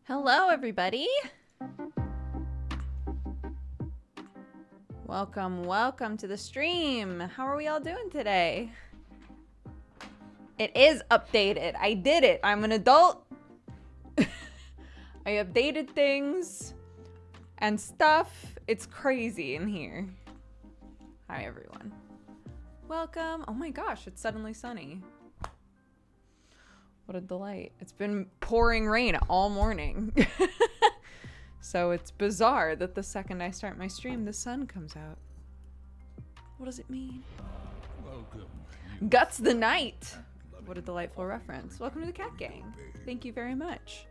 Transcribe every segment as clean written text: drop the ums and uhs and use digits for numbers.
Hello, everybody. Welcome to the stream. How are we all doing today? It is updated. I did it. I'm an adult. I updated things and stuff. It's crazy in here. Hi, everyone. Welcome. Oh my gosh, it's suddenly sunny. What a delight. It's been pouring rain all morning. So it's bizarre that the second I start my stream, the sun comes out. What does it mean? Welcome. Guts the Night. What a delightful reference. Welcome to the Cat Gang. Thank you very much.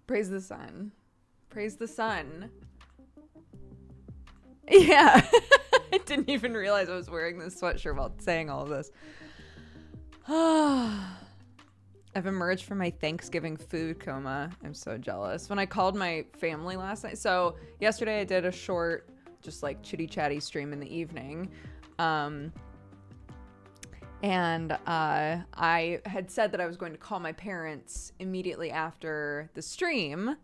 Praise the sun. Praise the sun. Yeah. I didn't even realize I was wearing this sweatshirt while saying all of this. I've emerged from my Thanksgiving food coma. I'm so jealous. When I called my family last night, so yesterday I did a short, just like chitty chatty stream in the evening. And I had said that I was going to call my parents immediately after the stream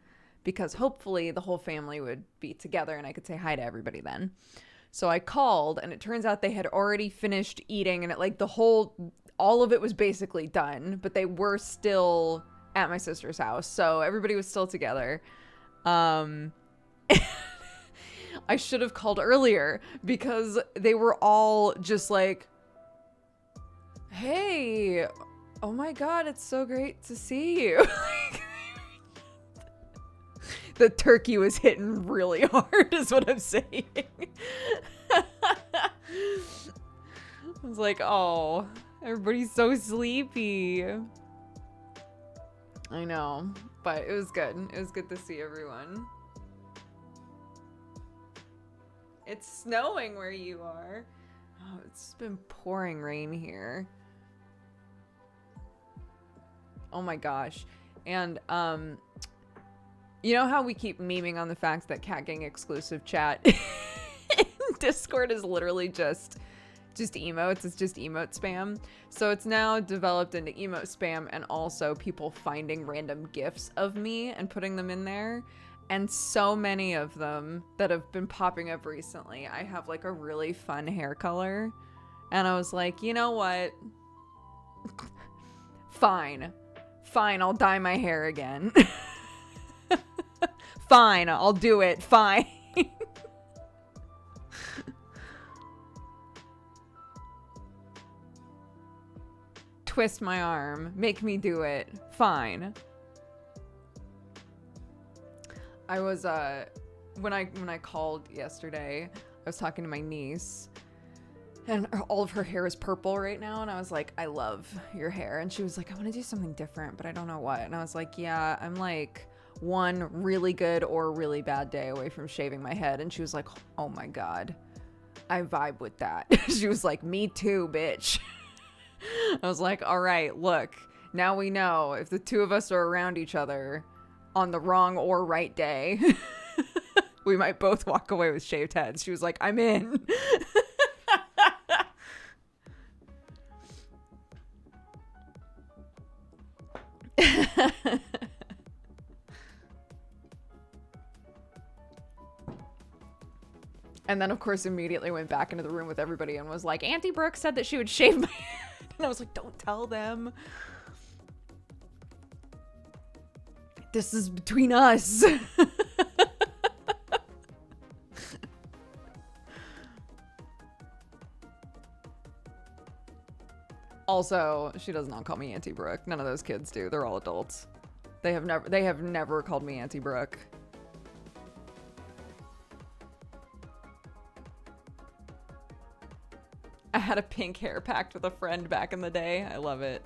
because hopefully the whole family would be together and I could say hi to everybody then. So I called and it turns out they had already finished eating and it like all of it was basically done, but they were still at my sister's house. So everybody was still together. I should have called earlier because they were all just like, hey, oh my God, it's so great to see you. The turkey was hitting really hard is what I'm saying. I was like, oh, everybody's so sleepy. I know, but it was good. It was good to see everyone. It's snowing where you are. Oh, it's been pouring rain here. Oh my gosh. And, you know how we keep memeing on the fact that Cat Gang exclusive chat in Discord is literally just emotes. It's just emote spam. So it's now developed into emote spam and also people finding random GIFs of me and putting them in there. And so many of them that have been popping up recently, I have like a really fun hair color. And I was like, you know what? Fine, I'll dye my hair again. Fine, I'll do it. Fine. Twist my arm. Make me do it. Fine. I was, when I called yesterday, I was talking to my niece. And all of her hair is purple right now. And I was like, I love your hair. And she was like, I want to do something different, but I don't know what. And I was like, yeah, I'm like one really good or really bad day away from shaving my head. And she was like, oh my God, I vibe with that. She was like, me too, bitch. I was like, all right, look, now we know if the two of us are around each other on the wrong or right day, we might both walk away with shaved heads. She was like, I'm in. And then, of course, immediately went back into the room with everybody and was like, Auntie Brooke said that she would shave my head. And I was like, don't tell them. This is between us. Also, she does not call me Auntie Brooke. None of those kids do. They're all adults. They have never called me Auntie Brooke. I had a pink hair pact with a friend back in the day. I love it.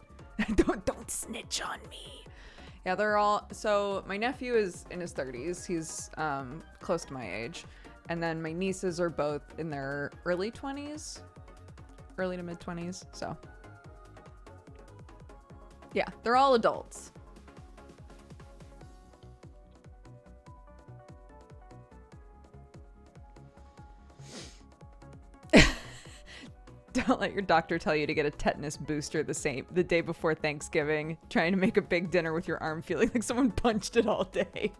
Don't snitch on me. Yeah, they're all, so my nephew is in his 30s. He's close to my age. And then my nieces are both in their early 20s, early to mid 20s. So yeah, they're all adults. Don't let your doctor tell you to get a tetanus booster the day before Thanksgiving, trying to make a big dinner with your arm feeling like someone punched it all day.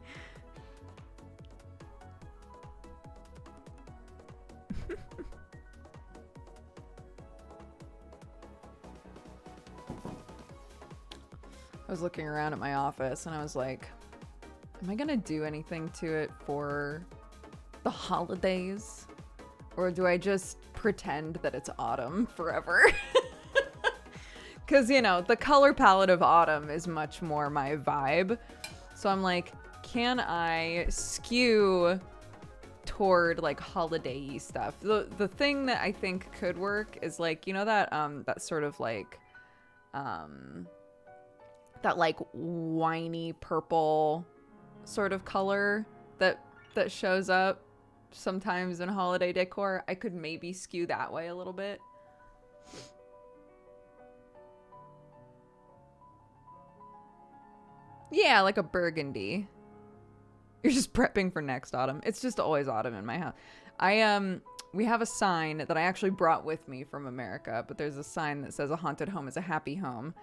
I was looking around at my office and I was like, am I gonna do anything to it for the holidays? Or do I just pretend that it's autumn forever? Because, you know, the color palette of autumn is much more my vibe. So I'm like, can I skew toward like holiday-y stuff? The thing that I think could work is like, you know, that sort of like that like winey purple sort of color that shows up sometimes in holiday decor. I could maybe skew that way a little bit. Yeah, like a burgundy. You're just prepping for next autumn. It's just always autumn in my house. We have a sign that I actually brought with me from America, but there's a sign that says a haunted home is a happy home.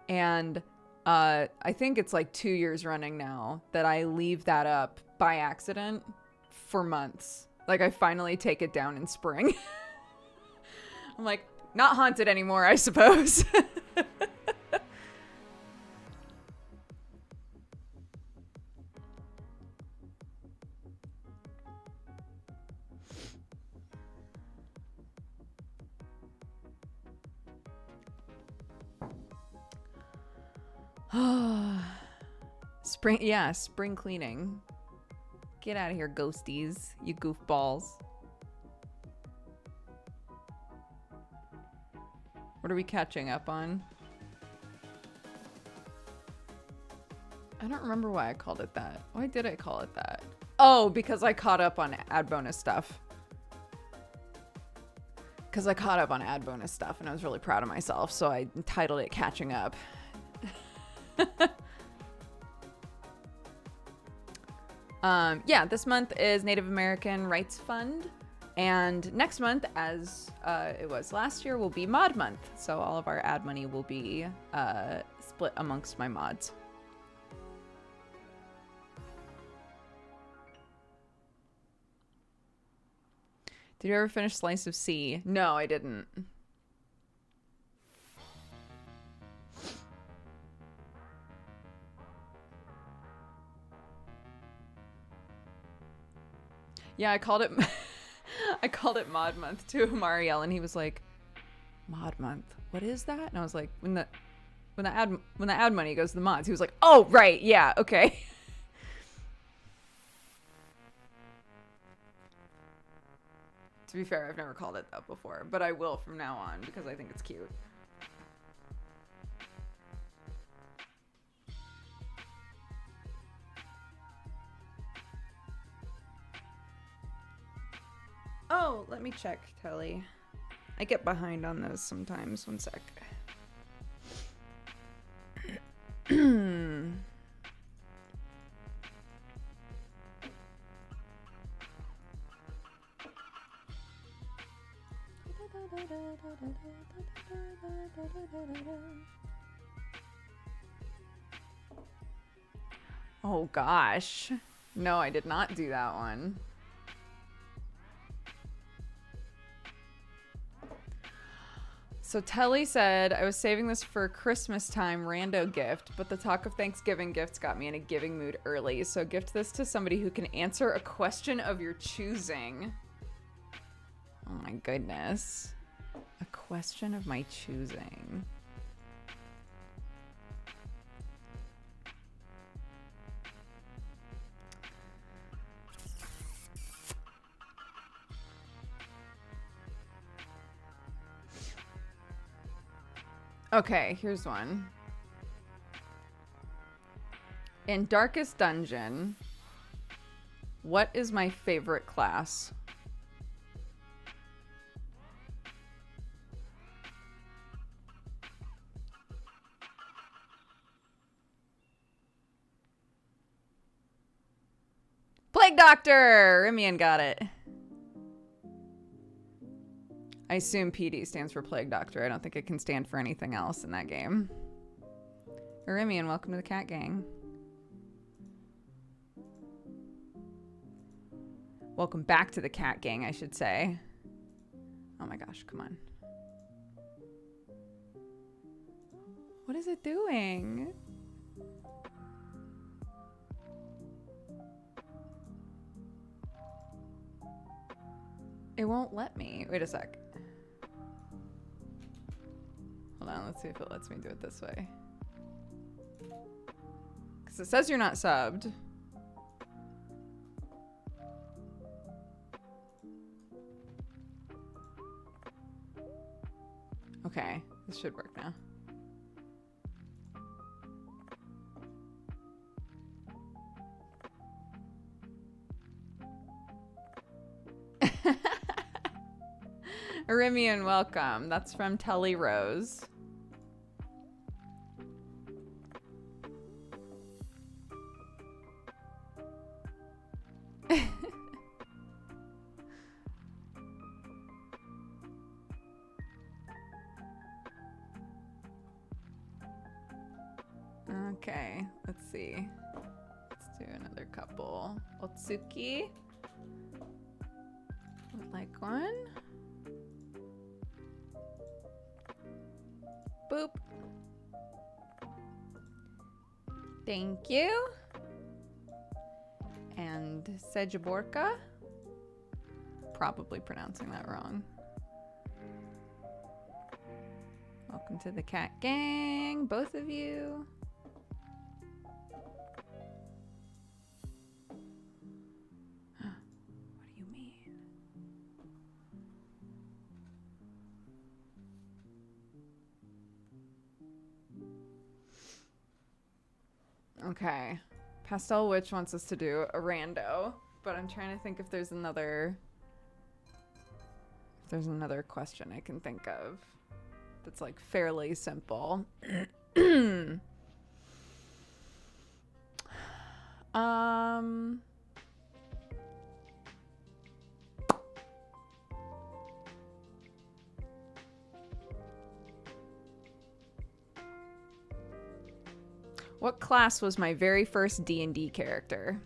And I think it's like 2 years running now that I leave that up by accident for months. Like I finally take it down in spring. I'm like, not haunted anymore, I suppose. Spring cleaning. Get out of here, ghosties, you goofballs. What are we catching up on? I don't remember why I called it that. Why did I call it that? Oh, because I caught up on ad bonus stuff. And I was really proud of myself, so I titled it Catching Up. Yeah, this month is Native American Rights Fund, and next month, as it was last year, will be Mod Month. So all of our ad money will be split amongst my mods. Did you ever finish Slice of Sea? No, I didn't. Yeah, I called it I called it Mod Month to Mariel, and he was like, Mod Month, what is that? And I was like, when the ad money goes to the mods. He was like, oh right, yeah, okay. To be fair, I've never called it that before, but I will from now on because I think it's cute. Oh, let me check, Telly. I get behind on those sometimes. One sec. Oh gosh. No, I did not do that one. So Telly said, I was saving this for Christmas time rando gift, but the talk of Thanksgiving gifts got me in a giving mood early. So gift this to somebody who can answer a question of your choosing. Oh my goodness. A question of my choosing. Okay, here's one. In Darkest Dungeon, what is my favorite class? Plague Doctor! Rimian got it. I assume PD stands for Plague Doctor. I don't think it can stand for anything else in that game. Erimian, welcome to the cat gang. Welcome back to the cat gang, I should say. Oh my gosh, come on. What is it doing? It won't let me. Wait a sec. Hold on, let's see if it lets me do it this way. Because it says you're not subbed. Okay, this should work now. Erimian, welcome. That's from Telly Rose. Okay, let's see. Let's do another couple. Otsuki. Would like one. Boop. Thank you. And Sejaborka. Probably pronouncing that wrong. Welcome to the cat gang, both of you. What do you mean? Okay. Pastel Witch wants us to do a rando, but I'm trying to think if there's another question I can think of that's like fairly simple. What class was my very first D&D character?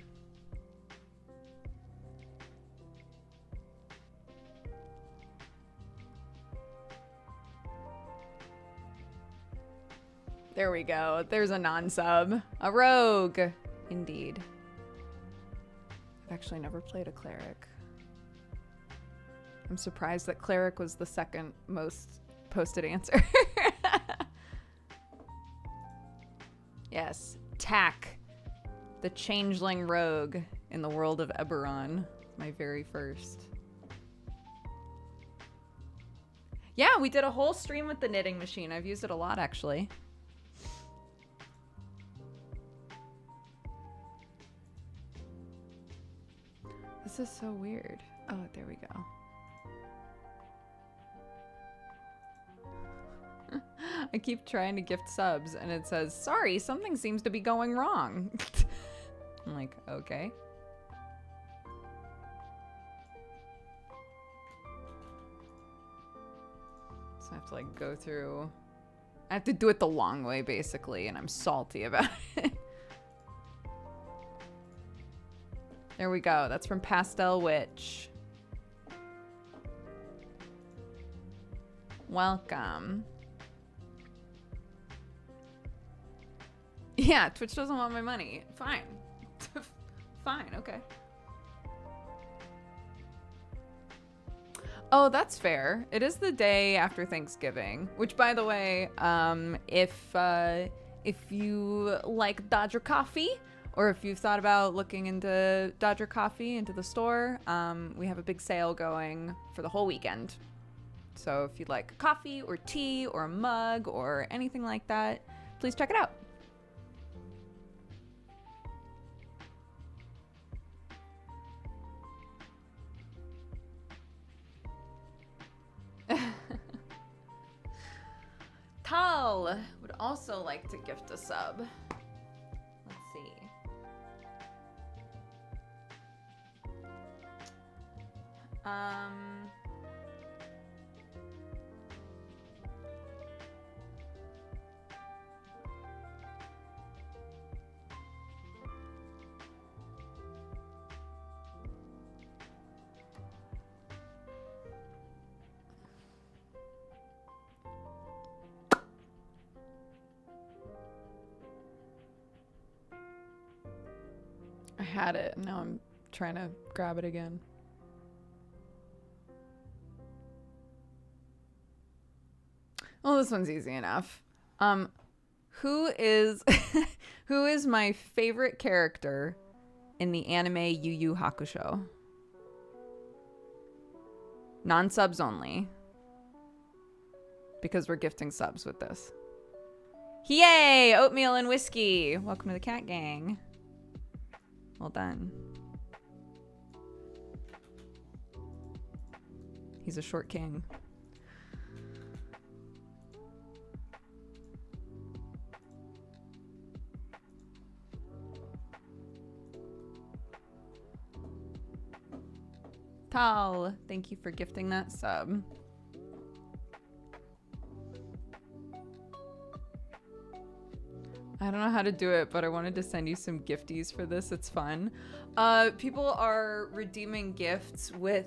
There we go. There's a non-sub. A rogue. Indeed. I've actually never played a cleric. I'm surprised that cleric was the second most posted answer. Yes. Tack. The changeling rogue in the world of Eberron. My very first. Yeah, we did a whole stream with the knitting machine. I've used it a lot, actually. This is so weird. Oh, there we go. I keep trying to gift subs and it says, sorry, something seems to be going wrong. I'm like, okay. So I have to like go through. I have to do it the long way basically, and I'm salty about it. There we go. That's from Pastel Witch. Welcome. Yeah, Twitch doesn't want my money. Fine. Fine, okay. Oh, that's fair. It is the day after Thanksgiving, which, by the way, if you like Dodger coffee, or if you've thought about looking into Dodger coffee, into the store, we have a big sale going for the whole weekend. So if you'd like coffee or tea or a mug or anything like that, please check it out. Tal would also like to gift a sub. Let's see. I had it, and now I'm trying to grab it again. Well, this one's easy enough. Who is who is my favorite character in the anime Yu Yu Hakusho? Non-subs only. Because we're gifting subs with this. Yay! Oatmeal and whiskey. Welcome to the cat gang. Well done. He's a short king. Tal, thank you for gifting that sub. I don't know how to do it, but I wanted to send you some gifties for this. It's fun. People are redeeming gifts with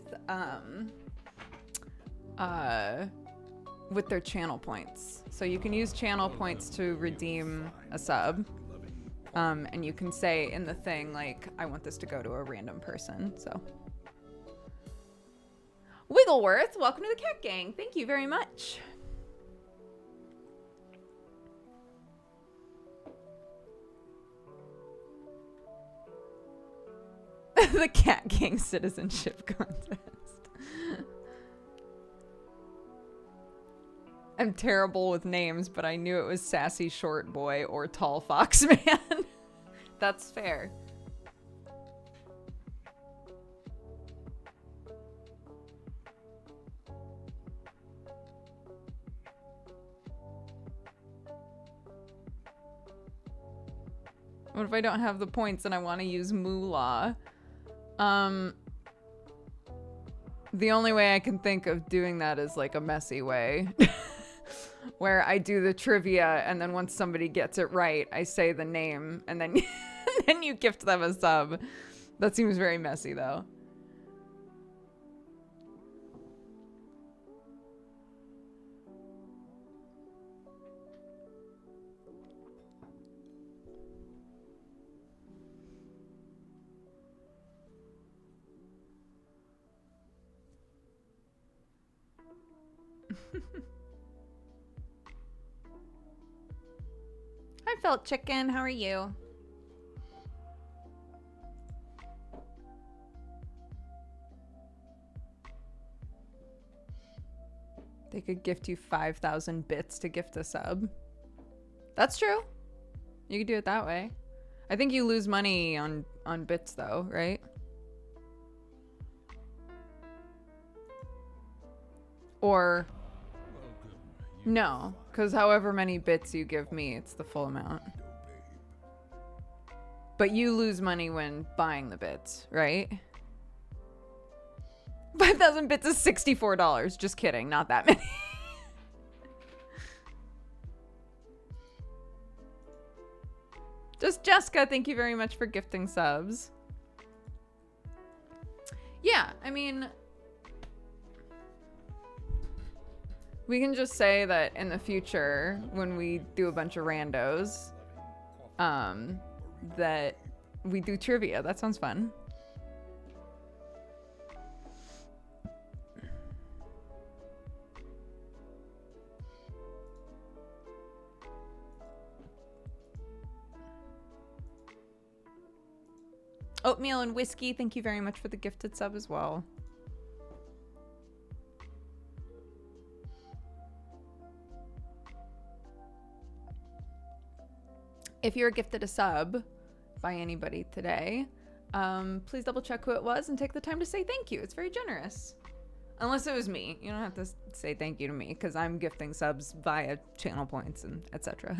their channel points. So you can use channel points to redeem a sub. And you can say in the thing, like, I want this to go to a random person, so. Wiggleworth, welcome to the cat gang. Thank you very much. The cat gang citizenship contest. I'm terrible with names, but I knew it was Sassy Short Boy or Tall Fox Man. That's fair. What if I don't have the points and I want to use Moolah? The only way I can think of doing that is like a messy way. Where I do the trivia and then once somebody gets it right, I say the name and then, then you gift them a sub. That seems very messy though. Hi, Felt Chicken. How are you? They could gift you 5,000 bits to gift a sub. That's true. You could do it that way. I think you lose money on bits though, right? Or no, because however many bits you give me, it's the full amount. But you lose money when buying the bits, right? 5,000 bits is $64. Just kidding, not that many. Just Jessica, thank you very much for gifting subs. Yeah, I mean, we can just say that in the future, when we do a bunch of randos, that we do trivia. That sounds fun. Oatmeal and whiskey, thank you very much for the gifted sub as well. If you're gifted a sub by anybody today, please double check who it was and take the time to say thank you. It's very generous. Unless it was me. You don't have to say thank you to me because I'm gifting subs via channel points and etc.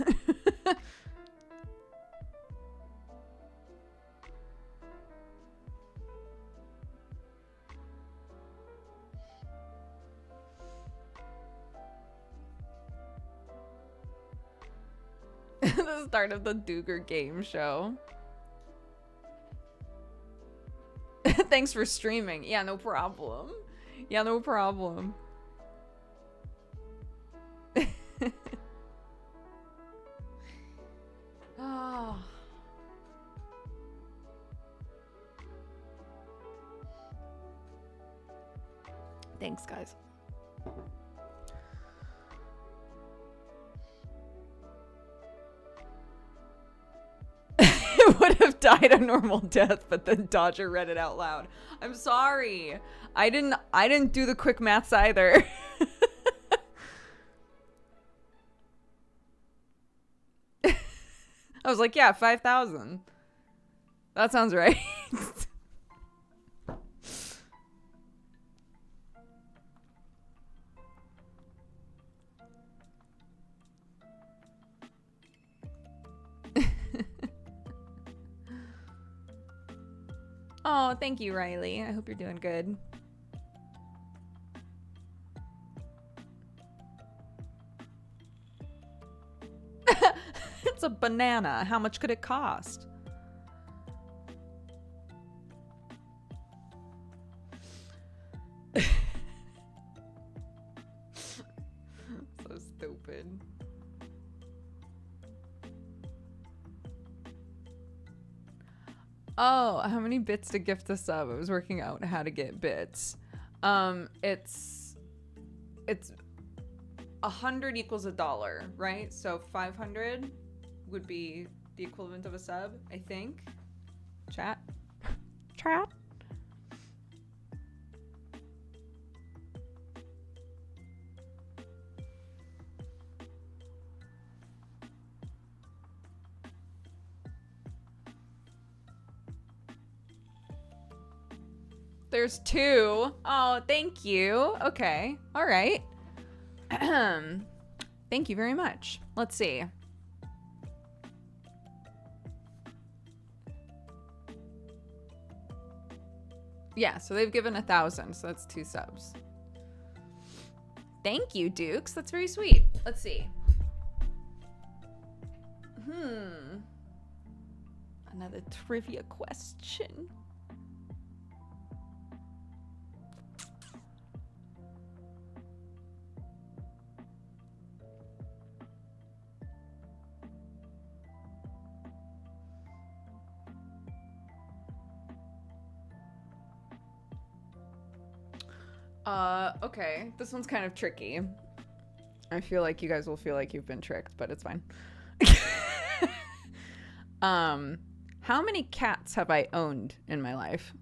The start of the Duger game show. Thanks for streaming. Yeah, no problem. Yeah, no problem. Oh. Thanks, guys. It would have died a normal death, but then Dodger read it out loud. I'm sorry. I didn't do the quick maths either. I was like, yeah, 5,000. That sounds right. Oh, thank you, Riley. I hope you're doing good. It's a banana. How much could it cost? So stupid. Oh, how many bits to gift a sub? I was working out how to get bits. It's 100 equals $1, right? So 500 would be the equivalent of a sub, I think. Chat. Chat. There's 2. Oh, thank you. Okay. All right. Thank you very much. Let's see. Yeah, so they've given 1,000, so that's 2 subs. Thank you, Dukes. That's very sweet. Let's see. Another trivia question. Okay. This one's kind of tricky. I feel like you guys will feel like you've been tricked, but it's fine. How many cats have I owned in my life?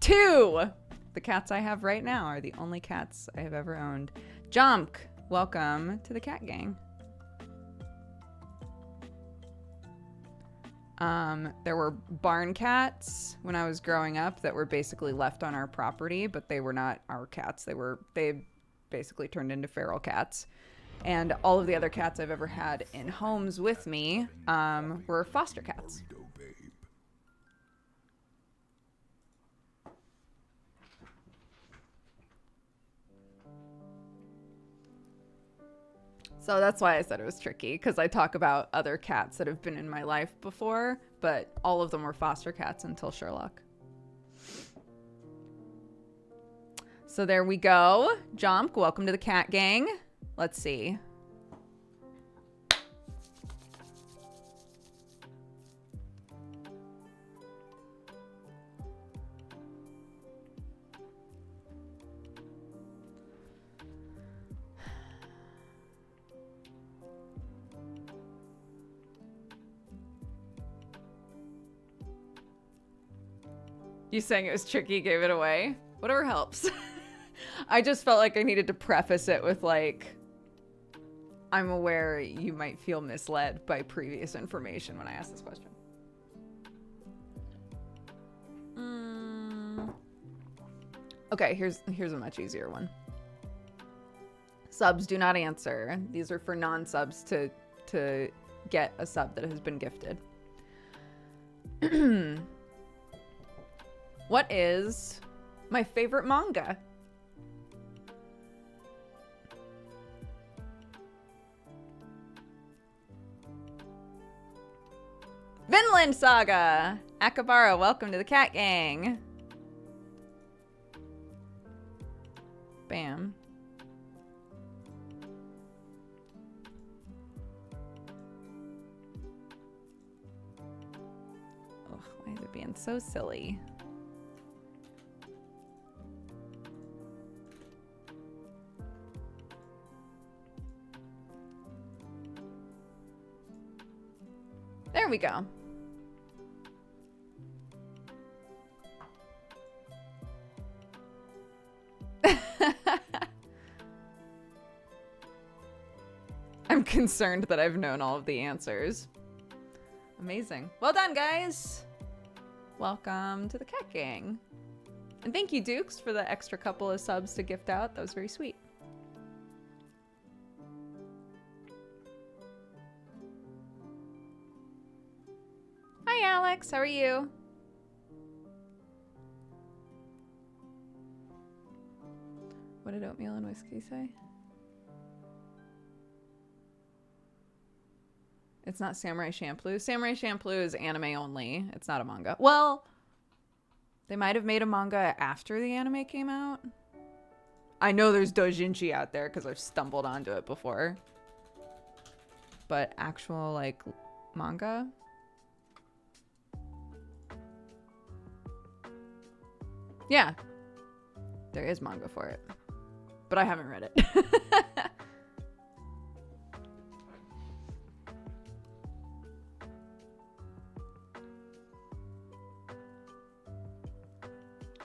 Two! The cats I have right now are the only cats I have ever owned. Jump! Welcome to the cat gang. There were barn cats when I was growing up that were basically left on our property, but they were not our cats. They basically turned into feral cats. And all of the other cats I've ever had in homes with me were foster cats. So that's why I said it was tricky, because I talk about other cats that have been in my life before, but all of them were foster cats until Sherlock. So there we go. Jomp, welcome to the cat gang. Let's see. You saying it was tricky gave it away. Whatever helps. I just felt like I needed to preface it with like, I'm aware you might feel misled by previous information when I ask this question. Okay, here's a much easier one. Subs do not answer. These are for non-subs to get a sub that has been gifted. What is my favorite manga? Vinland Saga! Akabara, welcome to the cat gang. Bam. Being so silly. There we go. I'm concerned that I've known all of the answers. Amazing. Well done, guys. Welcome to the Cat Gang. And thank you, Dukes, for the extra couple of subs to gift out. That was very sweet. Hi, Alex. How are you? What did oatmeal and whiskey say? It's not Samurai Champloo. Samurai Champloo is anime only. It's not a manga. Well, they might have made a manga after the anime came out. I know there's doujinshi out there because I've stumbled onto it before. But actual, like, manga? Yeah. There is manga for it. But I haven't read it.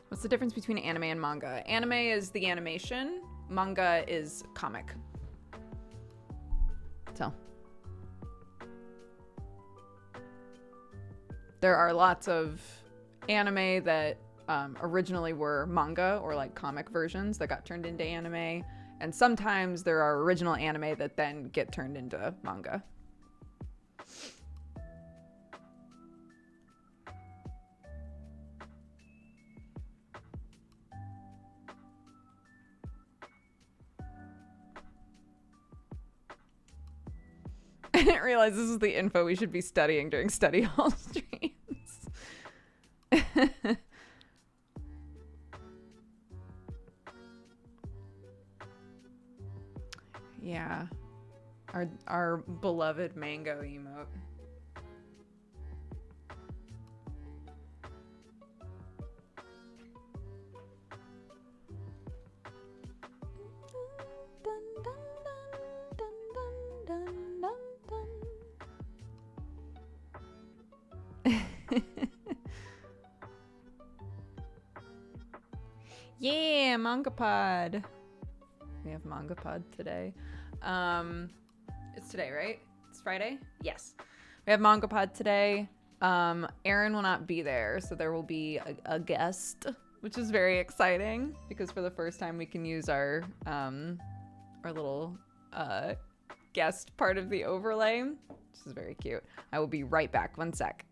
What's the difference between anime and manga? Anime is the animation. Manga is comic. So. There are lots of anime that originally were manga or like comic versions that got turned into anime. And sometimes there are original anime that then get turned into manga. I didn't realize this is the info we should be studying during study hall streams. Yeah. Our beloved mango emote. Yeah, manga pod. We have manga pod today. It's today, right? It's Friday? Yes. We have manga pod today. Aaron will not be there, so there will be a guest, which is very exciting because for the first time we can use our little guest part of the overlay, which is very cute. I will be right back. One sec.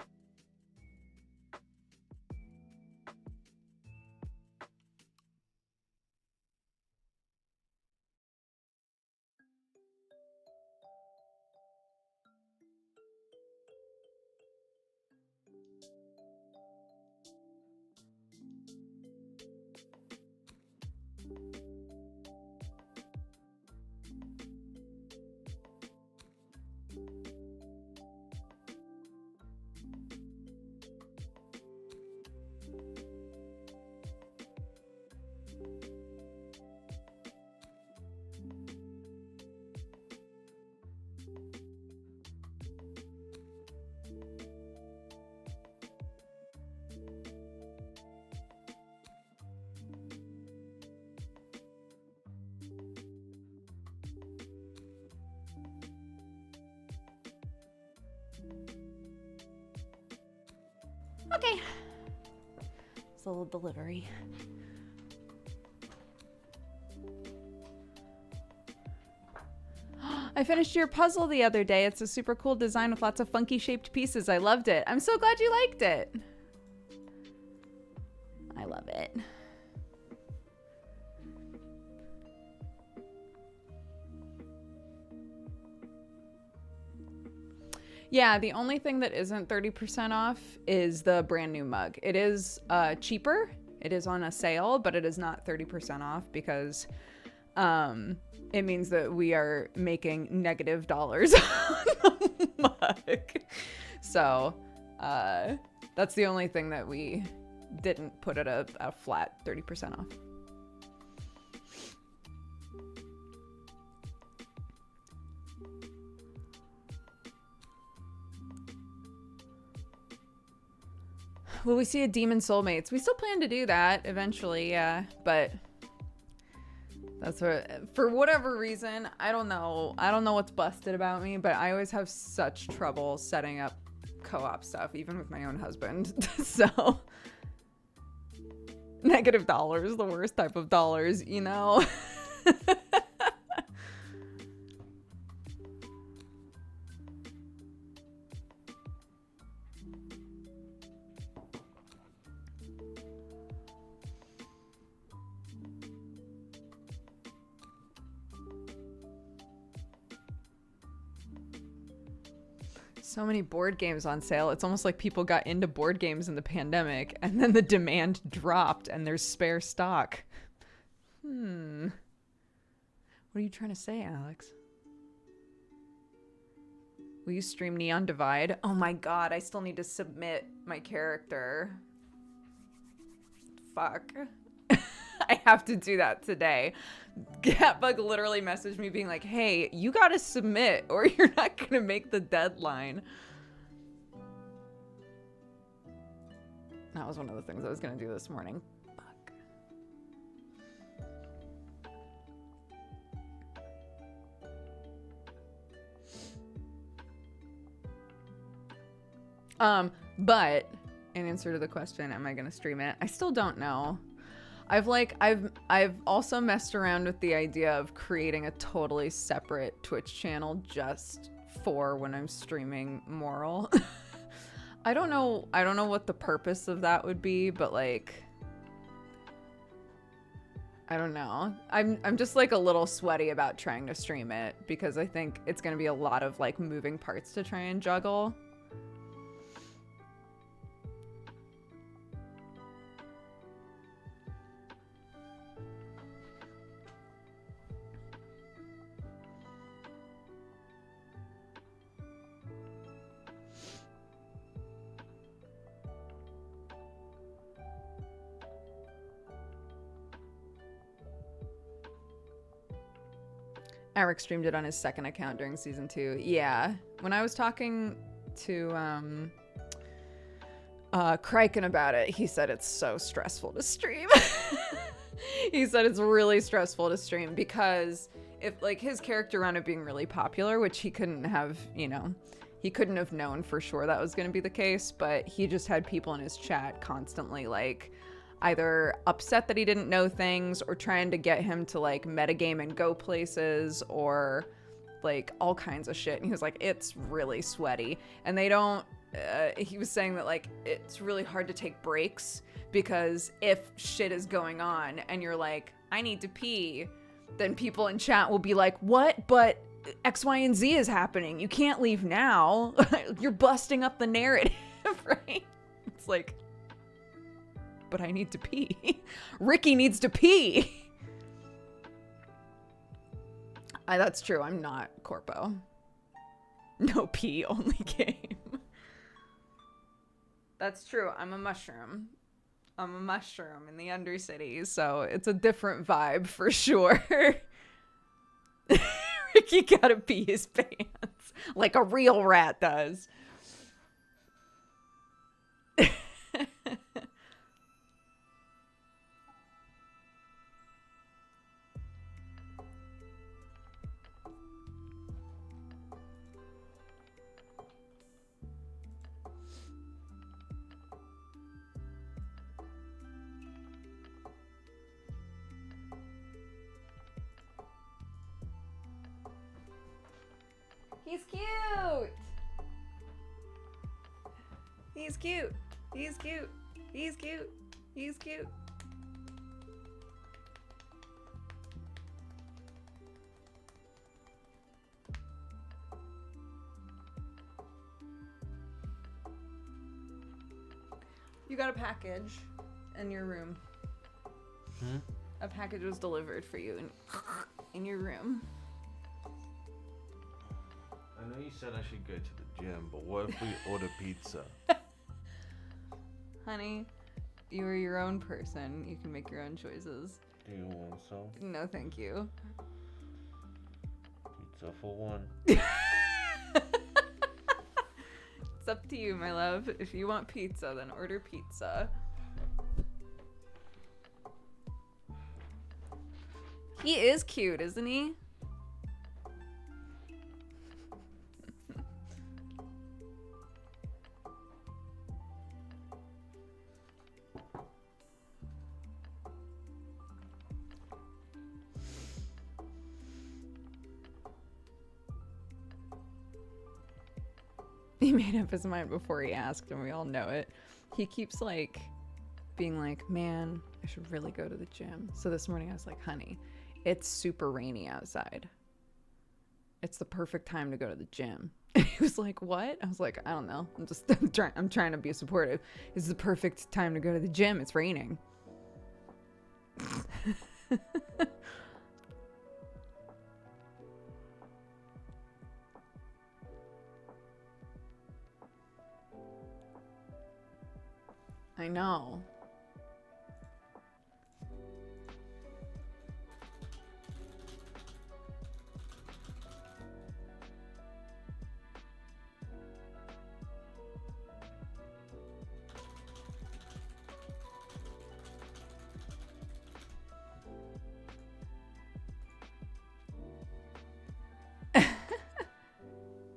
Okay. It's a little delivery. I finished your puzzle the other day. It's a super cool design with lots of funky shaped pieces. I loved it. I'm so glad you liked it. I love it. Yeah, the only thing that isn't 30% off is the brand new mug. It is cheaper. It is on a sale, but it is not 30% off because it means that we are making negative dollars on the mug. So That's the only thing that we didn't put at a flat 30% off. Will we see a Demon Soulmates? We still plan to do that eventually, yeah. But that's what, for whatever reason, I don't know. I don't know what's busted about me, but I always have such trouble setting up co-op stuff, even with my own husband. So negative dollars, the worst type of dollars, you know? So many board games on sale. It's almost like people got into board games in the pandemic and then the demand dropped and there's spare stock. What are you trying to say, Alex? Will you stream Neon Divide? Oh my god, I still need to submit my character. Fuck. I have to do that today. Catbug literally messaged me being like, hey, you gotta submit or you're not gonna make the deadline. That was one of the things I was gonna do this morning. Fuck. But in answer to the question, am I gonna stream it? I still don't know. I've also messed around with the idea of creating a totally separate Twitch channel just for when I'm streaming Moral. I don't know what the purpose of that would be, but like I don't know. I'm just like a little sweaty about trying to stream it because I think it's going to be a lot of like moving parts to try and juggle. Eric streamed it on his second account during season 2. Yeah. When I was talking to Criken about it, he said it's so stressful to stream. He said it's really stressful to stream because if like his character wound up being really popular, which he couldn't have, you know, he couldn't have known for sure that was going to be the case, but he just had people in his chat constantly like either upset that he didn't know things or trying to get him to like metagame and go places or like all kinds of shit. And he was like, it's really sweaty. And they don't, he was saying that like, it's really hard to take breaks because if shit is going on and you're like, I need to pee, then people in chat will be like, what? But X, Y, and Z is happening. You can't leave now. You're busting up the narrative, right? It's like, but I need to pee. Ricky needs to pee. That's true. I'm not Corpo. No pee, only game. That's true. I'm a mushroom. I'm a mushroom in the Undercity, so it's a different vibe for sure. Ricky gotta pee his pants like a real rat does. He's cute. He's cute. He's cute. He's cute. He's cute. You got a package in your room. A package was delivered for you in your room. I know you said I should go to the gym, but what if we order pizza? Honey, you are your own person. You can make your own choices. Do you want some? No, thank you. Pizza for one. It's up to you, my love. If you want pizza, then order pizza. He is cute, isn't he? He made up his mind before he asked, and we all know it. He keeps like being like, man, I should really go to the gym. So this morning I was like, honey, it's super rainy outside. It's the perfect time to go to the gym. And he was like, what? I was like, I don't know. I'm trying to be supportive. It's the perfect time to go to the gym. It's raining. I know.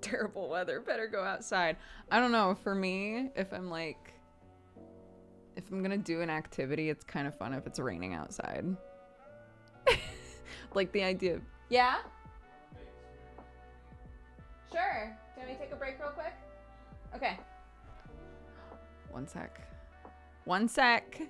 Terrible weather. Better go outside. I don't know. For me, if I'm gonna do an activity, it's kind of fun if it's raining outside. Like the idea of, yeah? Sure. Can we take a break real quick? Okay. One sec. One sec.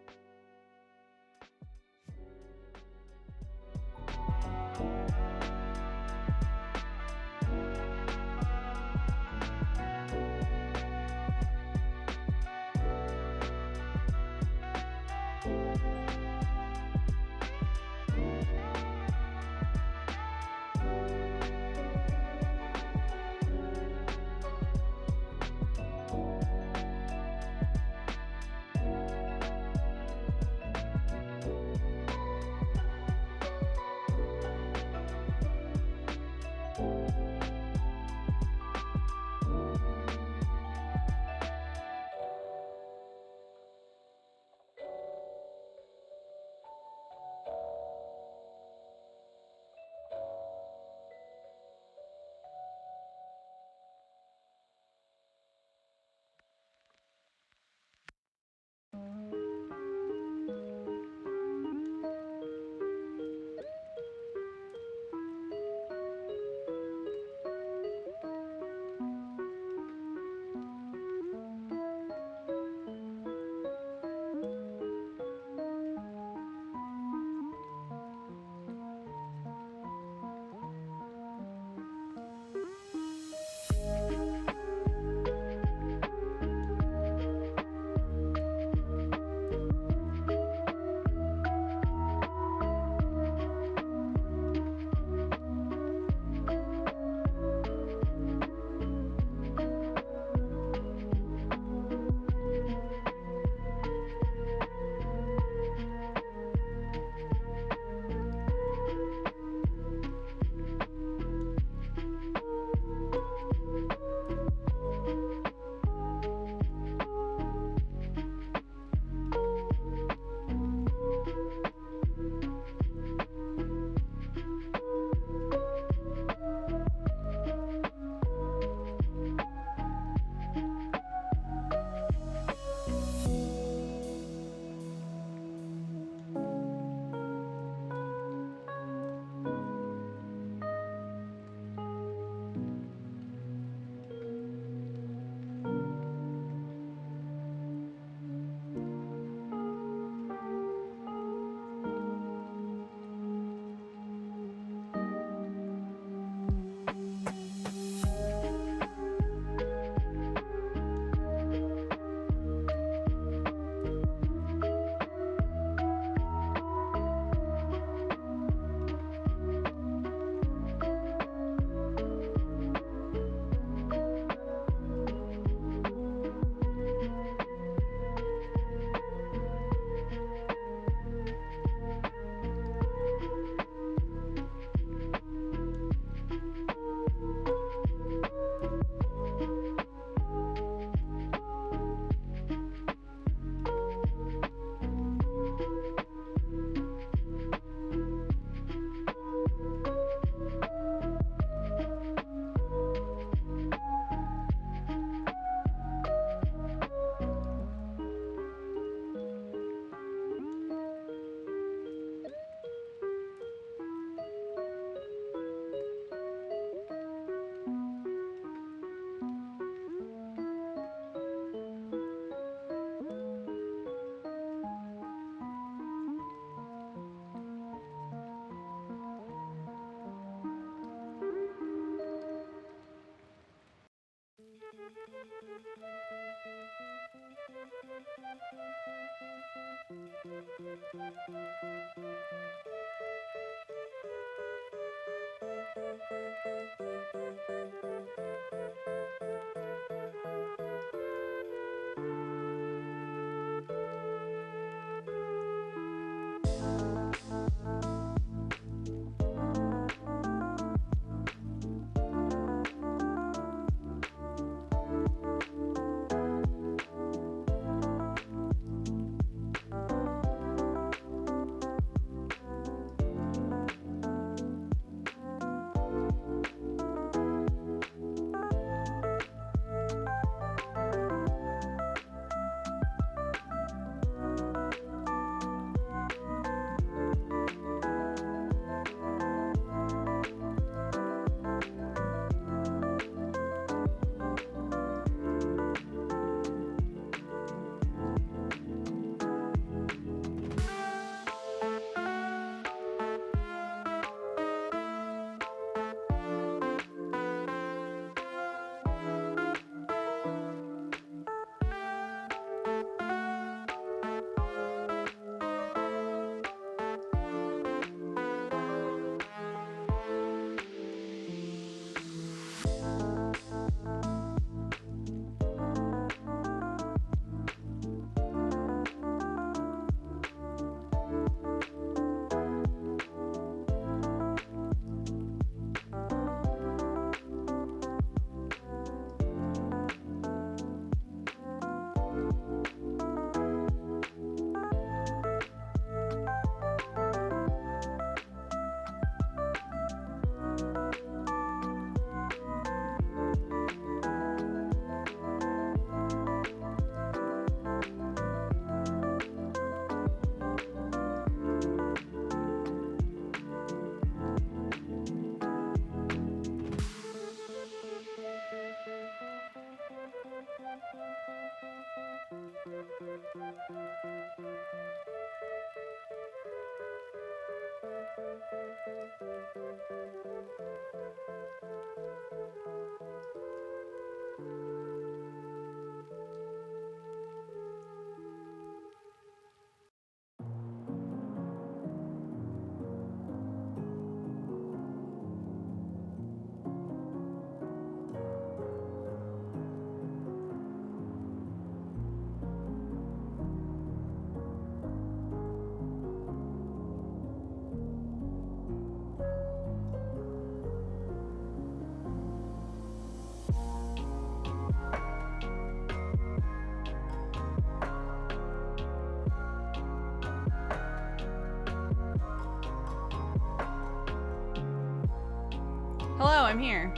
Hello, I'm here.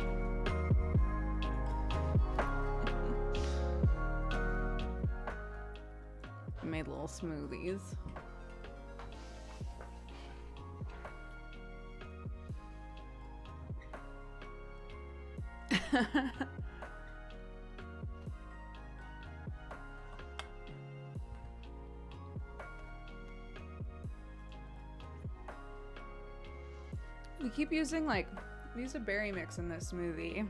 I made little smoothies. We keep using we use a berry mix in this smoothie,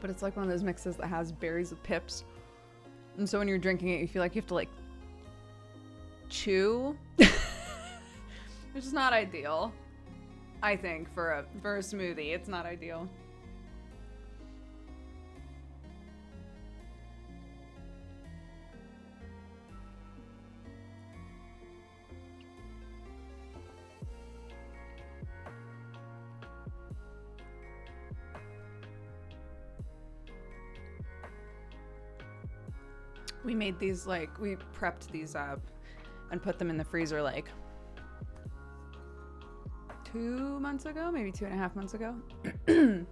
but it's like one of those mixes that has berries with pips. And so when you're drinking it, you feel like you have to chew, which is not ideal. I think for a smoothie, it's not ideal. We made these we prepped these up and put them in the freezer 2 months ago, maybe 2.5 months ago. And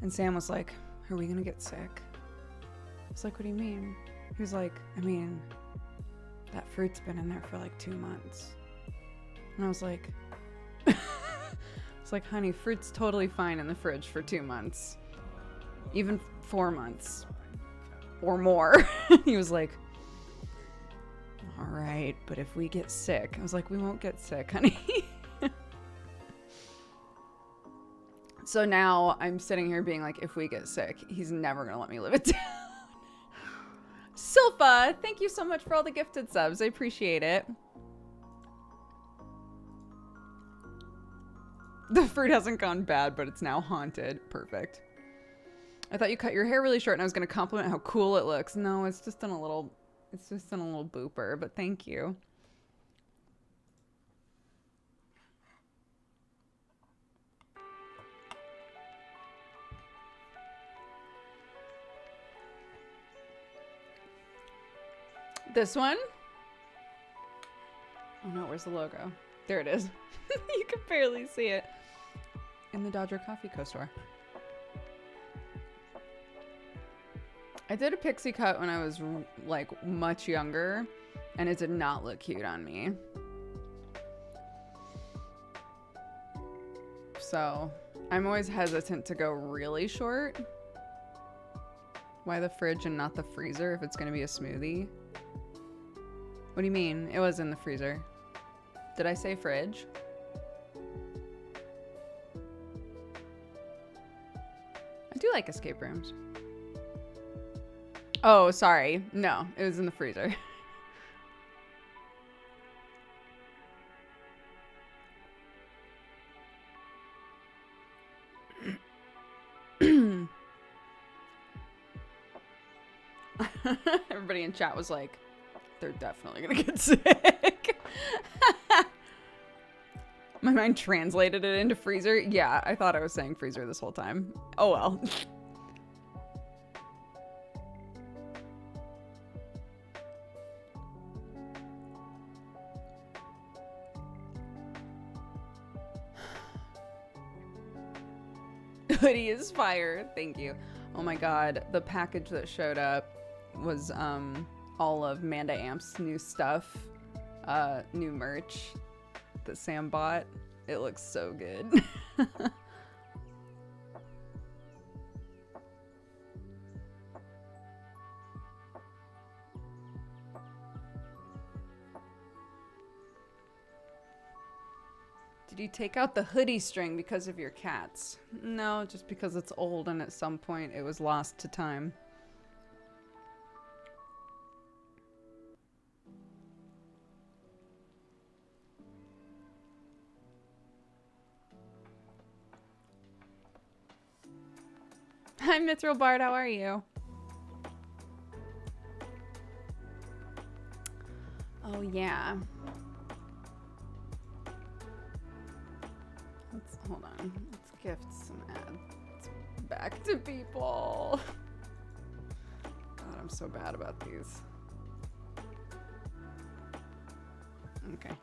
Sam was like, "Are we gonna get sick?" I was like, "What do you mean?" He was like, "I mean, that fruit's been in there for 2 months." And I was like, it's like, "Honey, fruit's totally fine in the fridge for 2 months, even 4 months or more." He was like, "All right, but if we get sick," I was like, "We won't get sick, honey." So now I'm sitting here being like, if we get sick, he's never gonna let me live it down. Silpha, thank you so much for all the gifted subs. I appreciate it. The fruit hasn't gone bad, but it's now haunted. Perfect. I thought you cut your hair really short and I was going to compliment how cool it looks. No, it's just in a little booper, but thank you. This one? Oh no, where's the logo? There it is. You can barely see it. In the Dodger Coffee Co. store. I did a pixie cut when I was like much younger and it did not look cute on me. So I'm always hesitant to go really short. Why the fridge and not the freezer if it's going to be a smoothie? What do you mean? It was in the freezer. Did I say fridge? I do like escape rooms. Oh, sorry. No, it was in the freezer. Everybody in chat was like, they're definitely gonna get sick. My mind translated it into freezer. Yeah, I thought I was saying freezer this whole time. Oh well. Hoodie is fire. Thank you. Oh my god, the package that showed up was all of Manda Amp's new stuff, new merch that Sam bought. It looks so good. Did you take out the hoodie string because of your cats? No, just because it's old and at some point it was lost to time. Hi, Mithril Bard, how are you? Oh, yeah. Hold on. Let's gift some ads back to people. God, I'm so bad about these. Okay.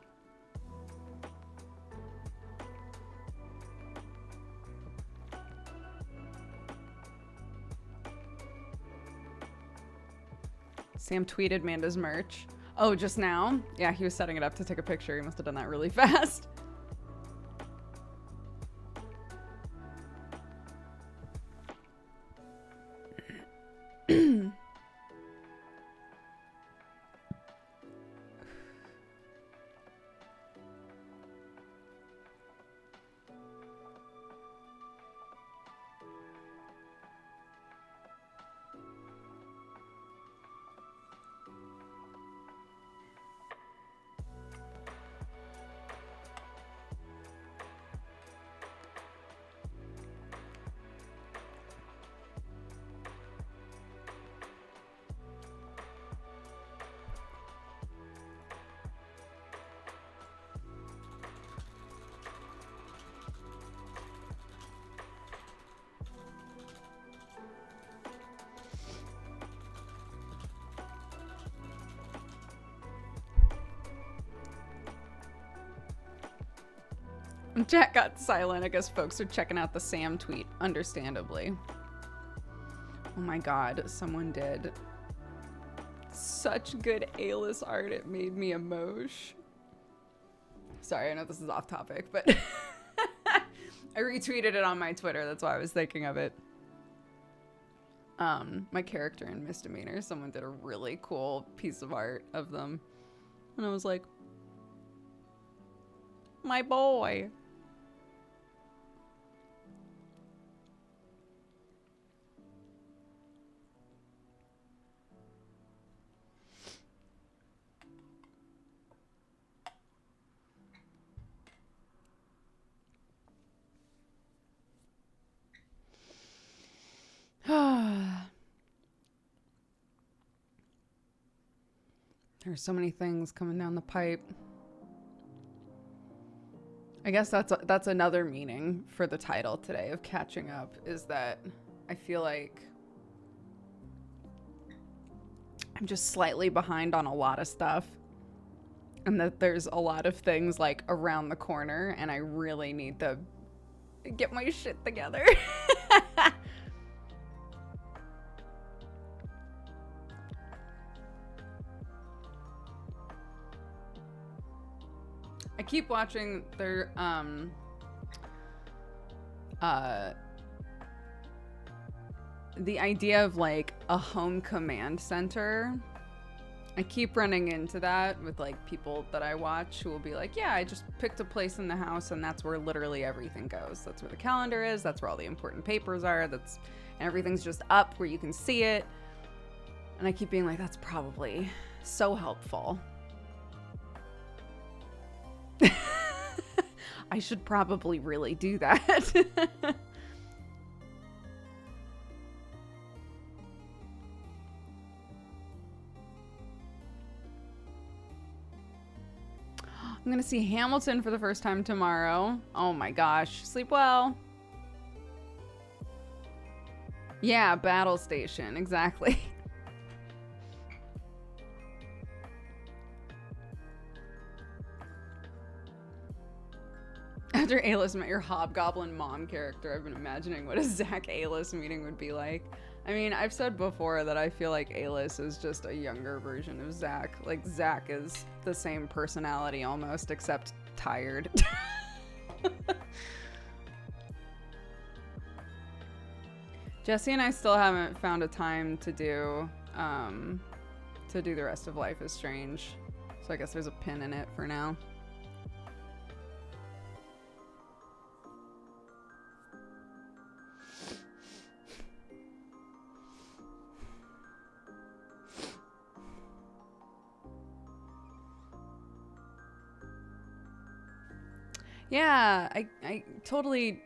Sam tweeted Manda's merch. Oh, just now? Yeah, he was setting it up to take a picture. He must have done that really fast. Chat got silent. I guess folks are checking out the Sam tweet, understandably. Oh my god, someone did such good A-list art, it made me emosh. Sorry, I know this is off topic, but I retweeted it on my Twitter. That's why I was thinking of it. My character in Misdemeanor, someone did a really cool piece of art of them. And I was like, my boy. There's so many things coming down the pipe. I guess that's another meaning for the title today of catching up, is that I feel like I'm just slightly behind on a lot of stuff, and that there's a lot of things like around the corner, and I really need to get my shit together. I keep watching their the idea of like a home command center. I keep running into that with like people that I watch who will be like, yeah, I just picked a place in the house and that's where literally everything goes. That's where the calendar is, that's where all the important papers are, and everything's just up where you can see it. And I keep being like, that's probably so helpful. I should probably really do that. I'm gonna see Hamilton for the first time tomorrow. Oh my gosh. Sleep well. Yeah, Battle Station. Exactly. After A-List met your Hobgoblin mom character, I've been imagining what a Zach A-List meeting would be like. I mean, I've said before that I feel like A-List is just a younger version of Zach. Like, Zach is the same personality almost, except tired. Jesse and I still haven't found a time to do the rest of Life is Strange. So I guess there's a pin in it for now. Yeah, I totally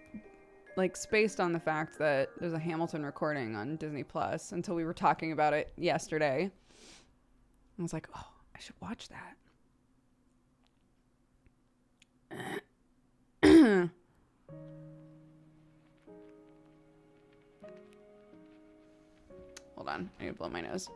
like spaced on the fact that there's a Hamilton recording on Disney Plus until we were talking about it yesterday. I was like, oh, I should watch that. Hold on, I need to blow my nose.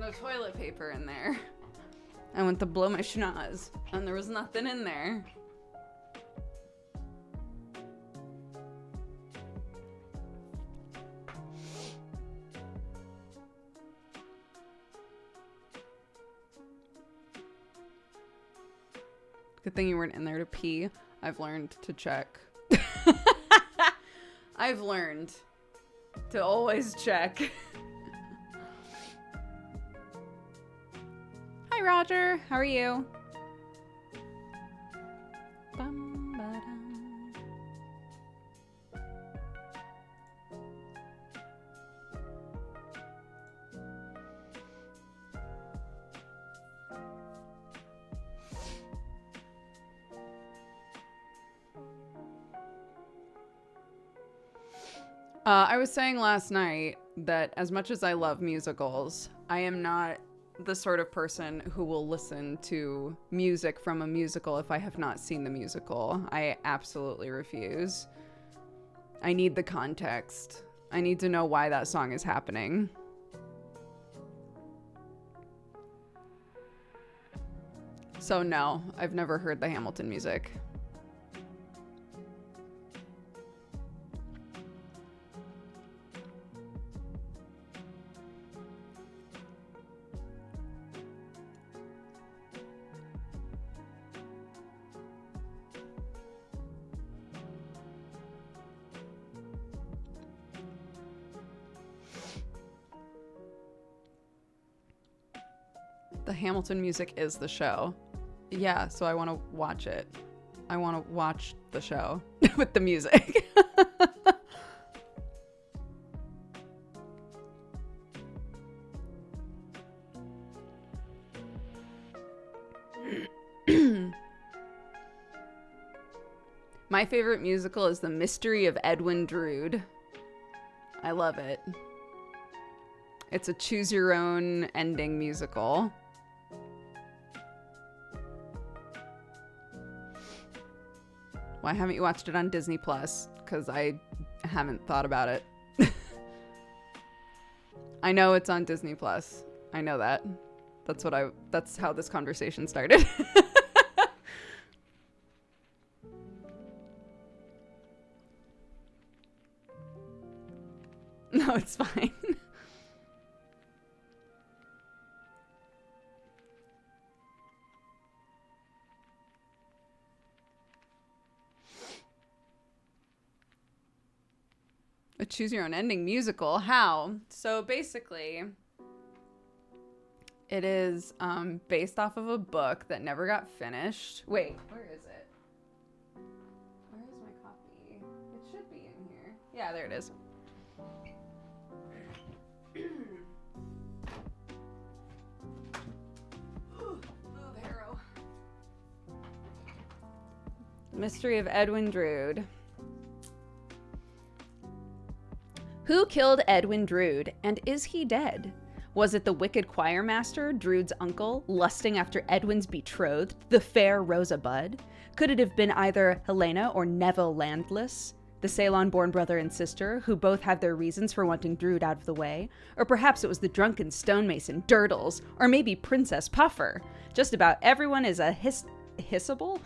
No toilet paper in there. I went to blow my schnoz and there was nothing in there. Good thing you weren't in there to pee. I've learned to check. I've learned to always check. Hi, Roger. How are you? I was saying last night that as much as I love musicals, I am not the sort of person who will listen to music from a musical if I have not seen the musical. I absolutely refuse. I need the context. I need to know why that song is happening. So no, I've never heard the Hamilton music. The Hamilton music is the show. Yeah, so I want to watch it. I want to watch the show with the music. My favorite musical is The Mystery of Edwin Drood. I love it. It's a choose your own ending musical. Why haven't you watched it on Disney Plus? Because I haven't thought about it. I know it's on Disney Plus. I know that. That's how this conversation started. No, it's fine. A choose your own ending musical. How? So basically, it is based off of a book that never got finished. Wait, where is it? Where is my copy? It should be in here. Yeah, there it is. Move, Harrow. Mystery of Edwin Drood. Who killed Edwin Drood, and is he dead? Was it the wicked choir master, Drood's uncle, lusting after Edwin's betrothed, the fair Rosa Budd? Could it have been either Helena or Neville Landless, the Ceylon-born brother and sister, who both had their reasons for wanting Drood out of the way? Or perhaps it was the drunken stonemason, Durdles, or maybe Princess Puffer? Just about everyone is a hissable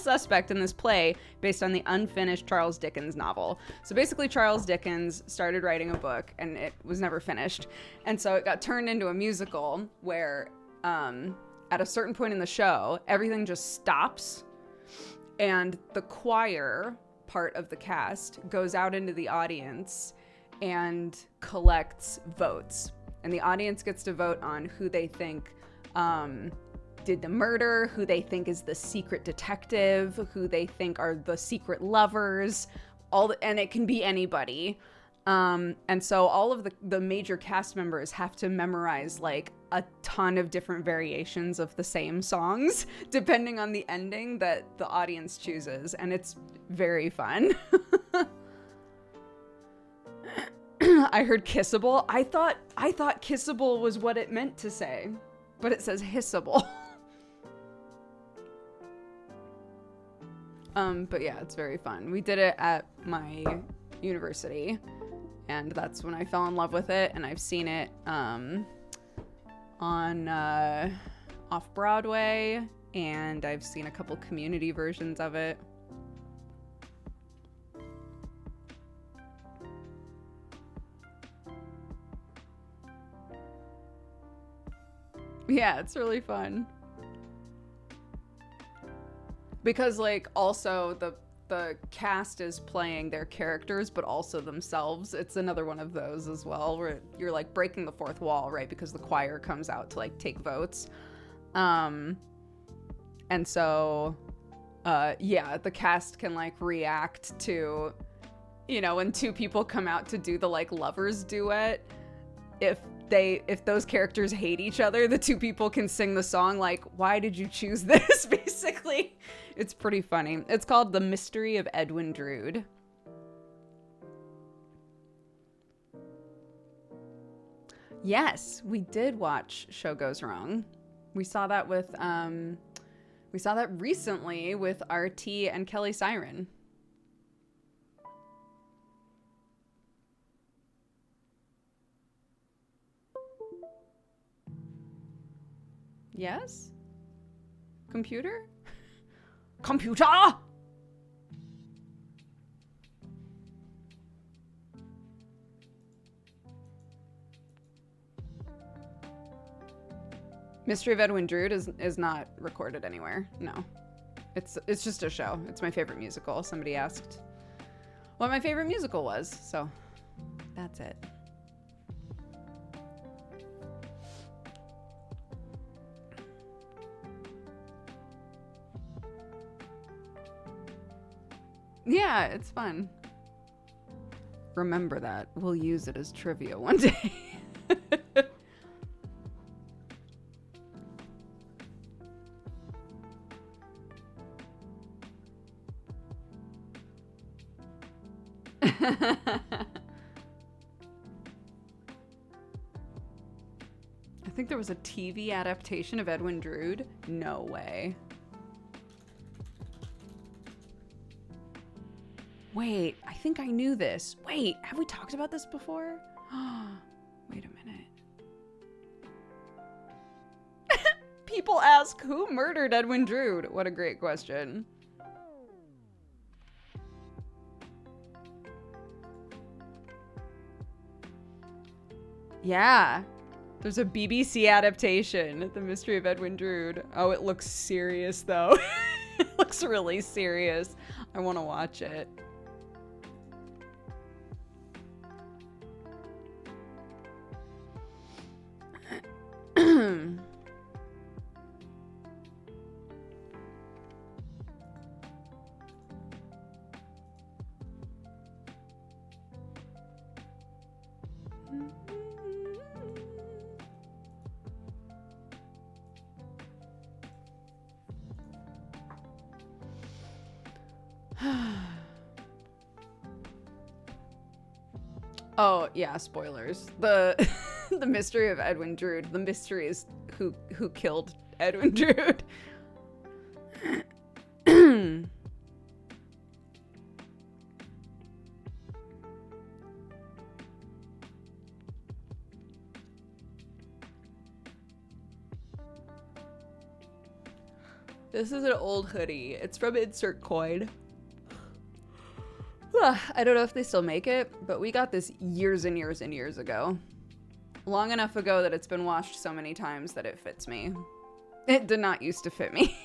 suspect in this play based on the unfinished Charles Dickens novel. So basically Charles Dickens started writing a book and it was never finished. And so it got turned into a musical where at a certain point in the show, everything just stops and the choir part of the cast goes out into the audience and collects votes. And the audience gets to vote on who they think did the murder, who they think is the secret detective, who they think are the secret lovers, and it can be anybody. And so all of the major cast members have to memorize like a ton of different variations of the same songs, depending on the ending that the audience chooses. And it's very fun. I heard kissable. I thought kissable was what it meant to say, but it says hissable. But yeah, it's very fun. We did it at my university, and that's when I fell in love with it. And I've seen it on off Broadway, and I've seen a couple community versions of it. Yeah, it's really fun. Because like also the cast is playing their characters but also themselves. It's another one of those as well where you're like breaking the fourth wall, right? Because the choir comes out to like take votes. And so yeah, the cast can like react to, you know, when two people come out to do the like lovers duet. If those characters hate each other, the two people can sing the song like, why did you choose this? Basically, it's pretty funny. It's called The Mystery of Edwin Drood. Yes, we did watch Show Goes Wrong. We saw that recently with RT and Kelly Siren. Yes? Computer? Computer! Mystery of Edwin Drood is not recorded anywhere. No. It's just a show. It's my favorite musical. Somebody asked what my favorite musical was, so that's it. Yeah, it's fun. Remember that. We'll use it as trivia one day. I think there was a TV adaptation of Edwin Drood. No way. Wait, I think I knew this. Wait, have we talked about this before? Wait a minute. People ask, who murdered Edwin Drood? What a great question. Yeah. There's a BBC adaptation, The Mystery of Edwin Drood. Oh, it looks serious, though. It looks really serious. I want to watch it. Oh, yeah, spoilers. The the mystery of Edwin Drood. The mystery is who killed Edwin Drood. This is an old hoodie. It's from Insert Coin. I don't know if they still make it, but we got this years and years and years ago. Long enough ago that it's been washed so many times that it fits me. It did not used to fit me.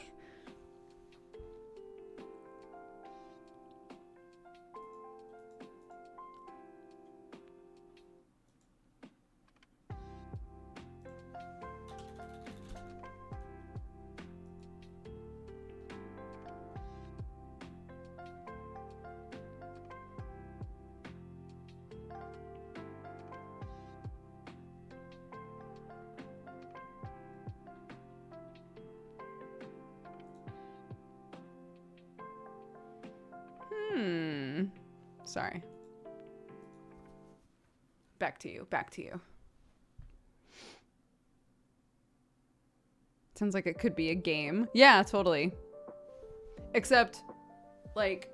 Sorry. Back to you. Back to you. Sounds like it could be a game. Yeah, totally. Except, like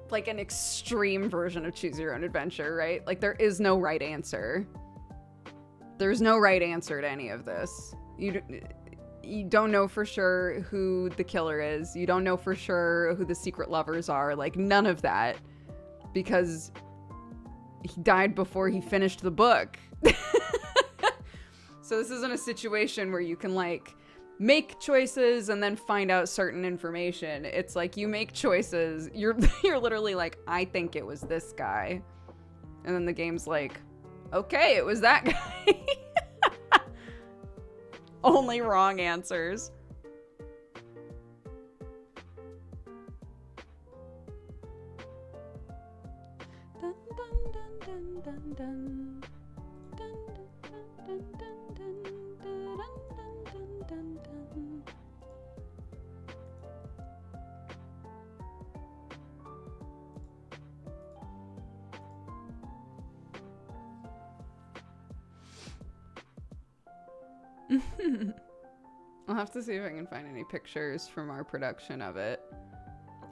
an extreme version of Choose Your Own Adventure, right? Like, there is no right answer. There's no right answer to any of this. You don't know for sure who the killer is. You don't know for sure who the secret lovers are. Like, none of that. Because he died before he finished the book. So this isn't a situation where you can, like, make choices and then find out certain information. It's like, you make choices. You're literally like, I think it was this guy. And then the game's like, okay, it was that guy. Only wrong answers. Dun, dun, dun, dun, dun, dun. Dun, dun, dun, dun, dun, dun, dun, dun, dun. I'll have to see if I can find any pictures from our production of it.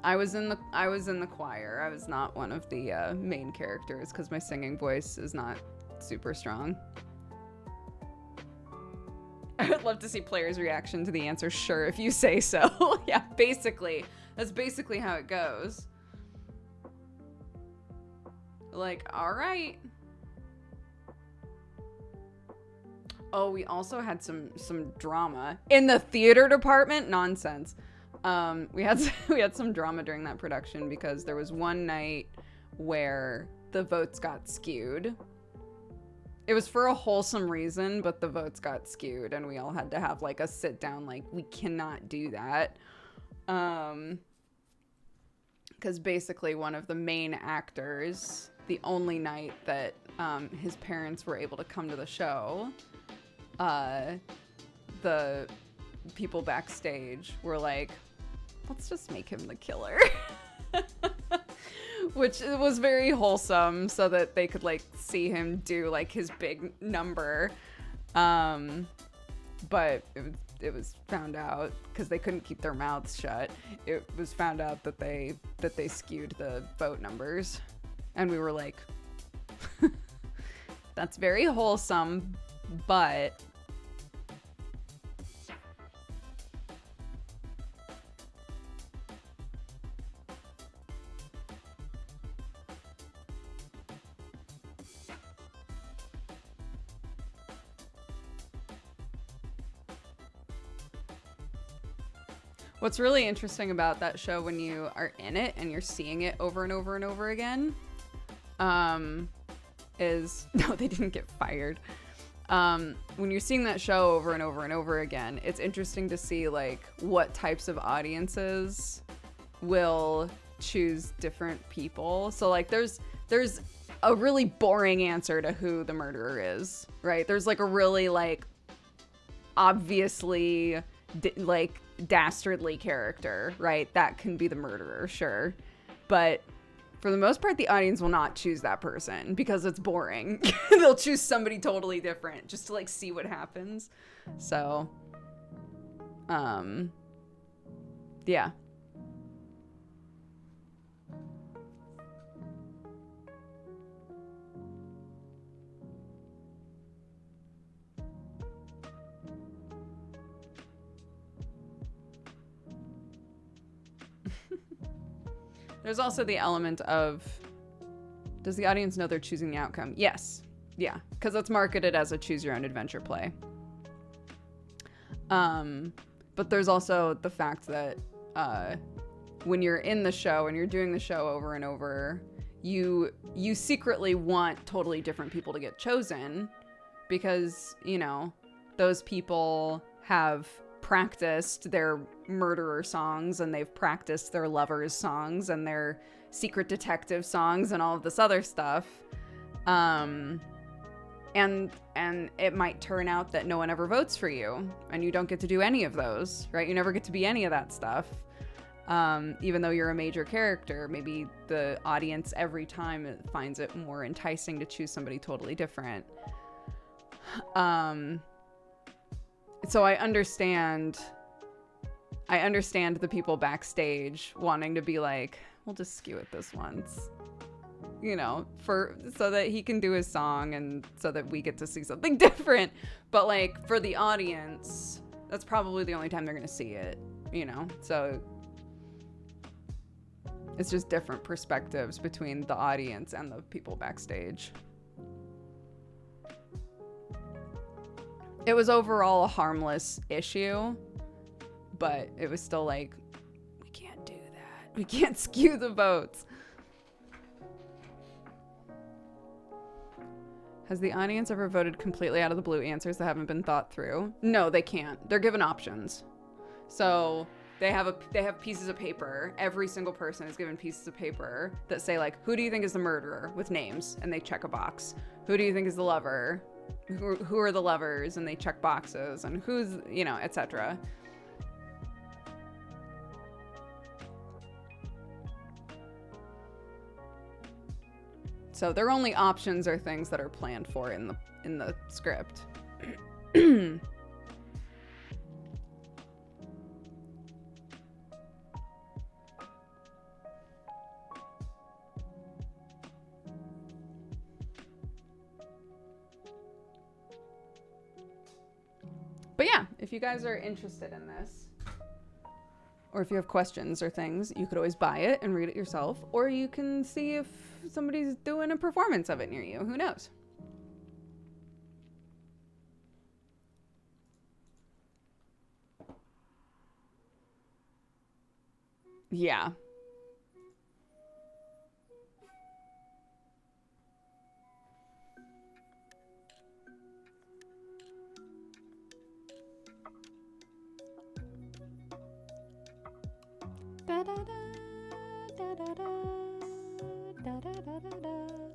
I was in the choir. I was not one of the main characters because my singing voice is not super strong. I would love to see players' reaction to the answer. Sure, if you say so. Yeah, basically. That's basically how it goes. Like, all right. Oh, we also had some drama in the theater department. Nonsense. We had some drama during that production because there was one night where the votes got skewed. It was for a wholesome reason, but the votes got skewed, and we all had to have like a sit down. Like, we cannot do that. because basically one of the main actors, the only night that his parents were able to come to the show, the people backstage were like, let's just make him the killer. Which was very wholesome, so that they could like see him do like his big number. But it was found out, because they couldn't keep their mouths shut. It was found out that they skewed the vote numbers, and we were like, that's very wholesome, but what's really interesting about that show when you are in it and you're seeing it over and over and over again, is no, they didn't get fired. When you're seeing that show over and over and over again, it's interesting to see like what types of audiences will choose different people. So like there's a really boring answer to who the murderer is, right? There's like a really like obviously like dastardly character, right? That can be the murderer, sure. But for the most part, the audience will not choose that person because it's boring. They'll choose somebody totally different just to like see what happens. So, yeah. There's also the element of, does the audience know they're choosing the outcome? Yes. Yeah. Because it's marketed as a choose your own adventure play. But there's also the fact that when you're in the show and you're doing the show over and over, you secretly want totally different people to get chosen because, you know, those people have practiced their murderer songs and they've practiced their lovers songs and their secret detective songs and all of this other stuff. And it might turn out that no one ever votes for you and you don't get to do any of those, right? You never get to be any of that stuff. Even though you're a major character, maybe the audience every time finds it more enticing to choose somebody totally different. So I understand the people backstage wanting to be like, we'll just skew it this once, you know, so that he can do his song and so that we get to see something different. But like for the audience, that's probably the only time they're going to see it, you know? So it's just different perspectives between the audience and the people backstage. It was overall a harmless issue, but it was still like, we can't do that. We can't skew the votes. Has the audience ever voted completely out of the blue answers that haven't been thought through? No, they can't. They're given options. So they have pieces of paper. Every single person is given pieces of paper that say like, who do you think is the murderer, with names, and they check a box. Who do you think is the lover? Who are the lovers, and they check boxes, and who's, you know, etc. So their only options are things that are planned for in the script. But yeah, if you guys are interested in this, or if you have questions or things, you could always buy it and read it yourself, or you can see if somebody's doing a performance of it near you. Who knows? Yeah. Da, da, da, da,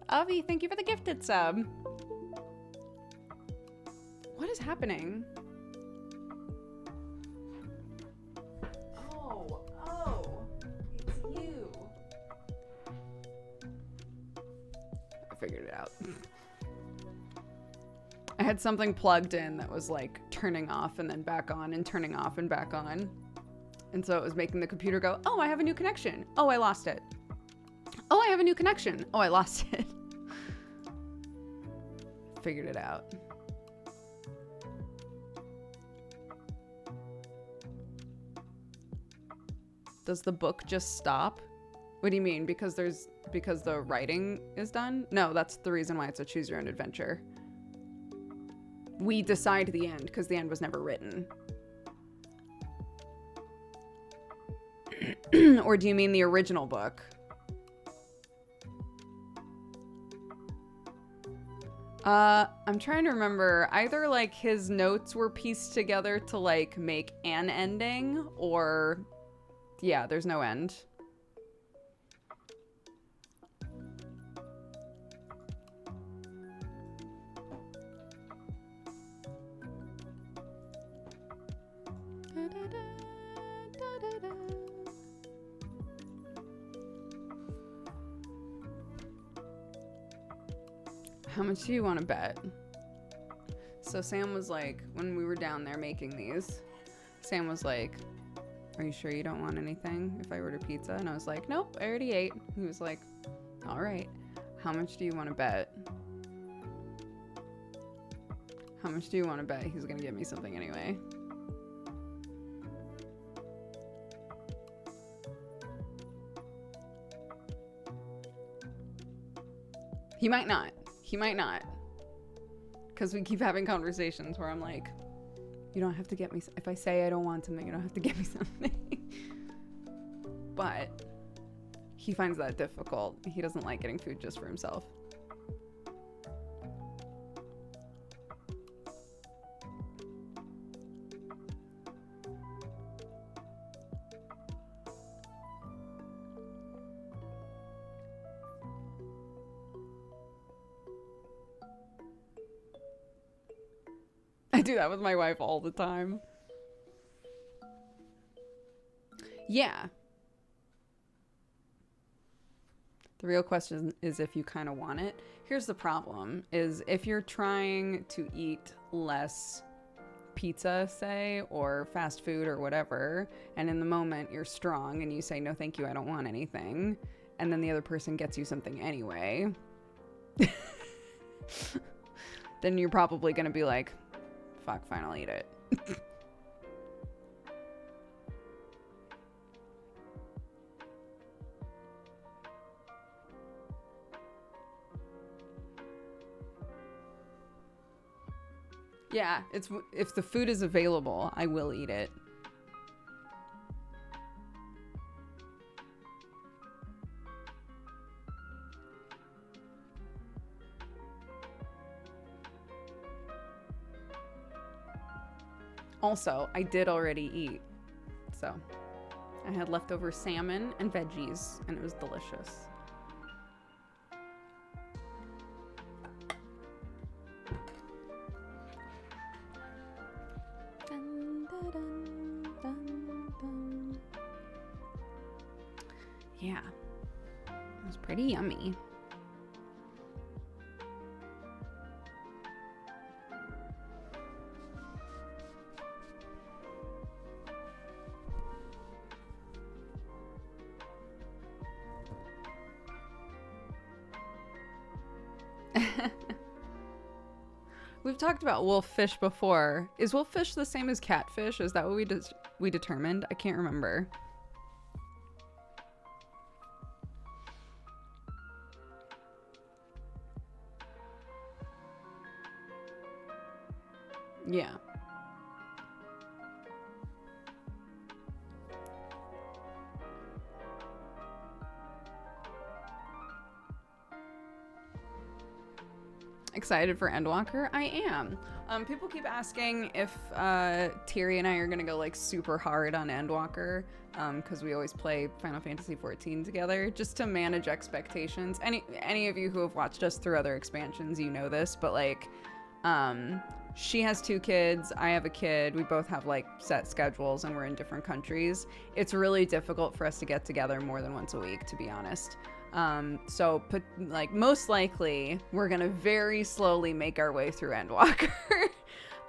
Avi, thank you for the gifted sub. What is happening? Oh, it's you. I figured it out. I had something plugged in that was like turning off and then back on and turning off and back on. And so it was making the computer go, oh, I have a new connection. Oh, I lost it. Oh, I have a new connection. Oh, I lost it. Figured it out. Does the book just stop? What do you mean? Because the writing is done? No, that's the reason why it's a choose your own adventure. We decide the end because the end was never written. Or do you mean the original book? I'm trying to remember. Either like his notes were pieced together to like make an ending, or yeah, there's no end. How much do you want to bet? So Sam was like, when we were down there making these, Sam was like, are you sure you don't want anything if I order pizza? And I was like, nope, I already ate. He was like, all right. How much do you want to bet? How much do you want to bet he's going to give me something anyway? He might not. He might not. Because we keep having conversations where I'm like, you don't have to get me... If I say I don't want something, you don't have to get me something. But he finds that difficult. He doesn't like getting food just for himself. I do that with my wife all the time. Yeah. The real question is if you kind of want it. Here's the problem, is if you're trying to eat less pizza, say, or fast food or whatever, and in the moment you're strong and you say, no, thank you, I don't want anything, and then the other person gets you something anyway, then you're probably going to be like, fuck, fine, I'll eat it. Yeah, it's if the food is available, I will eat it. Also, I did already eat, so I had leftover salmon and veggies, and it was delicious. Dun, dun, dun, dun, dun. Yeah, it was pretty yummy. We've talked about wolffish before. Is wolffish the same as catfish? Is that what we determined? I can't remember. Yeah. excited for Endwalker? I am. People keep asking if Thierry and I are gonna go like super hard on Endwalker, because we always play Final Fantasy XIV together, just to manage expectations. Any of you who have watched us through other expansions, you know this, but like, she has 2 kids, I have a kid, we both have like set schedules and we're in different countries. It's really difficult for us to get together more than once a week, to be honest. So most likely we're gonna very slowly make our way through Endwalker.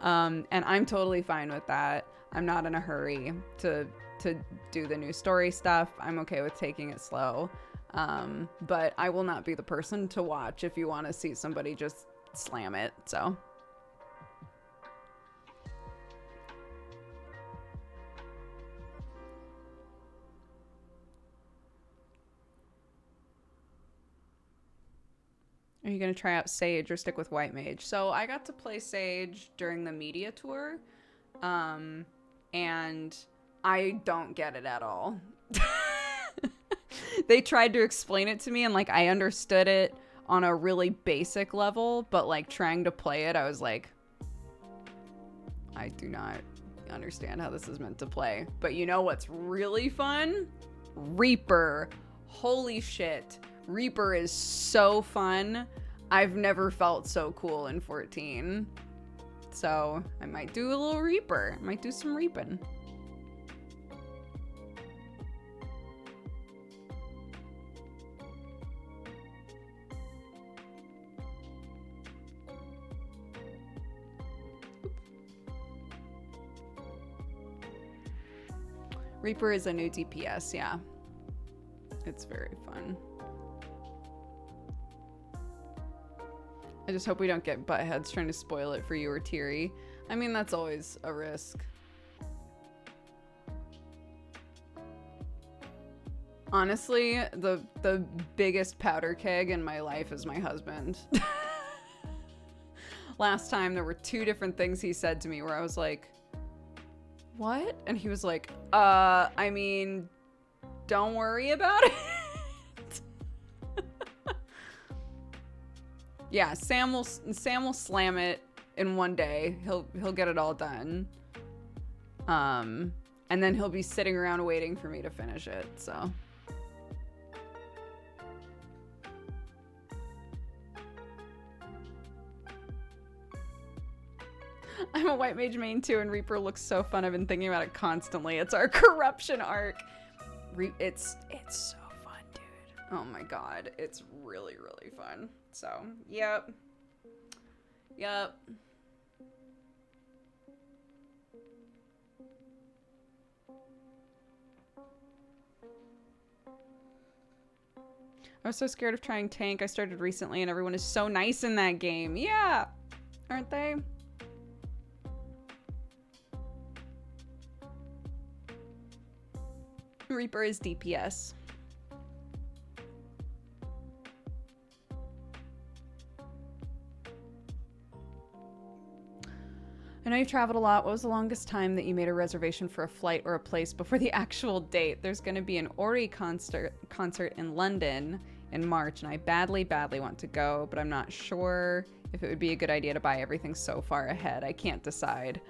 And I'm totally fine with that. I'm not in a hurry to do the new story stuff. I'm okay with taking it slow. But I will not be the person to watch if you want to see somebody just slam it, so. Are you going to try out Sage or stick with White Mage? So I got to play Sage during the media tour, and I don't get it at all. They tried to explain it to me, and like I understood it on a really basic level, but like trying to play it, I was like, I do not understand how this is meant to play. But you know what's really fun? Reaper. Holy shit. Reaper is so fun. I've never felt so cool in 14. So I might do a little Reaper. I might do some reaping. Reaper is a new DPS, yeah. It's very fun. I just hope we don't get buttheads trying to spoil it for you or Thierry. I mean, that's always a risk. Honestly, the biggest powder keg in my life is my husband. Last time there were 2 different things he said to me where I was like, what? And he was like, I mean, don't worry about it. Yeah, Sam will slam it in one day. He'll get it all done. And then he'll be sitting around waiting for me to finish it, so. I'm a White Mage main too, and Reaper looks so fun. I've been thinking about it constantly. It's our corruption arc. It's so fun, dude. Oh my god, it's really, really fun. So, yep. Yep. I was so scared of trying tank. I started recently and everyone is so nice in that game. Yeah. Aren't they? Reaper is DPS. I know you've traveled a lot. What was the longest time that you made a reservation for a flight or a place before the actual date? There's going to be an Ori concert in London in March, and I badly want to go, but I'm not sure if it would be a good idea to buy everything so far ahead. I can't decide.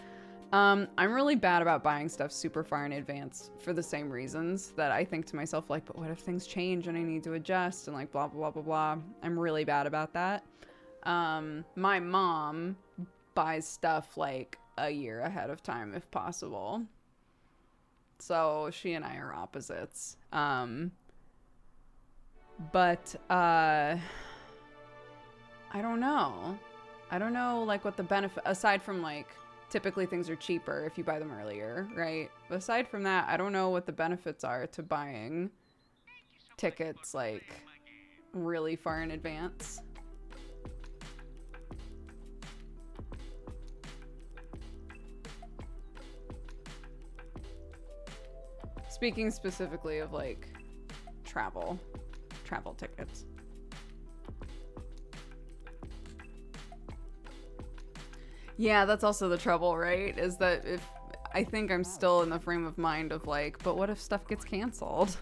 I'm really bad about buying stuff super far in advance for the same reasons that I think to myself, like, but what if things change and I need to adjust and like blah, blah, blah, blah, blah. I'm really bad about that. My mom buys stuff like a year ahead of time if possible. So she and I are opposites. But I don't know. I don't know like what the benefit, aside from like typically things are cheaper if you buy them earlier, right? But aside from that, I don't know what the benefits are to buying tickets like really far in advance. Speaking specifically of like travel tickets. Yeah, that's also the trouble, right? Is that if I think I'm still in the frame of mind of like, but what if stuff gets canceled?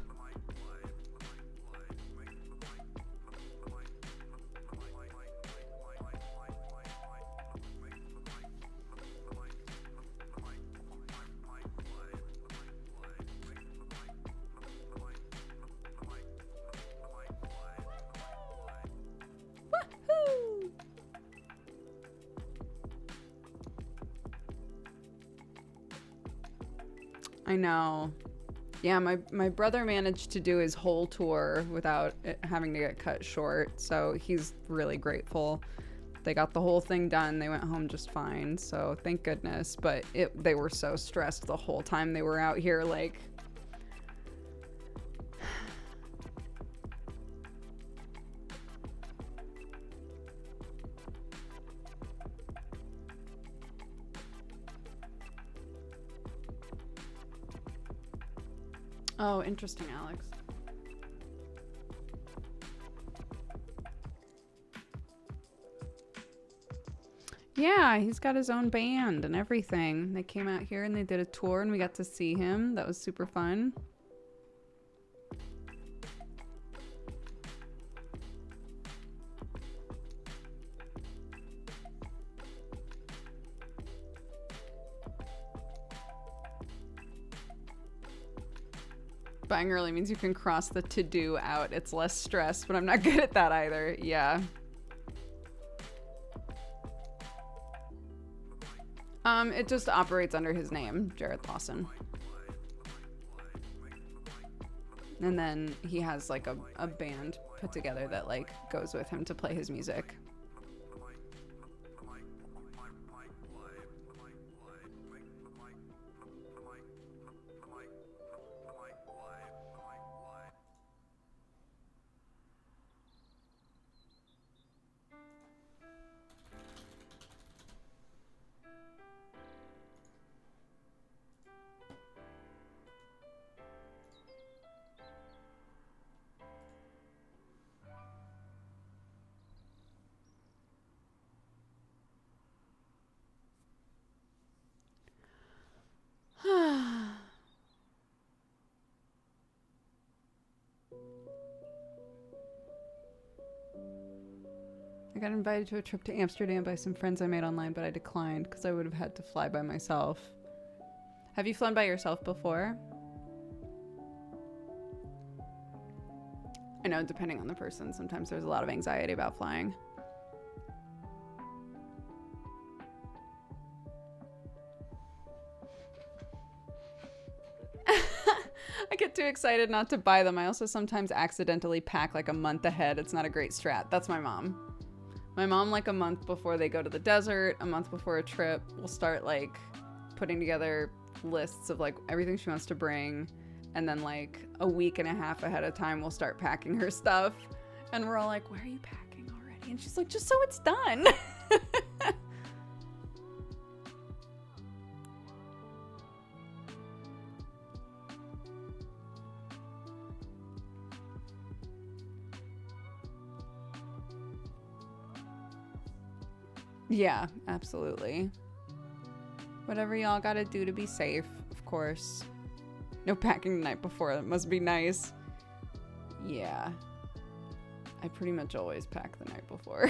I know. Yeah, my brother managed to do his whole tour without it having to get cut short, so he's really grateful. They got the whole thing done. They went home just fine, so thank goodness. But they were so stressed the whole time they were out here, like... Oh, interesting, Alex. Yeah, he's got his own band and everything. They came out here and they did a tour and we got to see him. That was super fun. Buying early means you can cross the to-do out. It's less stress, but I'm not good at that either. Yeah. It just operates under his name, Jared Lawson. And then he has like a band put together that like goes with him to play his music. I got invited to a trip to Amsterdam by some friends I made online, but I declined because I would have had to fly by myself. Have you flown by yourself before? I know, depending on the person, sometimes there's a lot of anxiety about flying. I get too excited not to buy them. I also sometimes accidentally pack like a month ahead. It's not a great strat. That's my mom. My mom, like a month before they go to the desert, a month before a trip, will start like putting together lists of like everything she wants to bring. And then like a week and a half ahead of time, we'll start packing her stuff. And we're all like, why are you packing already? And she's like, just so it's done. Yeah, absolutely. Whatever y'all gotta do to be safe, of course. No packing the night before, that must be nice. Yeah. I pretty much always pack the night before.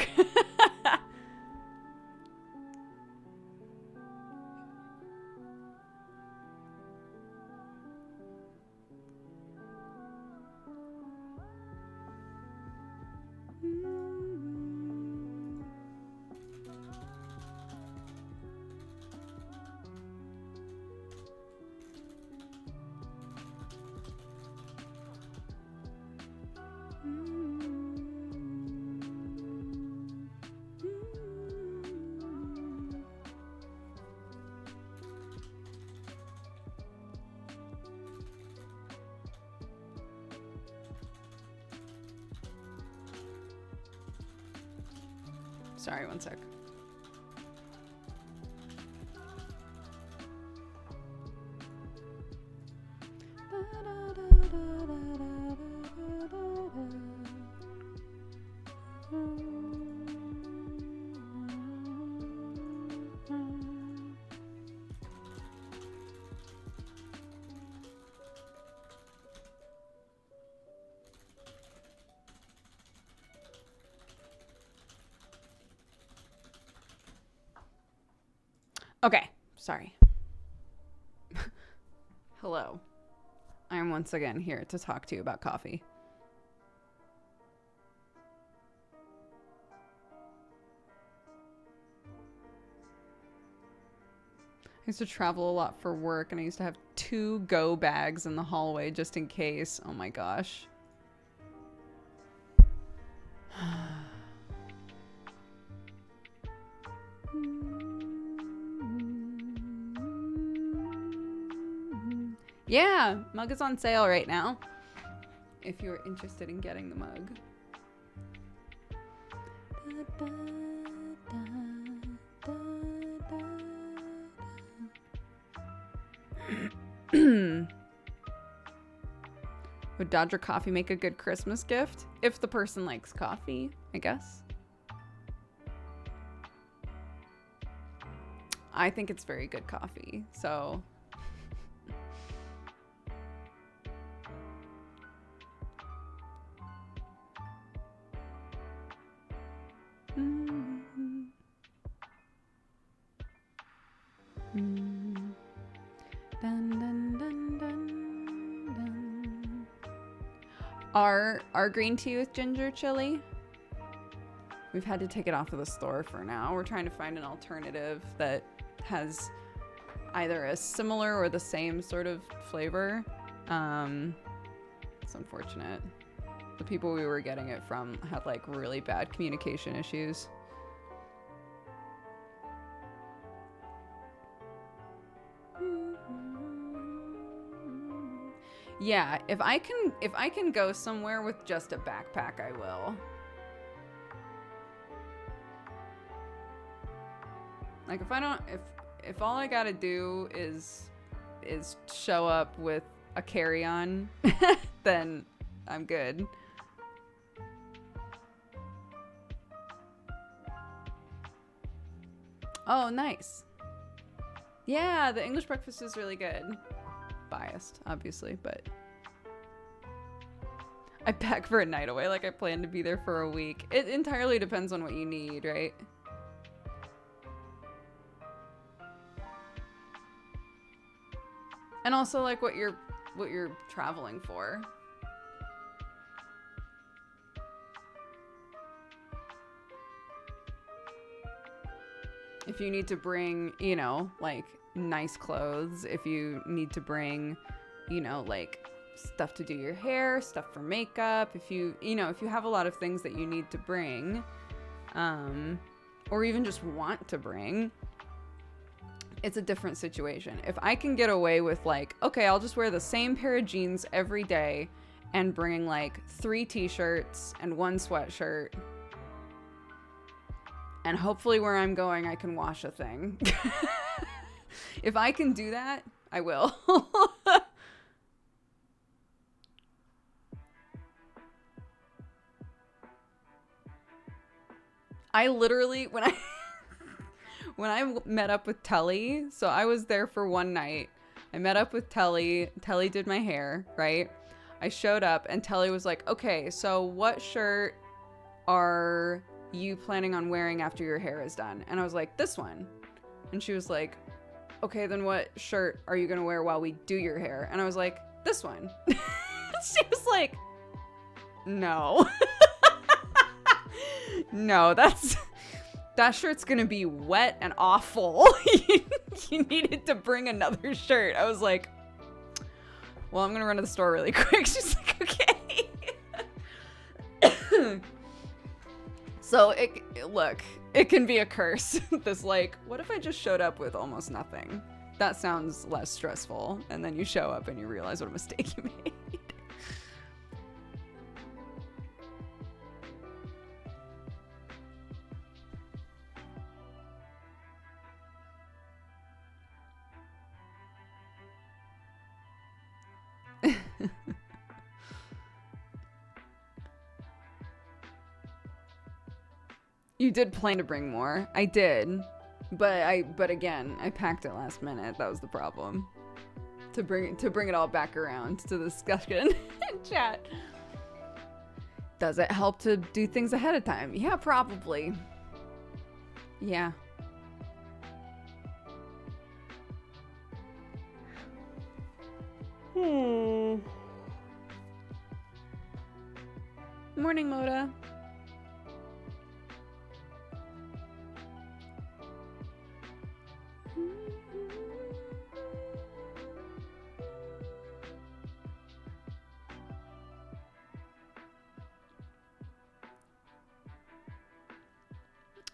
Sorry, one sec. Okay, sorry. Hello. I am once again here to talk to you about coffee. used to travel a lot for work, and I used to have 2 go bags in the hallway just in case. Oh my gosh. Yeah, mug is on sale right now. If you're interested in getting the mug. Would Dodger coffee make a good Christmas gift? If the person likes coffee, I guess. I think it's very good coffee, so... Dun, dun, dun, dun, dun. Our green tea with ginger chili. We've had to take it off of the store for now. We're trying to find an alternative that has either a similar or the same sort of flavor. It's unfortunate. The people we were getting it from had like really bad communication issues. Yeah, if I can go somewhere with just a backpack, I will. Like if all I gotta do is show up with a carry-on, then I'm good. Oh, nice. Yeah, the English breakfast is really good. Biased, obviously, but I pack for a night away. Like I plan to be there for a week. It entirely depends on what you need, right? And also like what you're traveling for. If you need to bring, you know, like nice clothes, if you need to bring, you know, like stuff to do your hair, stuff for makeup, if you have a lot of things that you need to bring, or even just want to bring, it's a different situation. If I can get away with like, okay, I'll just wear the same pair of jeans every day and bring like 3 t-shirts and 1 sweatshirt, and hopefully where I'm going, I can wash a thing. If I can do that, I will. I literally, when I met up with Telly, so I was there for one night. I met up with Telly. Telly did my hair, right? I showed up and Telly was like, okay, so what shirt are you planning on wearing after your hair is done? And I was like, this one. And she was like, okay, then what shirt are you gonna wear while we do your hair? And I was like, this one. She was like, no. No, that shirt's gonna be wet and awful. You needed to bring another shirt. I was like, well, I'm gonna run to the store really quick. She's like, okay. So it can be a curse. This like, what if I just showed up with almost nothing? That sounds less stressful. And then you show up and you realize what a mistake you made. You did plan to bring more. I did. But again, I packed it last minute. That was the problem. To bring it all back around to the discussion in chat. Does it help to do things ahead of time? Yeah, probably. Yeah. Morning, Moda.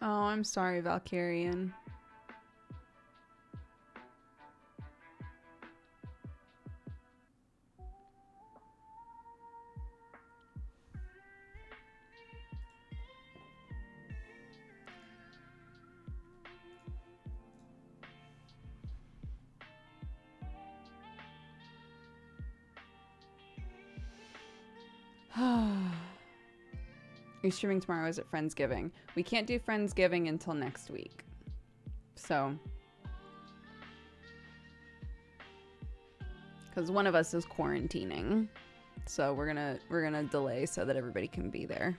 Oh, I'm sorry, Valkyrian. You're streaming tomorrow. Is it Friendsgiving? We can't do Friendsgiving until next week. So, because one of us is quarantining, so we're gonna delay so that everybody can be there.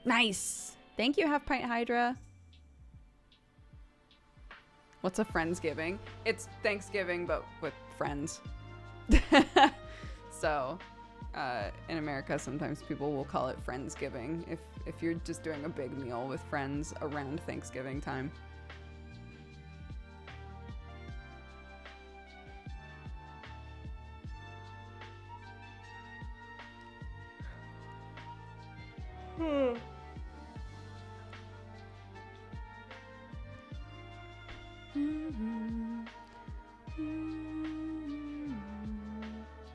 Nice. Thank you, Half Pint Hydra. What's a Friendsgiving? It's Thanksgiving, but with friends. So, in America, sometimes people will call it Friendsgiving if you're just doing a big meal with friends around Thanksgiving time.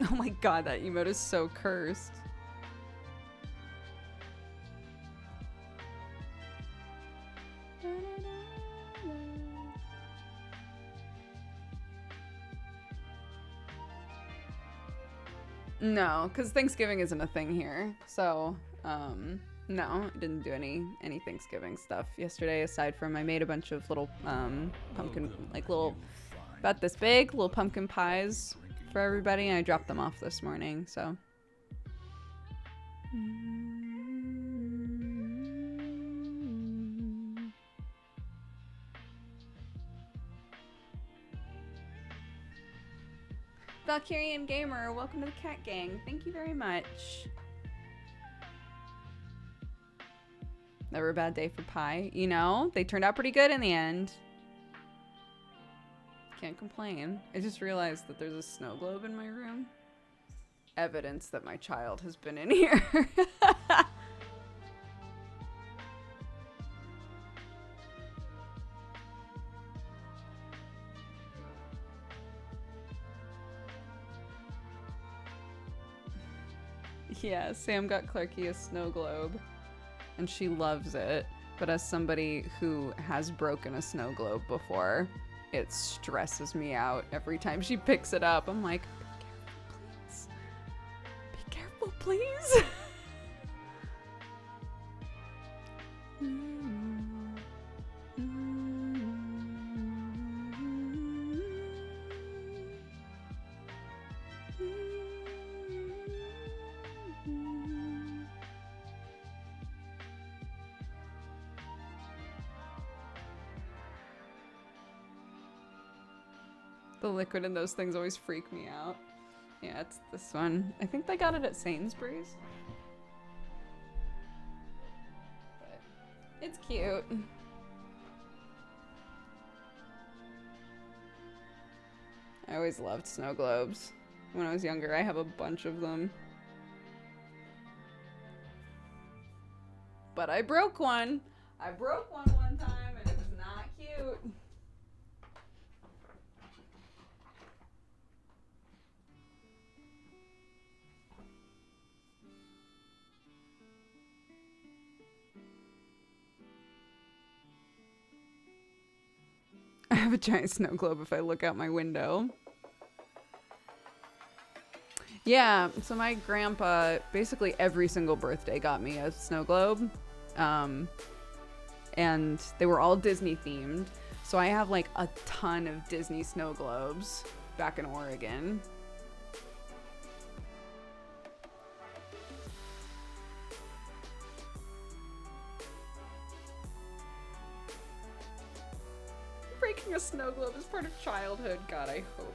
Oh my god, that emote is so cursed. No, because Thanksgiving isn't a thing here. So, no, I didn't do any Thanksgiving stuff yesterday, aside from I made a bunch of little pumpkin, like little, about this big, little pumpkin pies for everybody, and I dropped them off this morning, so. Valkyrian Gamer, welcome to the Cat Gang. Thank you very much. Never a bad day for pie. You know, they turned out pretty good in the end. Can't complain. I just realized that there's a snow globe in my room. Evidence that my child has been in here. Yeah, Sam got Clarky a snow globe, and she loves it. But as somebody who has broken a snow globe before, it stresses me out every time she picks it up. I'm like, be careful, please. The liquid in those things always freak me out. Yeah, it's this one. I think they got it at Sainsbury's. But it's cute. I always loved snow globes. When I was younger, I have a bunch of them. But I broke one. I broke one time and it was not cute. I have a giant snow globe if I look out my window. Yeah, so my grandpa, basically every single birthday got me a snow globe. And they were all Disney themed. So I have like a ton of Disney snow globes back in Oregon. Breaking a snow globe is part of childhood. God, I hope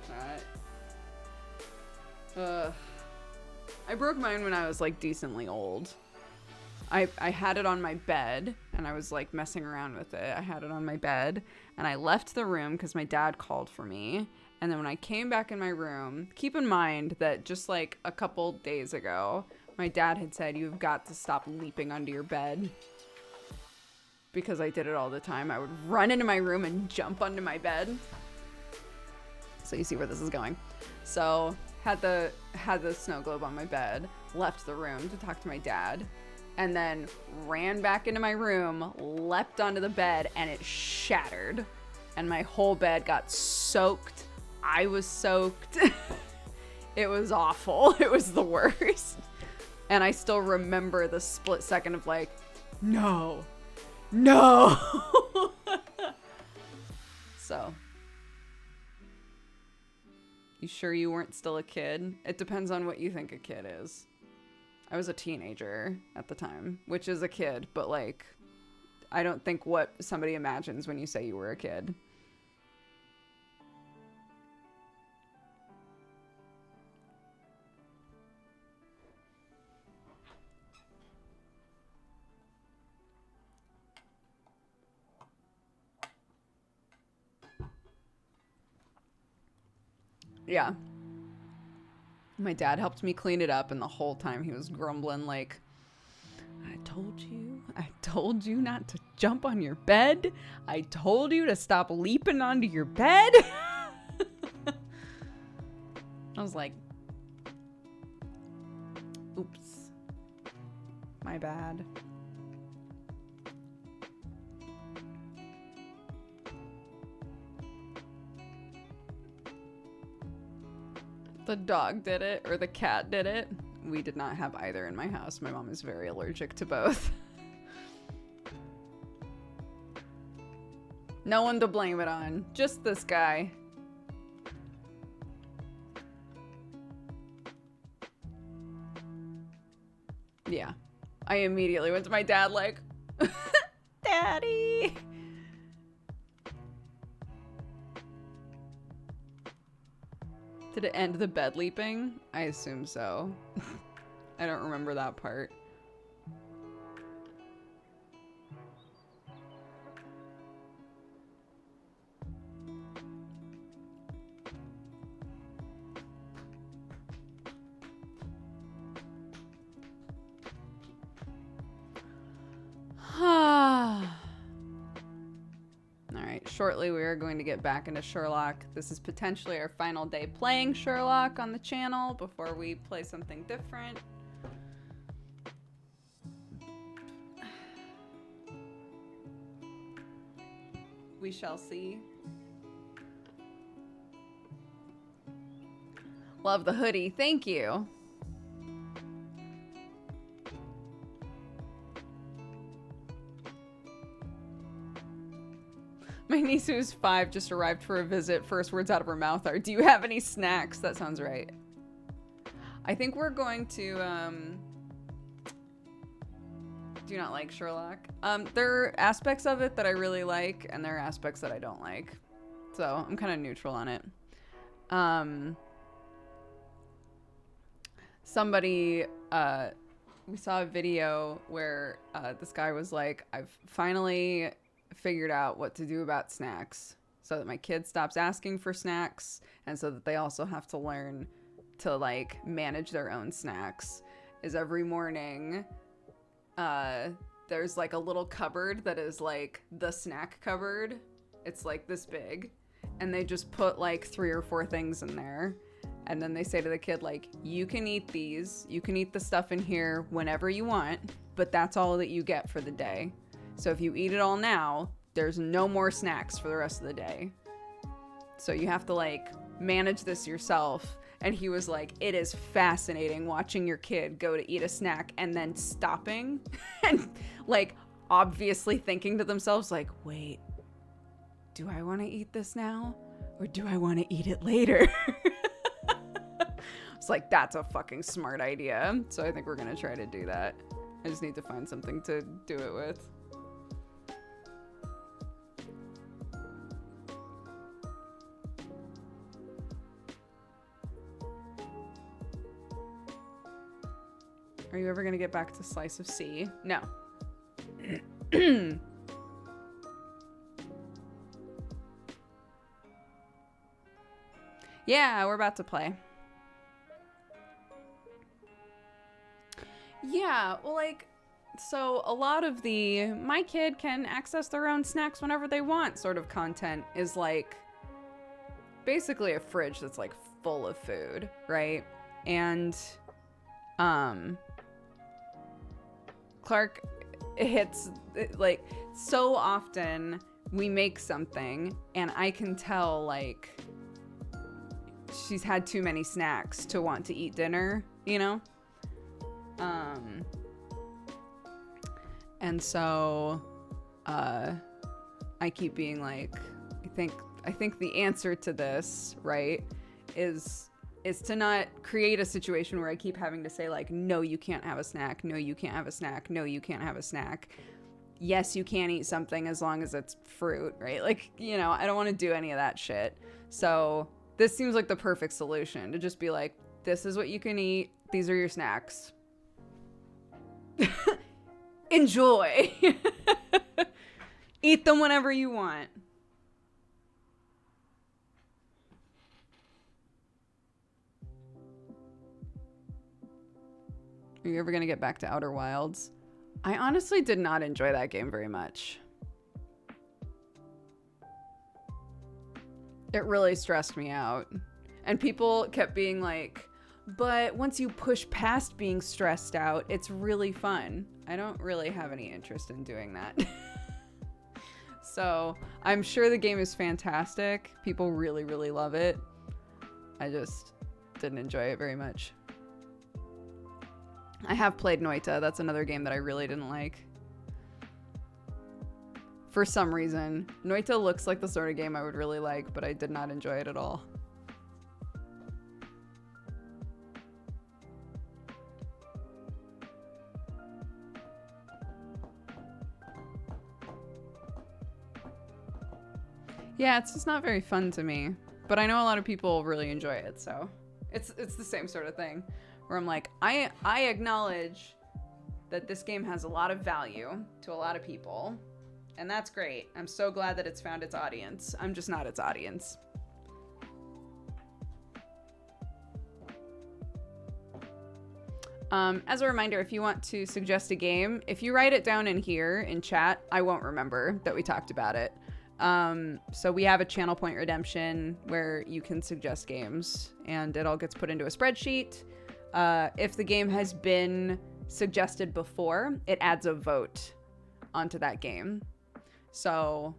not. I broke mine when I was like decently old. I had it on my bed and I was like messing around with it. I had it on my bed and I left the room because my dad called for me. And then when I came back in my room, keep in mind that just like a couple days ago, my dad had said, you've got to stop leaping under your bed. Because I did it all the time. I would run into my room and jump onto my bed. So you see where this is going. So had the snow globe on my bed, left the room to talk to my dad, and then ran back into my room, leapt onto the bed, and it shattered. And my whole bed got soaked. I was soaked. It was awful. It was the worst. And I still remember the split second of like, no. So, you sure you weren't still a kid? It depends on what you think a kid is. I was a teenager at the time, which is a kid, but like, I don't think what somebody imagines when you say you were a kid. Yeah. My dad helped me clean it up, and the whole time he was grumbling like, I told you not to jump on your bed. I told you to stop leaping onto your bed. I was like, oops, my bad. The dog did it, or the cat did it. We did not have either in my house. My mom is very allergic to both. No one to blame it on. Just this guy. Yeah. I immediately went to my dad like, Daddy! Did it end the bed leaping? I assume so. I don't remember that part. Alright, shortly we are going to get back into Sherlock. This is potentially our final day playing Sherlock on the channel before we play something different. We shall see. Love the hoodie. Thank you. My niece, who's 5, just arrived for a visit. First words out of her mouth are, do you have any snacks? That sounds right. I think we're going to, do not like Sherlock. There are aspects of it that I really like, and there are aspects that I don't like. So I'm kind of neutral on it. Somebody, we saw a video where this guy was like, I've finally figured out what to do about snacks so that my kid stops asking for snacks, and so that they also have to learn to like manage their own snacks. Is every morning there's like a little cupboard that is like the snack cupboard. It's like this big, and they just put like 3 or 4 things in there, and then they say to the kid like, you can eat these, you can eat the stuff in here whenever you want, but that's all that you get for the day. So if you eat it all now, there's no more snacks for the rest of the day. So you have to like manage this yourself. And he was like, it is fascinating watching your kid go to eat a snack and then stopping and like obviously thinking to themselves like, wait, do I want to eat this now? Or do I want to eat it later? It's like, that's a fucking smart idea. So I think we're going to try to do that. I just need to find something to do it with. Are you ever going to get back to Slice of Sea? No. Yeah, we're about to play. Yeah, well, like, so a lot of the my kid can access their own snacks whenever they want sort of content is like basically a fridge that's like full of food, right? And Clark hits like so often we make something and I can tell like she's had too many snacks to want to eat dinner, you know? And so I keep being like, I think the answer to this, right, is to not create a situation where I keep having to say like, no, you can't have a snack. No, you can't have a snack. No, you can't have a snack. Yes, you can eat something as long as it's fruit, right? Like, you know, I don't want to do any of that shit. So this seems like the perfect solution to just be like, this is what you can eat. These are your snacks. Enjoy. Eat them whenever you want. Are you ever going to get back to Outer Wilds? I honestly did not enjoy that game very much. It really stressed me out. And people kept being like, but once you push past being stressed out, it's really fun. I don't really have any interest in doing that. So I'm sure the game is fantastic. People really, really love it. I just didn't enjoy it very much. I have played Noita. That's another game that I really didn't like. For some reason. Noita looks like the sort of game I would really like, but I did not enjoy it at all. Yeah, it's just not very fun to me. But I know a lot of people really enjoy it, so it's the same sort of thing. Where I'm like, I acknowledge that this game has a lot of value to a lot of people. And that's great. I'm so glad that it's found its audience. I'm just not its audience. As a reminder, if you want to suggest a game, if you write it down in here in chat, I won't remember that we talked about it. So we have a channel point redemption where you can suggest games and it all gets put into a spreadsheet. If the game has been suggested before, it adds a vote onto that game. So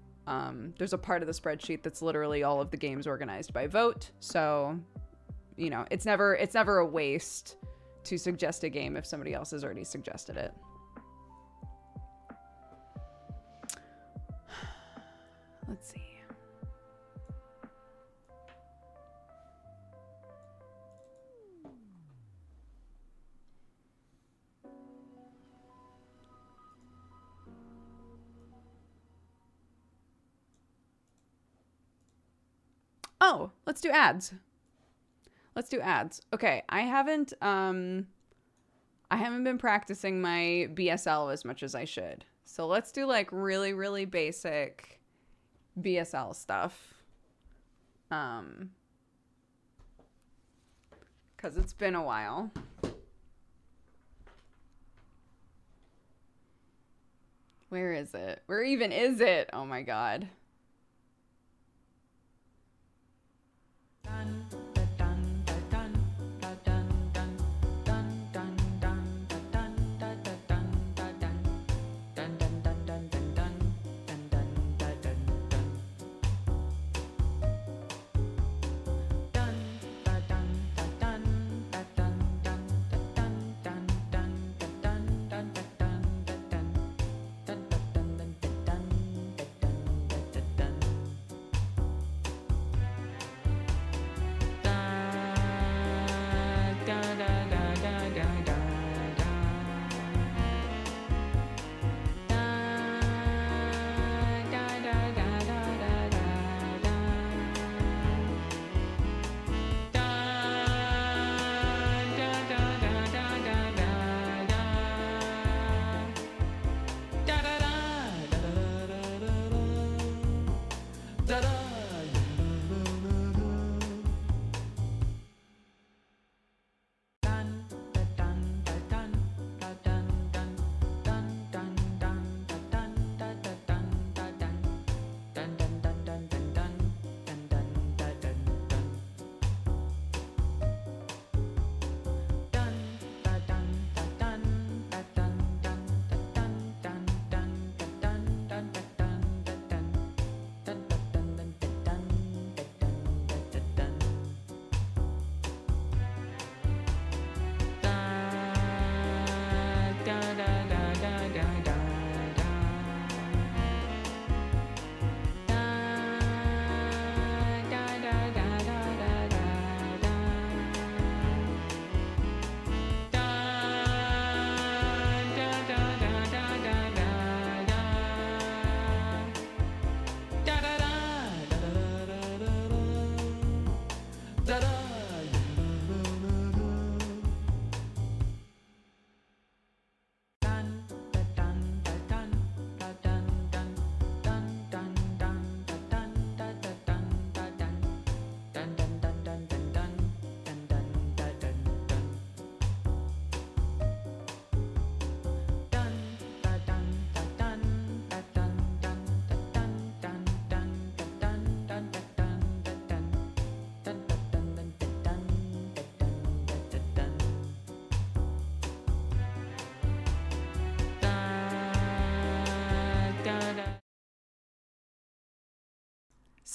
there's a part of the spreadsheet that's literally all of the games organized by vote. So, you know, it's never a waste to suggest a game if somebody else has already suggested it. Let's see. Oh, let's do ads. Let's do ads. Okay, I haven't been practicing my BSL as much as I should. So let's do like really, really basic BSL stuff. 'Cause it's been a while. Where is it? Where even is it? Oh my god.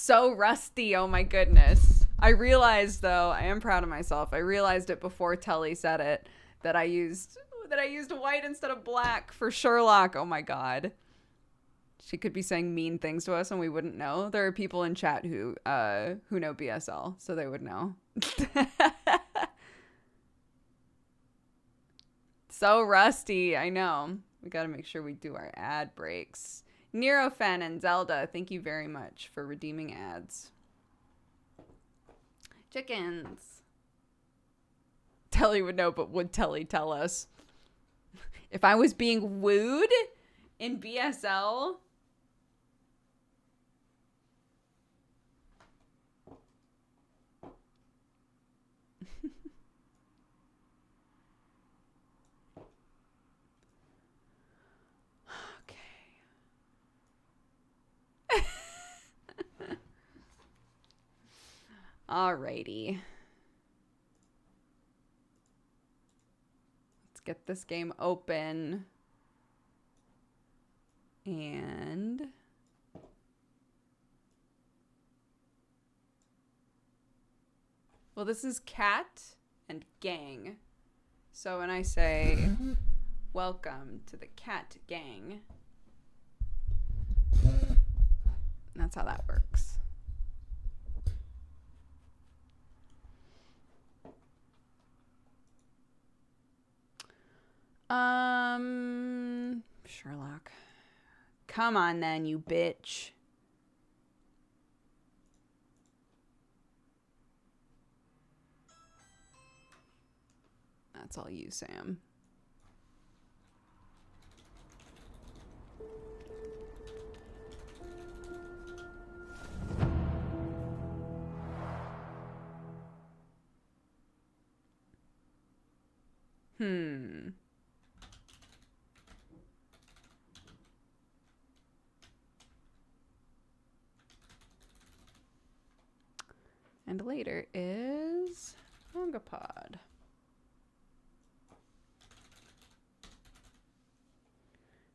So rusty, oh my goodness. I realized though, I am proud of myself. I realized it before Telly said it that I used white instead of black for Sherlock. Oh my god. She could be saying mean things to us and we wouldn't know. There are people in chat who know BSL, so they would know. So rusty, I know. We got to make sure we do our ad breaks. Nerofen and Zelda, thank you very much for redeeming ads. Chickens. Telly would know, but would Telly tell us? If I was being wooed in BSL... Alrighty. Let's get this game open. And... well, this is cat and gang. So when I say, welcome to the cat gang, that's how that works. Sherlock. Come on then, you bitch. That's all you, Sam. And later is Mangapod.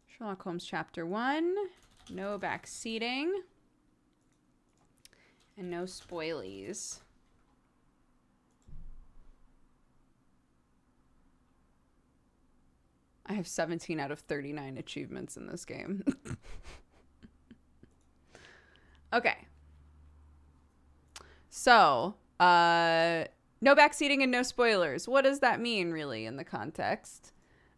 Sherlock Holmes Chapter 1. No backseating. And no spoilies. I have 17 out of 39 achievements in this game. Okay. So, no backseating and no spoilers. What does that mean, really, in the context?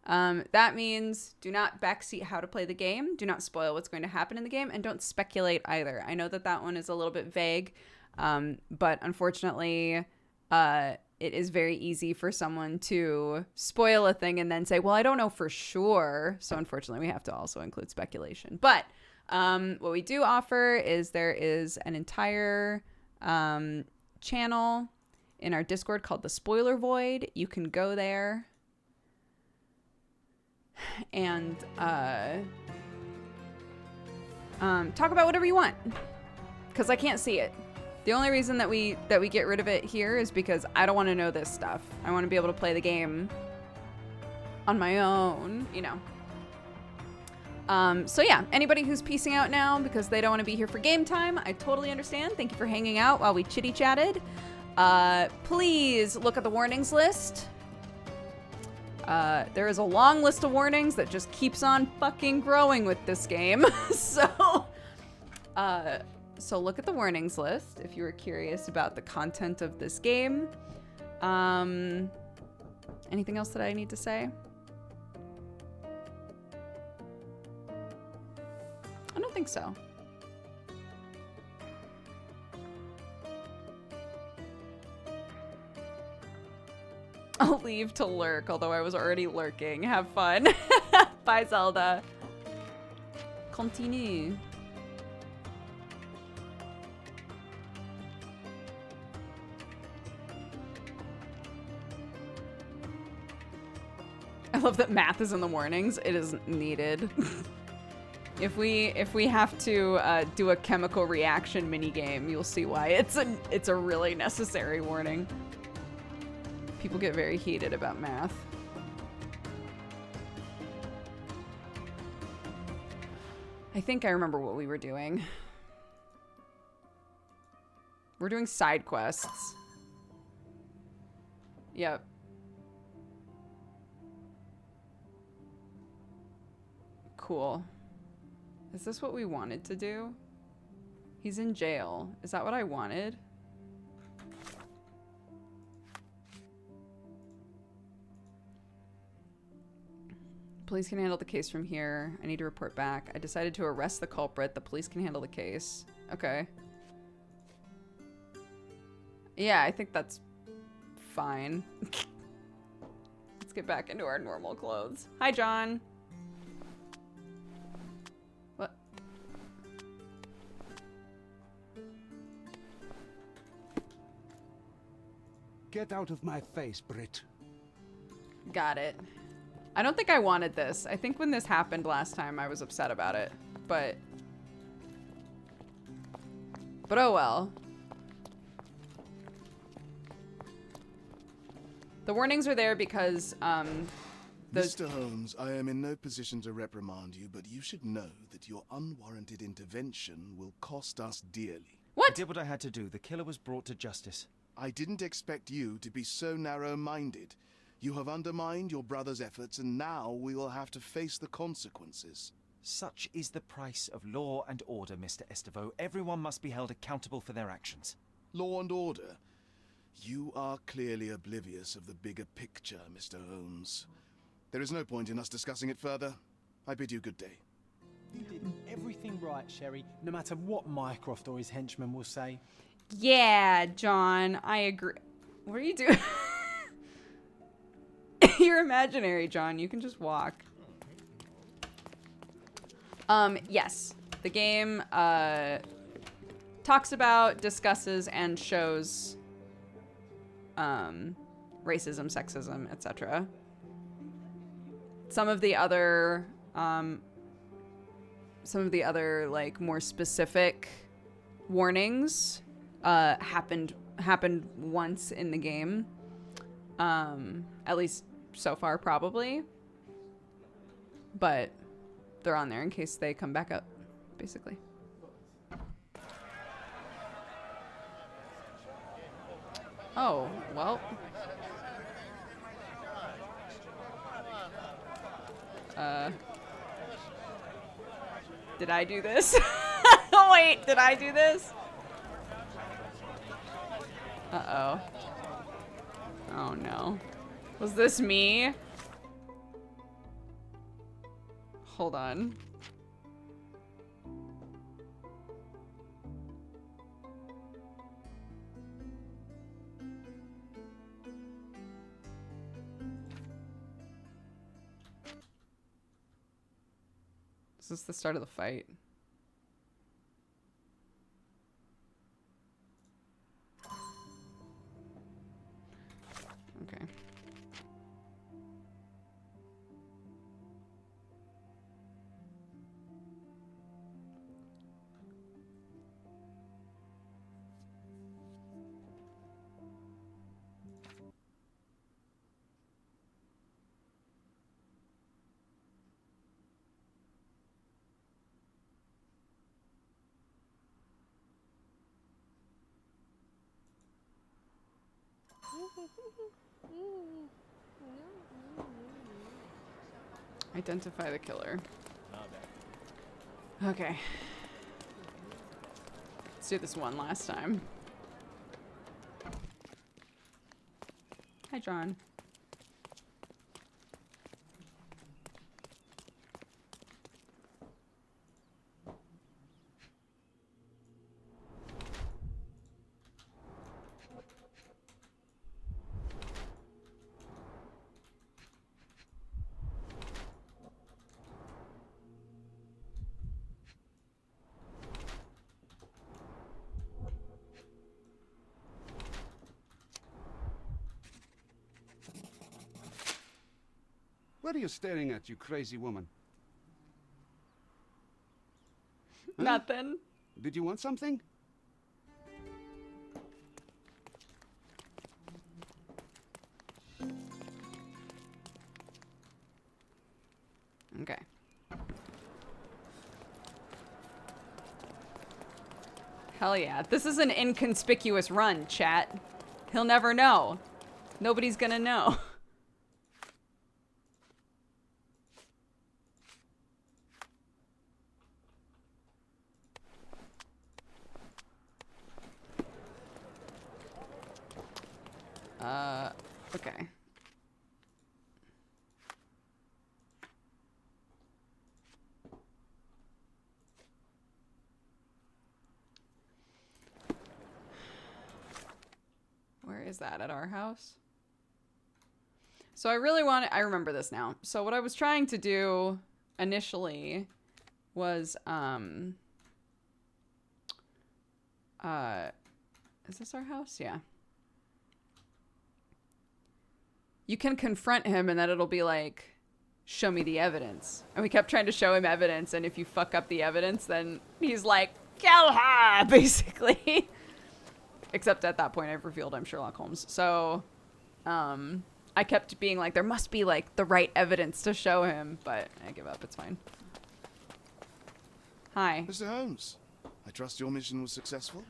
That means do not backseat how to play the game, do not spoil what's going to happen in the game, and don't speculate either. I know that that one is a little bit vague, but unfortunately, it is very easy for someone to spoil a thing and then say, well, I don't know for sure. So unfortunately, we have to also include speculation. But what we do offer is there is an entire channel in our Discord called the Spoiler Void. You can go there and talk about whatever you want, because I can't see it. The only reason that we get rid of it here is because I don't want to know this stuff. I want to be able to play the game on my own, you know. So yeah, anybody who's peacing out now because they don't want to be here for game time, I totally understand. Thank you for hanging out while we chitty chatted. Please look at the warnings list. There is a long list of warnings that just keeps on fucking growing with this game. So look at the warnings list if you were curious about the content of this game. Anything else that I need to say? I don't think so. I'll leave to lurk, although I was already lurking. Have fun. Bye, Zelda. Continue. I love that math is in the warnings. It is needed. If we have to do a chemical reaction minigame, you'll see why it's a really necessary warning. People get very heated about math. I think I remember what we were doing. We're doing side quests. Yep. Cool. Is this what we wanted to do? He's in jail. Is that what I wanted? Police can handle the case from here. I need to report back. I decided to arrest the culprit. The police can handle the case. Okay. Yeah, I think that's fine. Let's get back into our normal clothes. Hi, John. What? Get out of my face, Brit. Got it. I don't think I wanted this. I think when this happened last time, I was upset about it. But oh well. The warnings are there because, Mr. Holmes, I am in no position to reprimand you, but you should know that your unwarranted intervention will cost us dearly. I What? did what I had to do. The killer was brought to justice. I didn't expect you to be so narrow-minded. You have undermined your brother's efforts, and now we will have to face the consequences. Such is the price of law and order, Mr. Estevaux. Everyone must be held accountable for their actions. Law and order? You are clearly oblivious of the bigger picture, Mr. Holmes. There is no point in us discussing it further. I bid you good day. You did everything right, Sherry, no matter what Mycroft or his henchmen will say. Yeah, John, I agree. What are you doing? You're imaginary, John. You can just walk. Yes. The game talks about, discusses, and shows racism, sexism, etc. Some of the other like more specific warnings happened once in the game. At least so far, probably. But they're on there in case they come back up, basically. Oh, well. Did I do this? Oh, wait, did I do this? Uh-oh. Oh, no. Was this me? Hold on. Is this the start of the fight? Okay. Identify the killer. Okay. Let's do this one last time. Hi, John. What are you staring at, you crazy woman? Huh? Nothing. Did you want something? Okay. Hell yeah. This is an inconspicuous run, chat. He'll never know. Nobody's gonna know. Okay. Where is that? At our house? So I really I remember this now. So what I was trying to do initially was, is this our house? Yeah. You can confront him and then it'll be like, show me the evidence. And we kept trying to show him evidence, and if you fuck up the evidence, then he's like, kill her, basically. Except at that point I've revealed I'm Sherlock Holmes. So, I kept being like, there must be like the right evidence to show him, but I give up, it's fine. Hi. Mr. Holmes, I trust your mission was successful?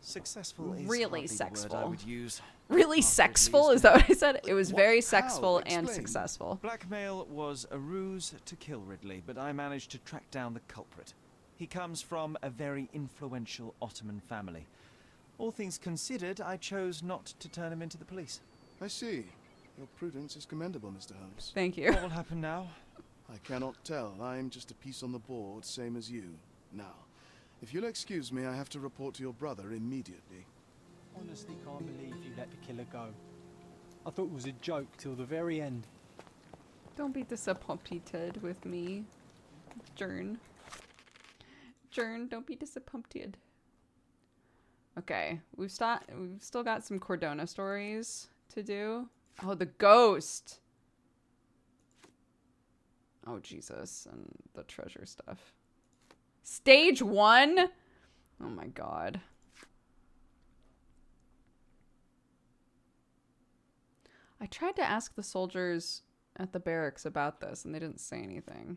Successful is Really hardly the sexful. word I would use. Really After at sexful? least Is that what I said? It was What? very How? sexful and Explain. successful. Blackmail was a ruse to kill Ridley, but I managed to track down the culprit. He comes from a very influential Ottoman family. All things considered, I chose not to turn him into the police. I see. Your prudence is commendable, Mr. Holmes. Thank you. What will happen now? I cannot tell. I'm just a piece on the board, same as you. Now, if you'll excuse me, I have to report to your brother immediately. Honestly can't believe you let the killer go. I thought it was a joke till the very end. Don't be disappointed with me, Jern. Jern, don't be disappointed. Okay, we've still got some Cordona stories to do. Oh, the ghost. Oh, Jesus, and the treasure stuff. Stage 1? Oh my God. I tried to ask the soldiers at the barracks about this, and they didn't say anything.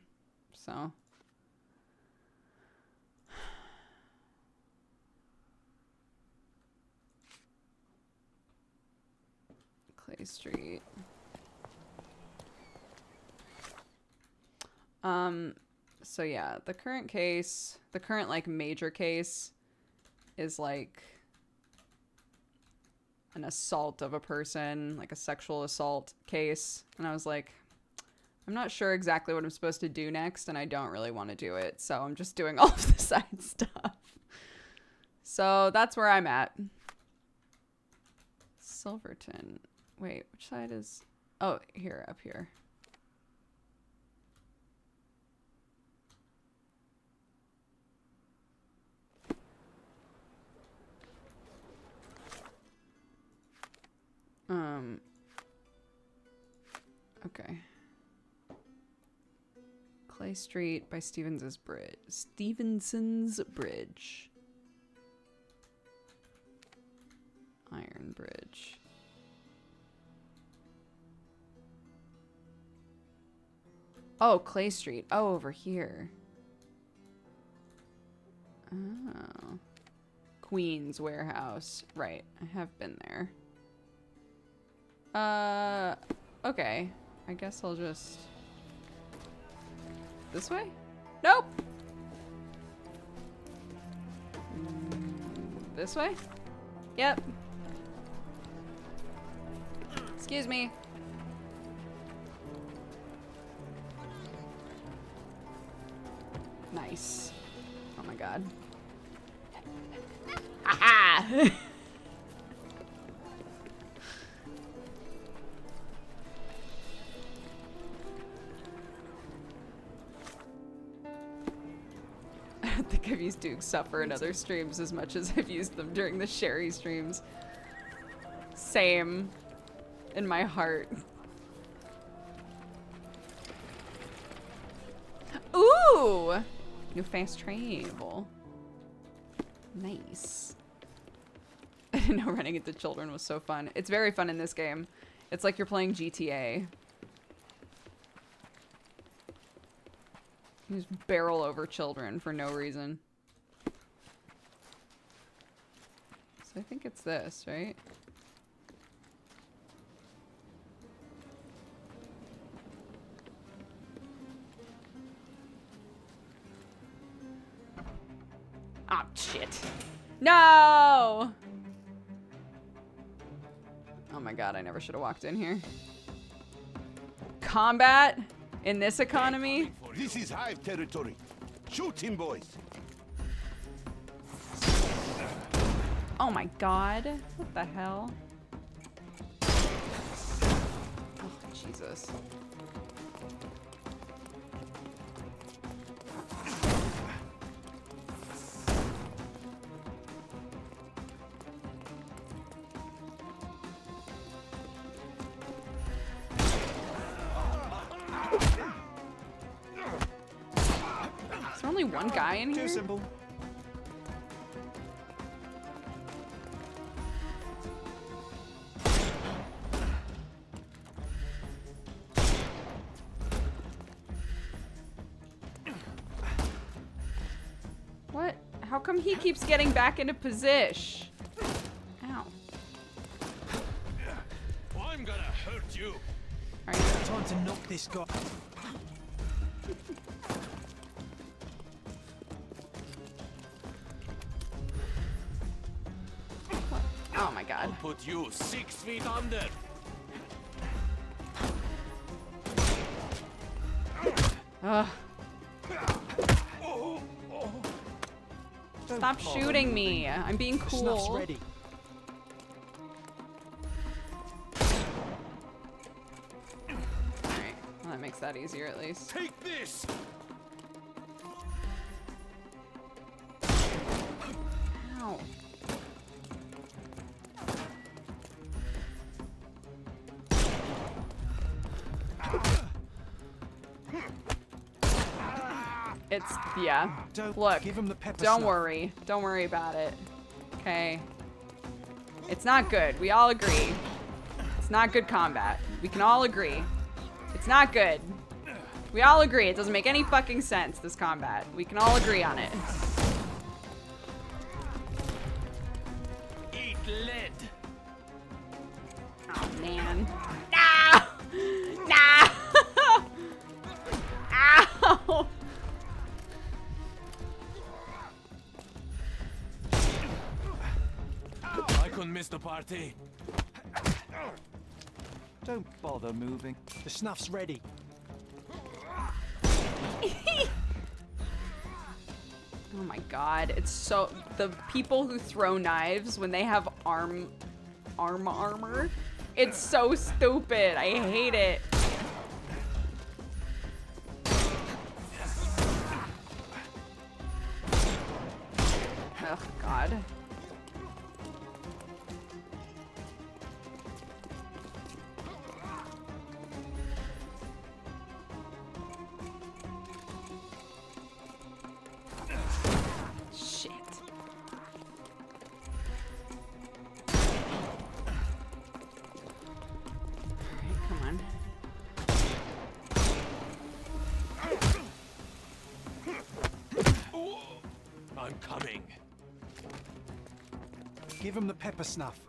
So. Clay Street. So yeah, the current case, the current like major case is like an assault of a person, like a sexual assault case. And I was like, I'm not sure exactly what I'm supposed to do next, and I don't really want to do it. So I'm just doing all of the side stuff. So that's where I'm at. Silverton. Wait, which side is... Oh, here, up here. Okay. Clay Street by Stevenson's Bridge. Iron Bridge. Oh, Clay Street. Oh, over here. Oh. Queen's Warehouse. Right. I have been there. Okay. I guess I'll just... This way? Nope! This way? Yep. Excuse me. Nice. Oh my God. Aha! I don't think I've used Duke Suffer in other streams as much as I've used them during the Sherry streams. Same. In my heart. Ooh! New fast travel. Nice. I didn't know running into children was so fun. It's very fun in this game. It's like you're playing GTA. You just barrel over children for no reason. It's this, right? Ah, shit. No! Oh my god, I never should have walked in here. Combat in this economy? This is Hive territory. Shoot him, boys. Oh my god. What the hell? Oh, Jesus. Is there only one guy in here? Too simple. What? How come he keeps getting back into position? Ow. I'm gonna hurt you. Are you? Time to knock this guy. Oh my god. I'll put you 6 feet under. Ugh. Don't Stop bother shooting moving. me. I'm being The snuff's cool. ready. Alright. Well, that makes that easier at least. Take this. Ow. It's, yeah. Don't Look, give him the pepper don't snuff. worry. Don't worry about it. Okay. It's not good. We all agree. It's not good combat. We can all agree. It's not good. We all agree. It doesn't make any fucking sense, this combat. We can all agree on it. Eat lead. Oh, man. No! No! Ow! I couldn't miss the party. Don't bother moving. The snuff's ready. Oh my god, it's so... The people who throw knives when they have armor, it's so stupid. I hate it. Oh god. Shit. Alright, come on. I'm coming. Give him the pepper snuff.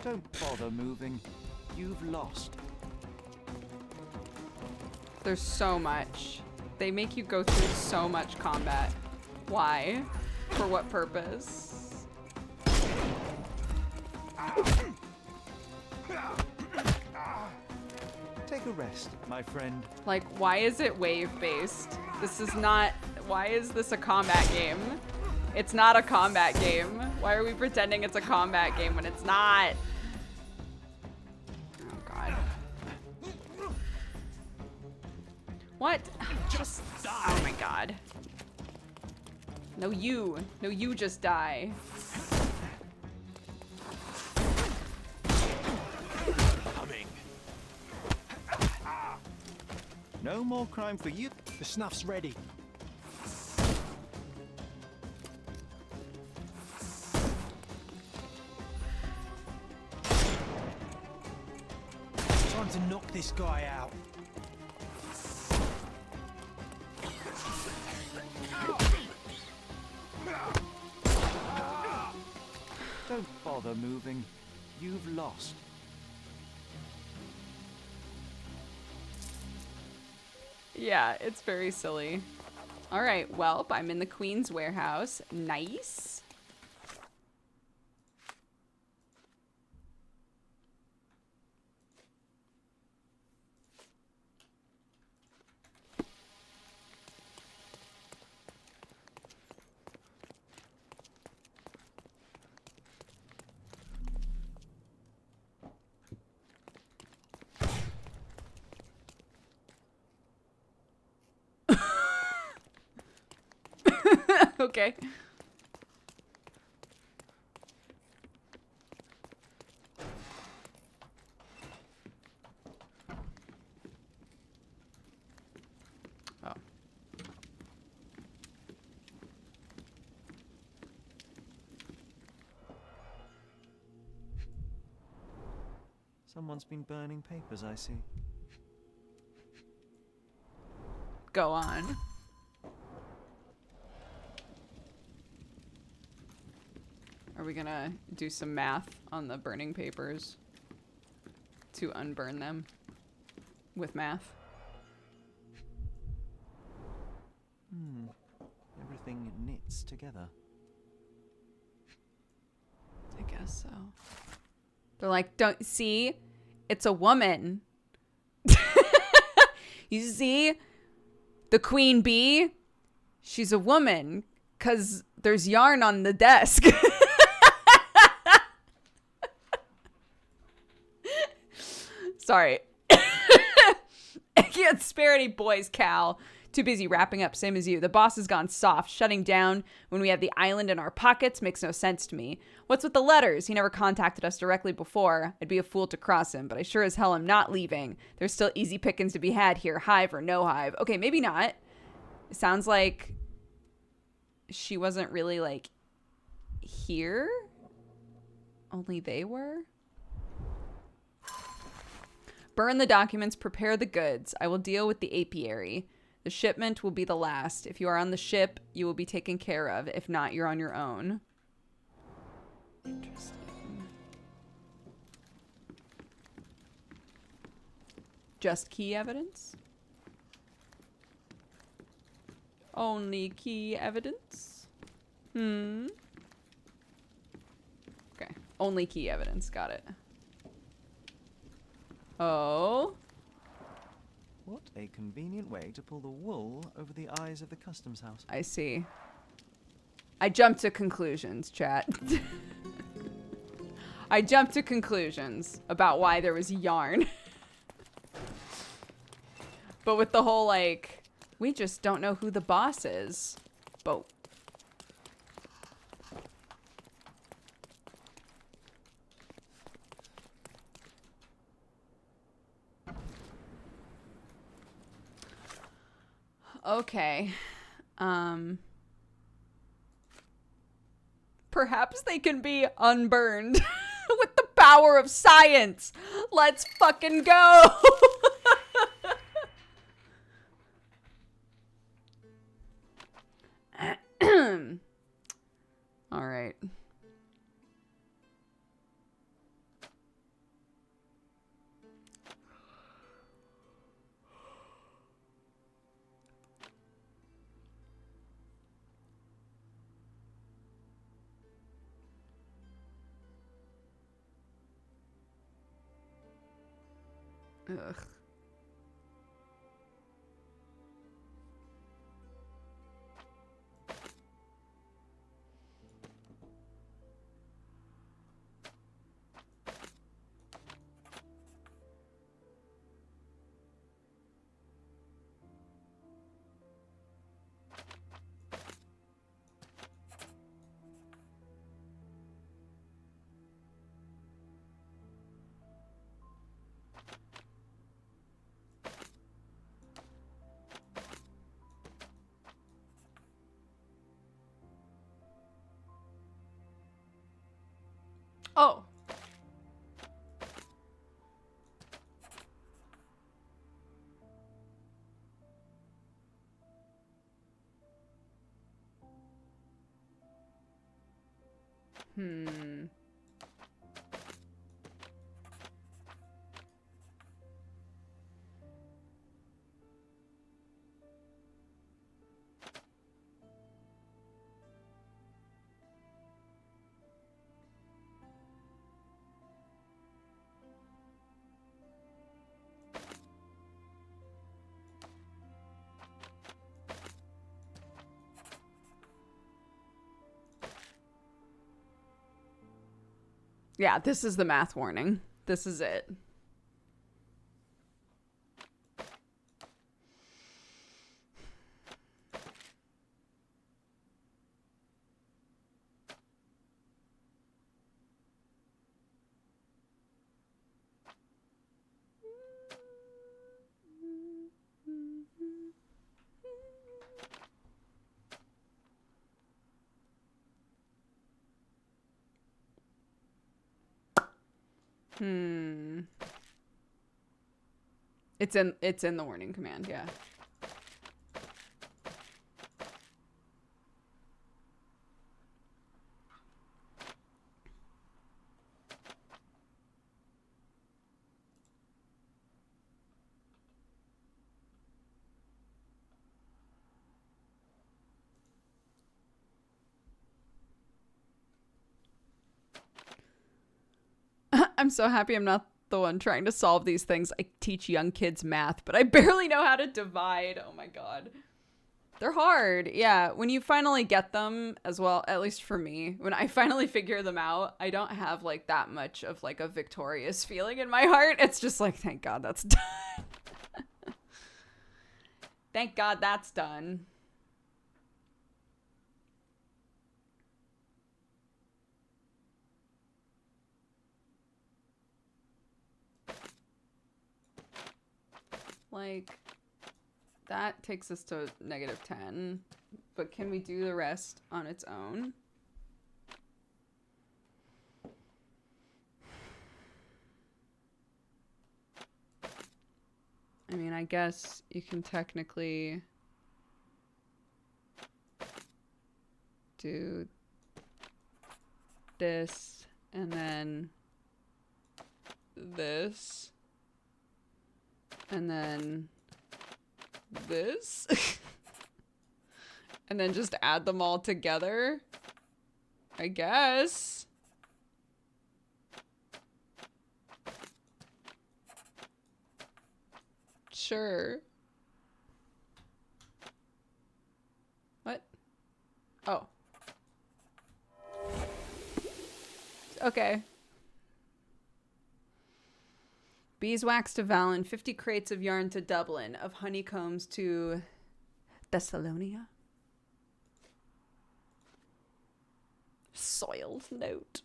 Don't bother moving. You've lost. There's so much. They make you go through so much combat. Why? For what purpose? Take a rest, my friend. Like, why is it wave-based? This is not... Why is this a combat game? It's not a combat game. Why are we pretending it's a combat game when it's not? Oh, God. What? Just die. Oh, my God. No, you. No, you just die. Coming. No more crime for you. The snuff's ready. Time to knock this guy out. bother moving. You've lost. Yeah, it's very silly. All right, well, I'm in the Queen's warehouse. Nice. Okay. Oh. Someone's been burning papers, I see. Go on. Are we gonna do some math on the burning papers to unburn them with math? Everything knits together. I guess so. They're like, don't see? It's a woman. You see? The queen bee? She's a woman. 'Cause there's yarn on the desk. Sorry. I can't spare any boys, Cal. Too busy wrapping up, same as you. The boss has gone soft. Shutting down when we have the island in our pockets makes no sense to me. What's with the letters? He never contacted us directly before. I'd be a fool to cross him, but I sure as hell am not leaving. There's still easy pickings to be had here, hive or no hive. Okay, maybe not. It sounds like she wasn't really, like, here. Only they were. Burn the documents, prepare the goods. I will deal with the apiary. The shipment will be the last. If you are on the ship, you will be taken care of. If not, you're on your own. Interesting. Just key evidence? Only key evidence? Okay. Only key evidence. Got it. Oh. What a convenient way to pull the wool over the eyes of the customs house. I see. I jumped to conclusions, chat. I jumped to conclusions about why there was yarn. But with the whole, like, we just don't know who the boss is. But... Okay. Perhaps they can be unburned with the power of science. Let's fucking go. All right. Ugh. Oh. Yeah, this is the math warning. This is it. It's in the warning command, yeah. I'm so happy I'm not the one trying to solve these things. I teach young kids math, but I barely know how to divide. Oh my god. They're hard. Yeah, when you finally get them as well, at least for me, when I finally figure them out, I don't have like that much of like a victorious feeling in my heart. It's just like, thank God that's done. Thank God that's done. Like, that takes us to -10, but can we do the rest on its own? I mean, I guess you can technically do this and then this. And then this. And then just add them all together, I guess. Sure. What? Oh. Okay. Beeswax to Vallon, 50 crates of yarn to Dublin, of honeycombs to Thessalonia. Soiled note.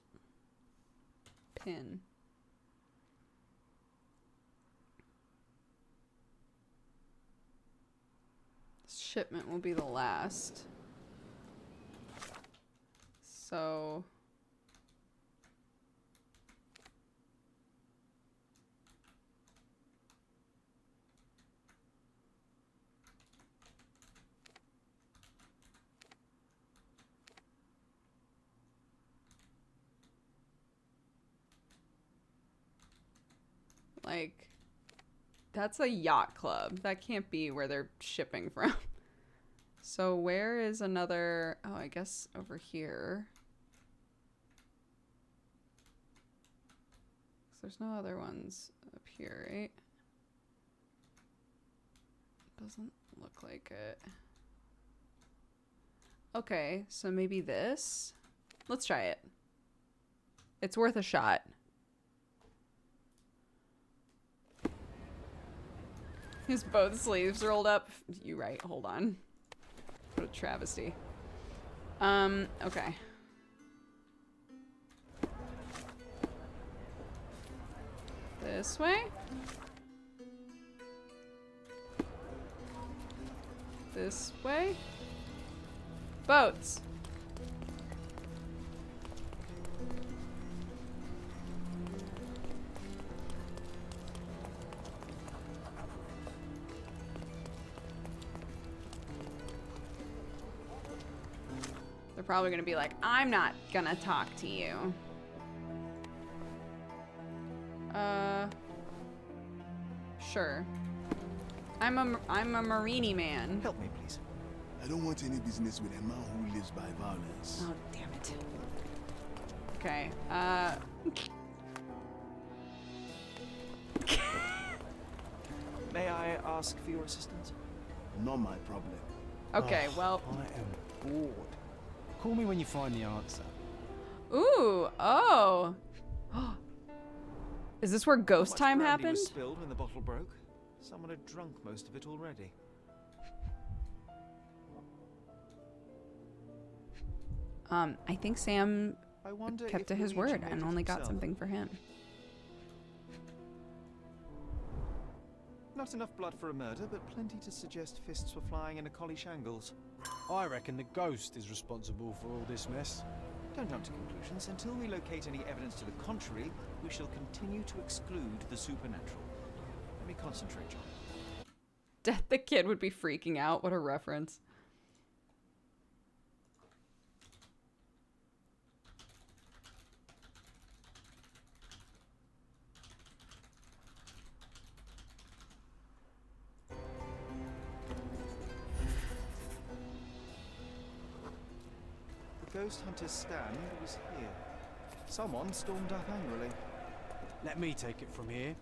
Pin. This shipment will be the last. So... like, that's a yacht club. That can't be where they're shipping from. So where is another... oh, I guess over here. 'Cause there's no other ones up here, right? Doesn't look like it. Okay, so maybe this? Let's try it. It's worth a shot. His both sleeves rolled up. You right, hold on. What a travesty. Okay. This way? This way? Boats. They're probably gonna be like, I'm not gonna talk to you. Sure. I'm a marini man. Help me, please. I don't want any business with a man who lives by violence. Oh, damn it. Okay, May I ask for your assistance? Not my problem. okay, well. I am bored. Call me when you find the answer. Ooh, oh. Is this where ghost Much time brandy happened? was spilled when the bottle broke. Someone had drunk most of it already. I think Sam I wonder kept if to his Luigi word made and it only got himself. something for him. Not enough blood for a murder, but plenty to suggest fists were flying in a collie shangles. I reckon the ghost is responsible for all this mess. Don't jump to conclusions. Until we locate any evidence to the contrary, we shall continue to exclude the supernatural. Let me concentrate, John. Death the kid would be freaking out. What a reference. The ghost hunter's stand was here. Someone stormed up angrily. Let me take it from here.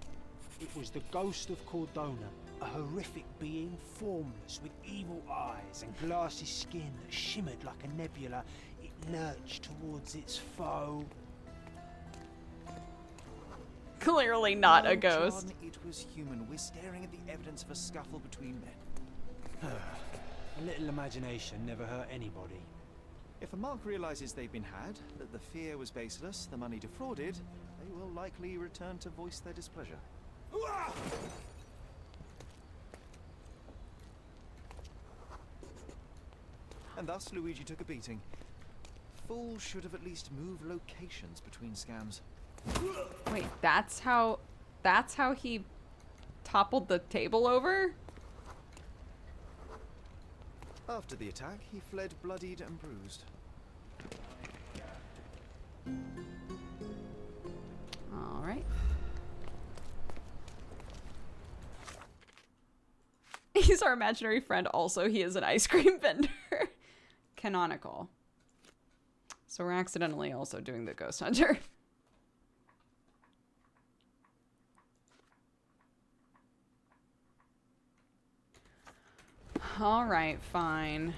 It was the ghost of Cordona, a horrific being, formless, with evil eyes and glassy skin that shimmered like a nebula. It lurched towards its foe. Clearly not No, a ghost. John, it was human. We're staring at the evidence of a scuffle between men. A little imagination never hurt anybody. If a mark realizes they've been had, that the fear was baseless, the money defrauded, they will likely return to voice their displeasure. And thus Luigi took a beating. Fools should have at least moved locations between scams. Wait, that's how he toppled the table over? After the attack, he fled bloodied and bruised. All right. He's our imaginary friend. Also, he is an ice cream vendor. Canonical. So we're accidentally also doing the ghost hunter. All right, fine.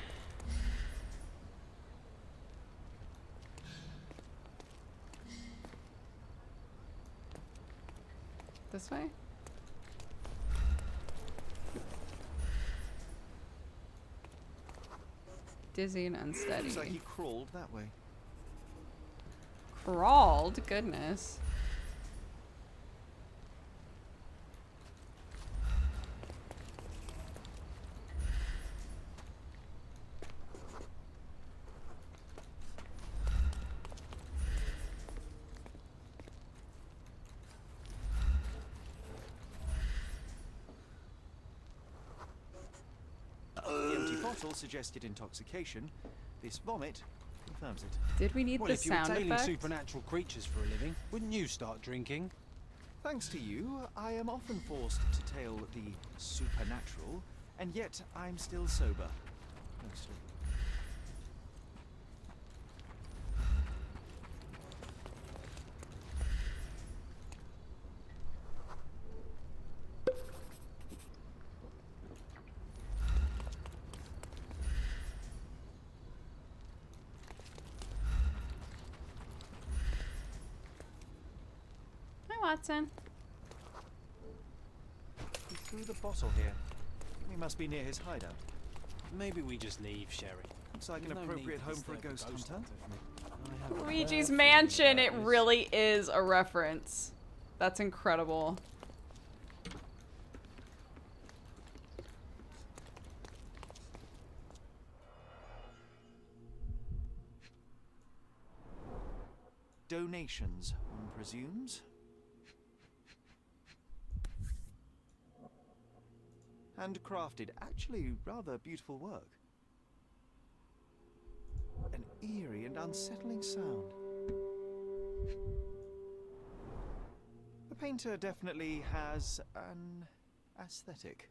This way? Dizzy and unsteady. Looks like he crawled that way. Crawled? Goodness. The empty bottle suggested intoxication. This vomit confirms it. Did we need Well, the if you were sound tailing effect? supernatural creatures for a living, wouldn't you start drinking? Thanks to you, I am often forced to tale the supernatural, and yet I'm still sober. Mostly. Hi, Watson. He threw the bottle here. We must be near his hideout. Maybe we just leave, Sherry. Looks like an There's no appropriate need to home for a disturb the ghost hunter. I have a Luigi's bad Mansion. feeling It about this. really is a reference. That's incredible. Donations, one presumes. Handcrafted, actually rather beautiful work. An eerie and unsettling sound. The painter definitely has an aesthetic.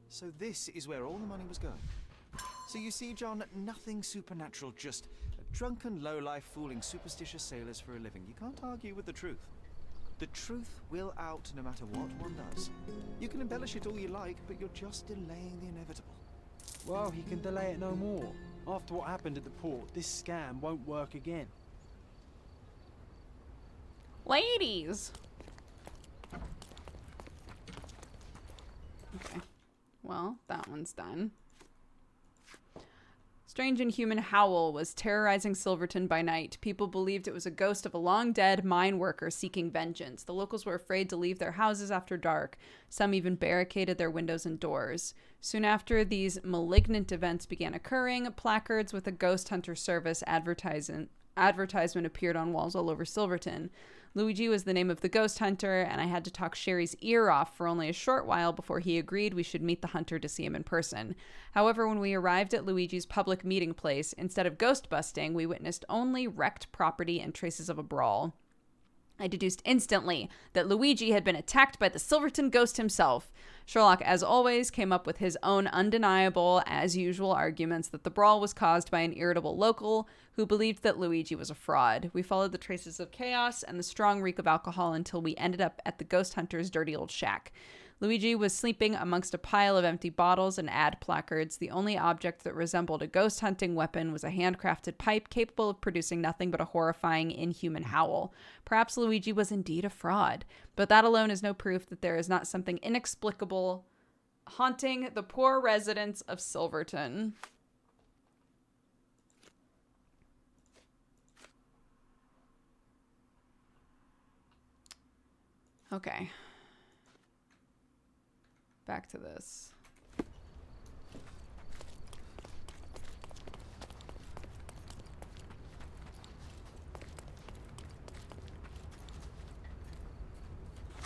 So this is where all the money was going. So you see, John, nothing supernatural, just a drunken lowlife fooling superstitious sailors for a living. You can't argue with the truth. The truth will out no matter what one does. You can embellish it all you like, but you're just delaying the inevitable. Well, he can delay it no more. After what happened at the port, this scam won't work again. Ladies! Okay. Well, that one's done. Strange inhuman howl was terrorizing Silverton by night. People believed it was a ghost of a long-dead mine worker seeking vengeance. The locals were afraid to leave their houses after dark. Some even barricaded their windows and doors. Soon after these malignant events began occurring, placards with a ghost hunter service advertisement appeared on walls all over Silverton. Luigi was the name of the ghost hunter, and I had to talk Sherry's ear off for only a short while before he agreed we should meet the hunter to see him in person. However, when we arrived at Luigi's public meeting place, instead of ghost busting, we witnessed only wrecked property and traces of a brawl. I deduced instantly that Luigi had been attacked by the Silverton ghost himself. Sherlock, as always, came up with his own undeniable, as usual, arguments that the brawl was caused by an irritable local who believed that Luigi was a fraud. We followed the traces of chaos and the strong reek of alcohol until we ended up at the ghost hunter's dirty old shack. Luigi was sleeping amongst a pile of empty bottles and ad placards. The only object that resembled a ghost hunting weapon was a handcrafted pipe capable of producing nothing but a horrifying, inhuman howl. Perhaps Luigi was indeed a fraud, but that alone is no proof that there is not something inexplicable haunting the poor residents of Silverton. Okay. Back to this.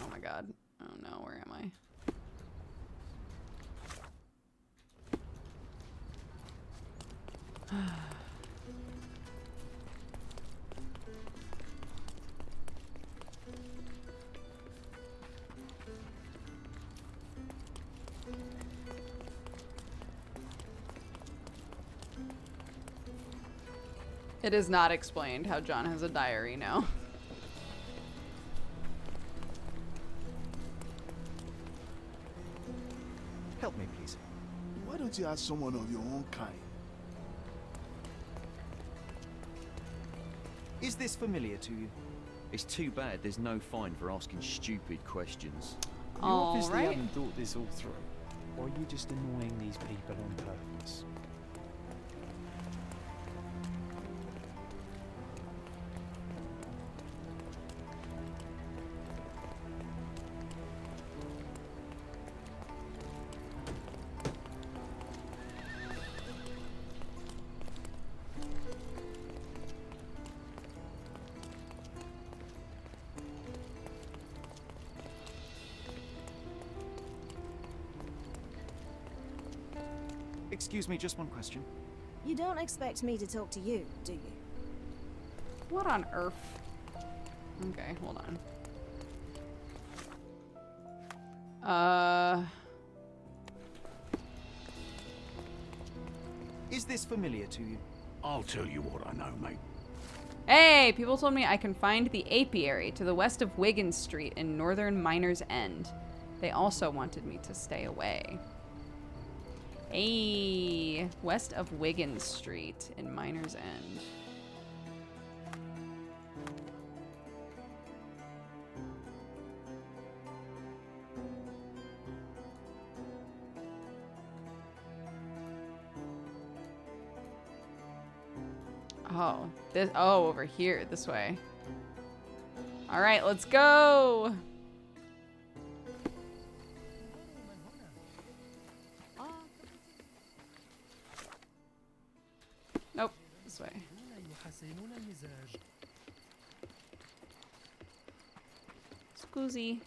Oh my god. Oh no, where am I? It is not explained how John has a diary now. Help me, please. Why don't you ask someone of your own kind? Is this familiar to you? It's too bad there's no fine for asking stupid questions. You All obviously right. haven't thought this all through. Or are you just annoying these people on purpose? Excuse me, just one question. You don't expect me to talk to you, do you? What on earth? Okay, hold on. Is this familiar to you? I'll tell you what I know, mate. Hey, people told me I can find the apiary to the west of Wiggins Street in northern Miners End. They also wanted me to stay away. Hey, west of Wiggins Street in Miners End. Oh, this, oh, over here, this way. All right, let's go. Nope, this way. Scusi.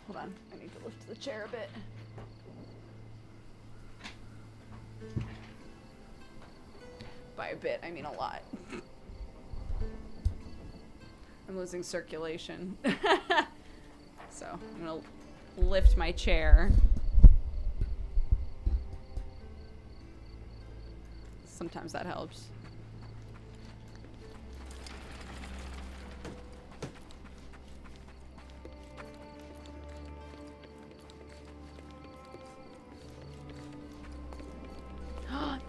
Hold on, I need to lift the chair a bit. By a bit, I mean a lot. I'm losing circulation. So I'm gonna lift my chair. Sometimes that helps.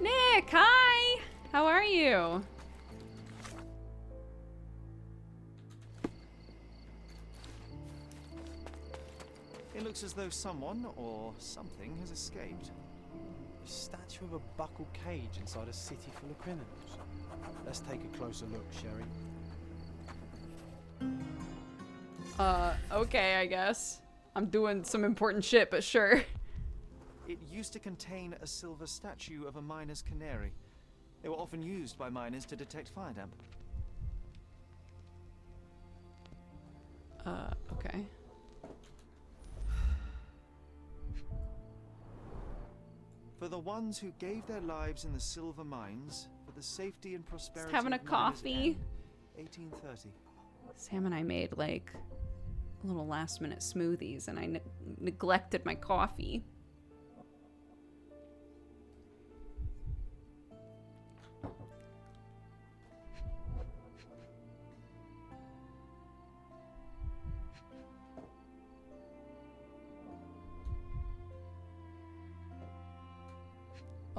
Nick, hi! How are you? It looks as though someone or something has escaped. A statue of a buckled cage inside a city full of criminals. Let's take a closer look, Sherry. Okay, I guess. I'm doing some important shit, but sure. It used to contain a silver statue of a miner's canary. They were often used by miners to detect fire damp. Okay. For the ones who gave their lives in the silver mines, for the safety and prosperity having a of miners' coffee. End, 1830. Sam and I made like little last minute smoothies and I neglected my coffee.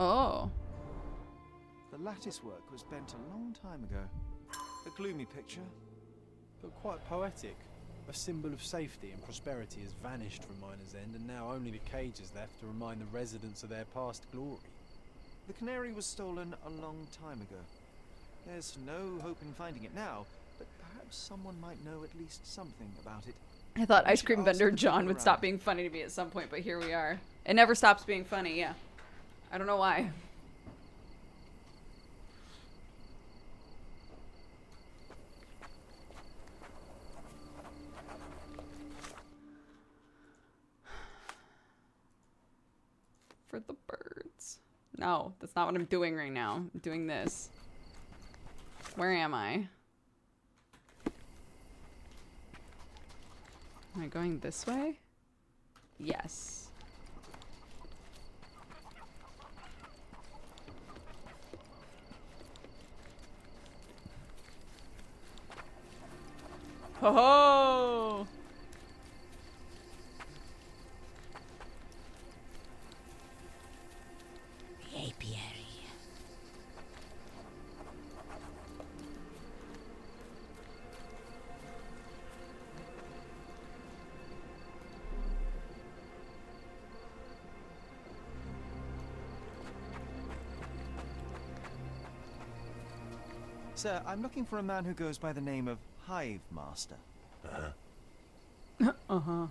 Oh. The lattice work was bent a long time ago. A gloomy picture. But quite poetic. A symbol of safety and prosperity has vanished from Miner's End, and now only the cage is left to remind the residents of their past glory. The canary was stolen a long time ago. There's no hope in finding it now, but perhaps someone might know at least something about it. I thought We ice should cream ask vendor the John people would stop around. being funny to me at some point, but here we are. It never stops being funny, yeah. I don't know why. For the birds. No, that's not what I'm doing right now. I'm doing this. Where am I? Am I going this way? Yes. Ho ho! The apiary. Sir, I'm looking for a man who goes by the name of Hive Master. Uh-huh.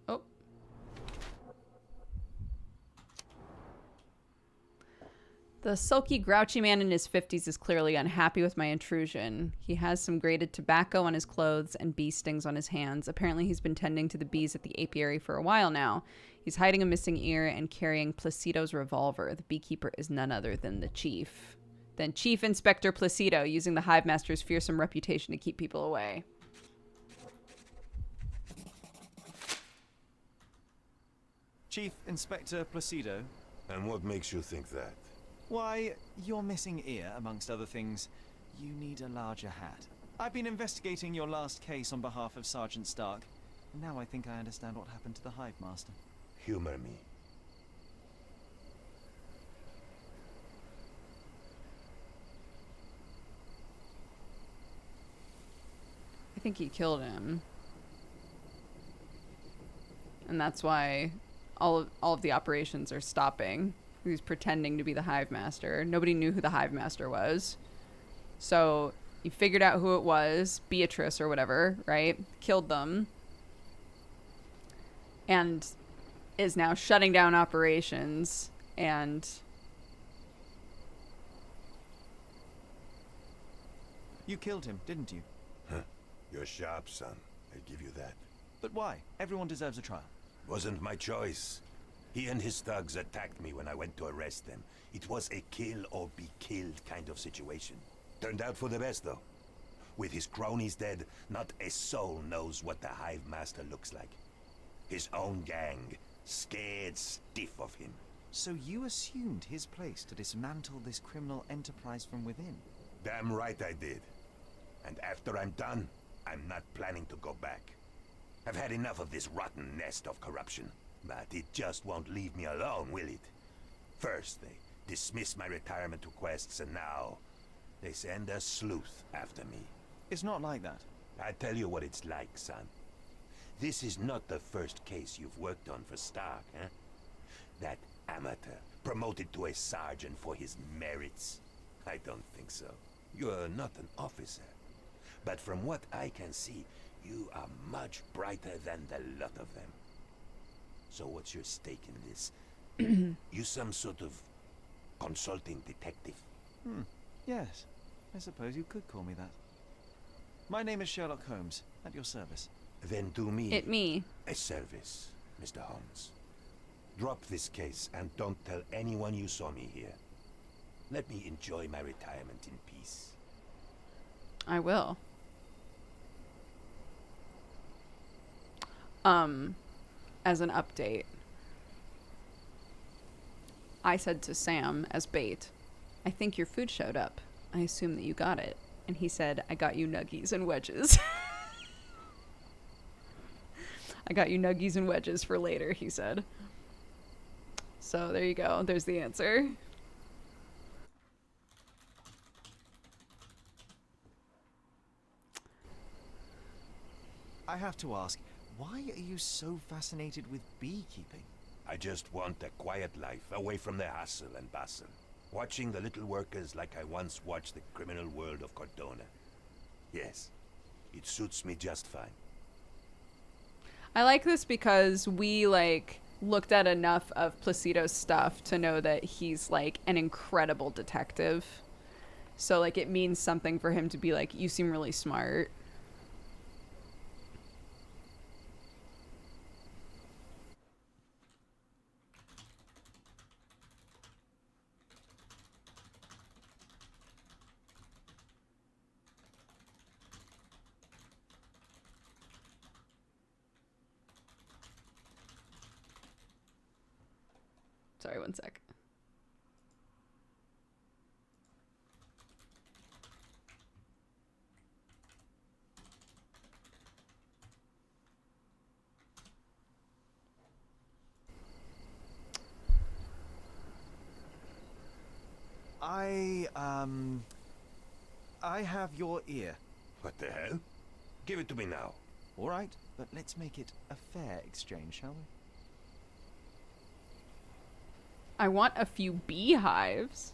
Oh. The sulky, grouchy man in his 50s is clearly unhappy with my intrusion. He has some grated tobacco on his clothes and bee stings on his hands. Apparently, he's been tending to the bees at the apiary for a while now. He's hiding a missing ear and carrying Placido's revolver. The beekeeper is none other than the chief. Then Chief Inspector Placido, using the hive master's fearsome reputation to keep people away. Chief Inspector Placido. And what makes you think that? Why, your missing ear, amongst other things. You need a larger hat. I've been investigating your last case on behalf of Sergeant Stark. Now I think I understand what happened to the Hive Master. Humor me. I think he killed him. And that's why all of the operations are stopping. He's pretending to be the Hive Master. Nobody knew who the Hive Master was. So he figured out who it was, Beatrice or whatever, right? Killed them. And is now shutting down operations and You killed him, didn't you? Huh. You're sharp, son. I'll give you that. But why? Everyone deserves a trial. Wasn't my choice. He and his thugs attacked me when I went to arrest them. It was a kill or be killed kind of situation. Turned out for the best, though. With his cronies dead, not a soul knows what the Hive Master looks like. His own gang, scared stiff of him. So you assumed his place to dismantle this criminal enterprise from within? Damn right I did. And after I'm done, I'm not planning to go back. I've had enough of this rotten nest of corruption. But it just won't leave me alone, will it? First, they dismiss my retirement requests, and now they send a sleuth after me. It's not like that. I tell you what it's like, son. This is not the first case you've worked on for Stark, huh? That amateur promoted to a sergeant for his merits? I don't think so. You're not an officer. But from what I can see, you are much brighter than the lot of them. So what's your stake in this? You some sort of consulting detective? Yes, I suppose you could call me that. My name is Sherlock Holmes, at your service. Then do me me. a service, Mr. Holmes. Drop this case and don't tell anyone you saw me here. Let me enjoy my retirement in peace. I will. As an update, I said to Sam as bait, I think your food showed up. I assume that you got it. And he said, I got you nuggies and wedges. I got you nuggies and wedges for later, he said. So there you go. There's the answer. I have to ask, why are you so fascinated with beekeeping? I just want a quiet life, away from the hustle and bustle. Watching the little workers like I once watched the criminal world of Cordona. Yes, it suits me just fine. I like this because we, looked at enough of Placido's stuff to know that he's, an incredible detective. So, it means something for him to be like, you seem really smart. Sorry, one sec. I have your ear. What the hell? Give it to me now. All right, but let's make it a fair exchange, shall we? I want a few beehives.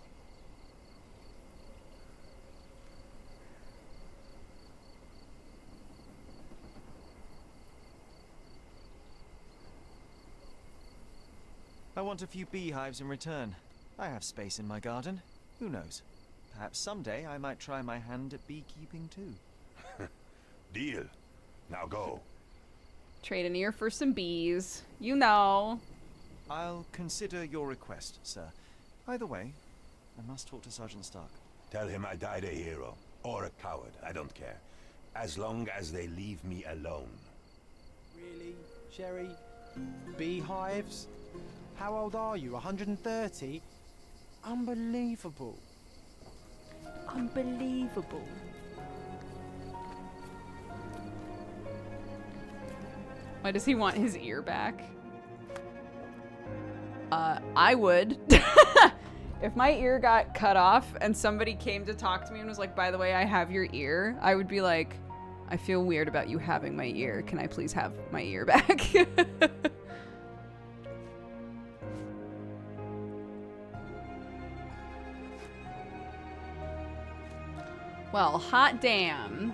I want a few beehives in return. I have space in my garden. Who knows? Perhaps someday I might try my hand at beekeeping too. Deal. Now go. Trade an ear for some bees. You know. I'll consider your request, sir. Either way, I must talk to Sergeant Stark. Tell him I died a hero. Or a coward, I don't care. As long as they leave me alone. Really, Sherry? Beehives? How old are you? 130? Unbelievable. Unbelievable. Why does he want his ear back? I would. If my ear got cut off and somebody came to talk to me and was like, by the way, I have your ear, I would be like, I feel weird about you having my ear. Can I please have my ear back? Well, hot damn.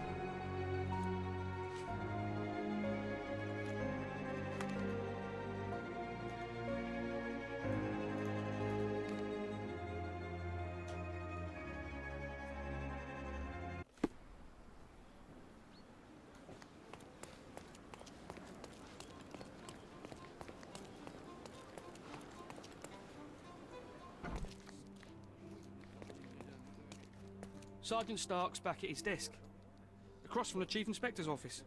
Sergeant Stark's back at his desk, across from the Chief Inspector's office.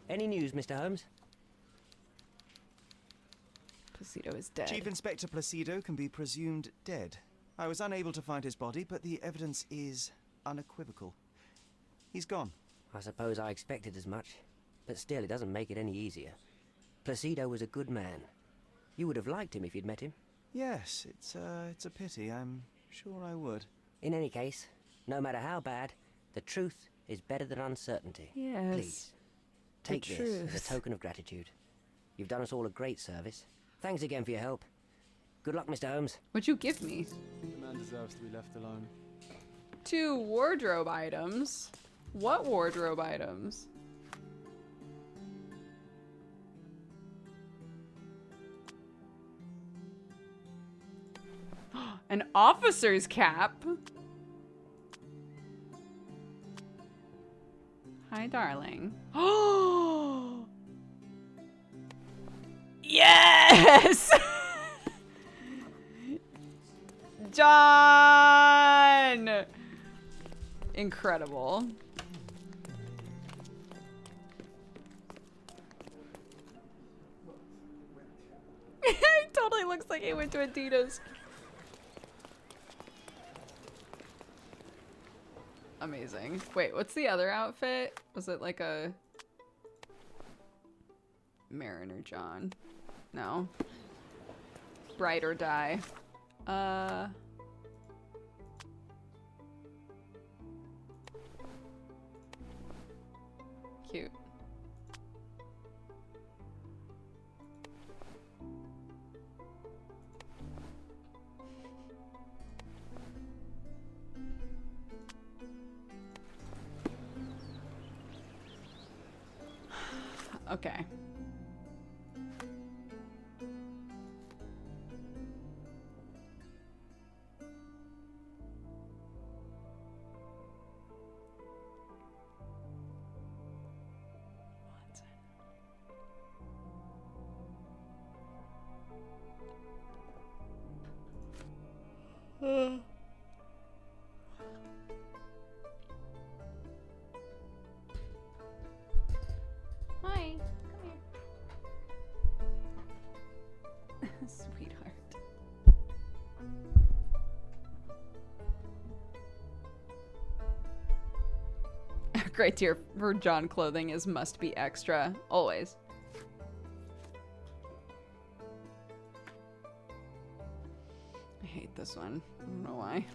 Any news, Mr. Holmes? Placido is dead. Chief Inspector Placido can be presumed dead. I was unable to find his body, but the evidence is unequivocal. He's gone. I suppose I expected as much, but still it doesn't make it any easier. Placido was a good man. You would have liked him if you'd met him. Yes, it's a pity. I'm sure I would. In any case, no matter how bad, the truth is better than uncertainty. Yes. Please, take this as a token of gratitude. You've done us all a great service. Thanks again for your help. Good luck, Mr. Holmes. What'd you give me? The man deserves to be left alone. 2 wardrobe items. What wardrobe items? An officer's cap. Hi, darling. Oh! Yes! John! Incredible. He totally looks like he went to Adidas. Amazing. Wait, what's the other outfit? Was it like a Mariner John? No. Bright or die. Cute. Okay. Hi, come here. Sweetheart. Criteria for John clothing is must be extra, always. I hate this one. I don't know why.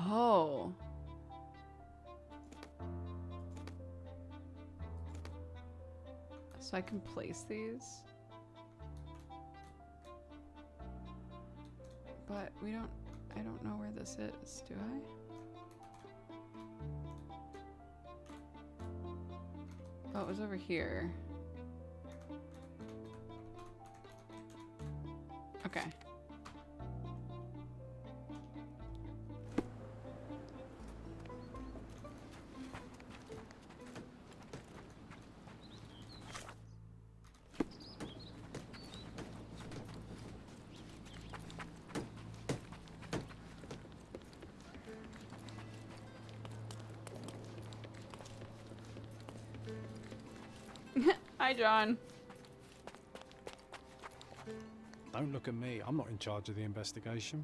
Oh. So I can place these. But I don't know where this is, do I? Oh, it was over here. Okay. Hi, John. Don't look at me. I'm not in charge of the investigation.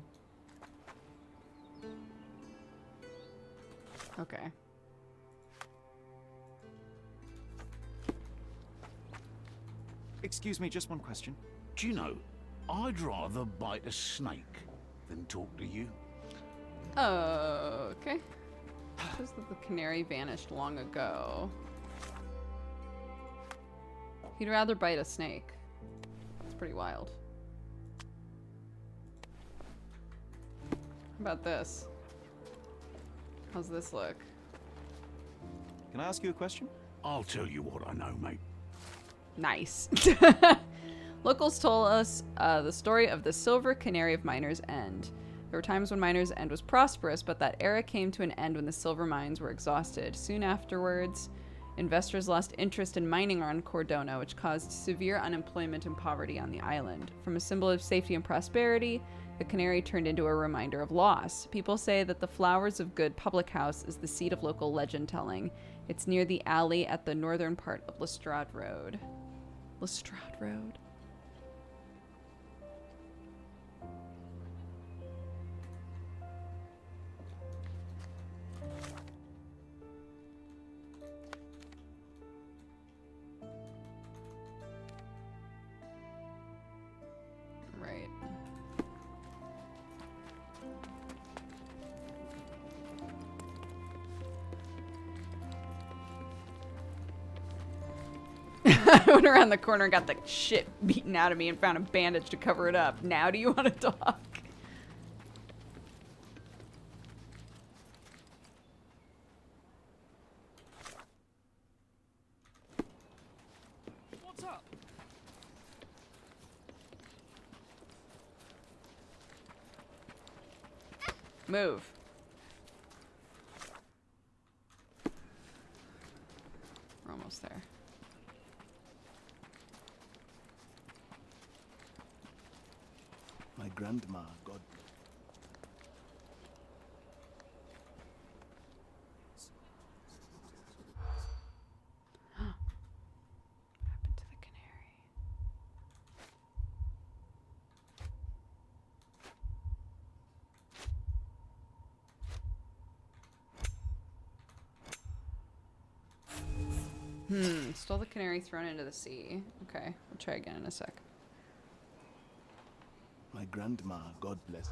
Okay. Excuse me, just one question. Do you know, I'd rather bite a snake than talk to you. Oh, okay. It says that the canary vanished long ago. He'd rather bite a snake. It's pretty wild. How about this? How's this look? Can I ask you a question? I'll tell you what I know, mate. Nice. Locals told us the story of the Silver Canary of Miner's End. There were times when Miner's End was prosperous, but that era came to an end when the silver mines were exhausted. Soon afterwards, investors lost interest in mining on Cordona, which caused severe unemployment and poverty on the island. From a symbol of safety and prosperity, the canary turned into a reminder of loss. People say that the Flowers of Good public house is the seat of local legend telling. It's near the alley at the northern part of Lestrade Road. Lestrade Road? Right. I went around the corner and got the shit beaten out of me and found a bandage to cover it up. Now do you want to talk? What's up? Move. We're almost there. My grandma, God. What happened to the canary? Stole the canary, thrown into the sea. Okay, we'll try again in a sec. My grandma, God bless.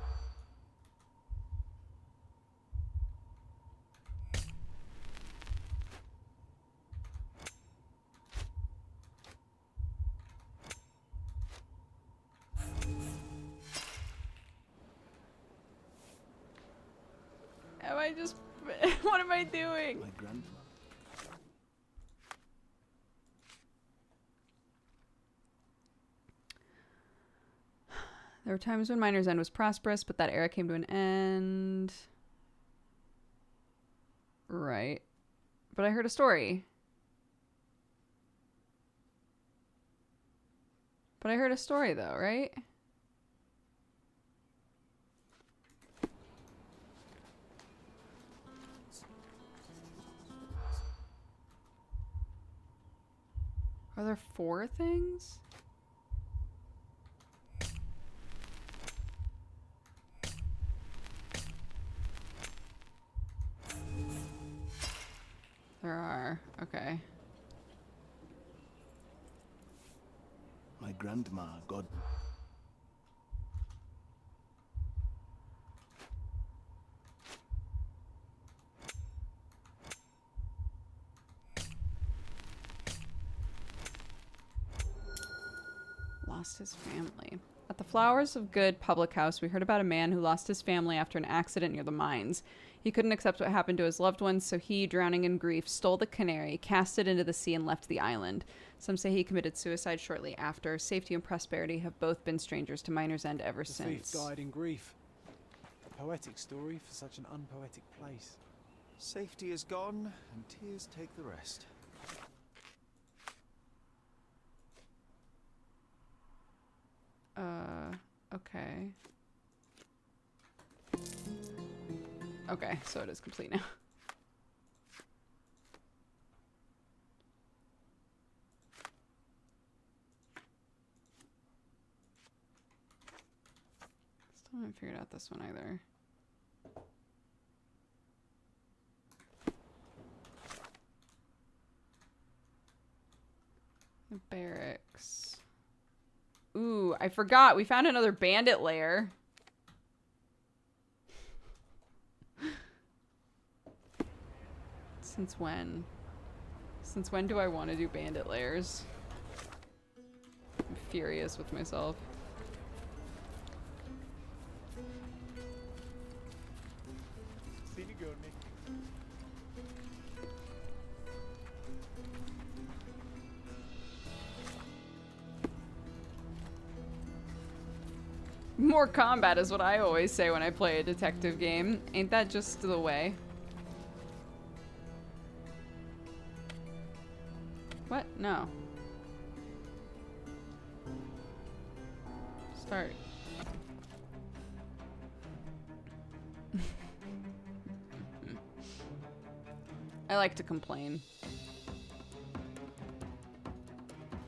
Am I just... what am I doing? My grandma. There were times when Miner's End was prosperous, but that era came to an end. Right. But I heard a story. But I heard a story, though, right? Are there 4 things? There are. Okay. My grandma, God. Lost his family. At the Flowers of Good public house, we heard about a man who lost his family after an accident near the mines. He couldn't accept what happened to his loved ones, so he, drowning in grief, stole the canary, cast it into the sea, and left the island. Some say he committed suicide shortly after. Safety and prosperity have both been strangers to Miner's End ever The since. thief died in grief. A poetic story for such an unpoetic place. Safety is gone, and tears take the rest. Okay. Okay, so it is complete now. Still haven't figured out this one either. The barracks. Ooh, I forgot. We found another bandit lair. Since when? Since when do I want to do bandit lairs? I'm furious with myself. See you go, Nick. More combat is what I always say when I play a detective game. Ain't that just the way? What? No. Start. I like to complain.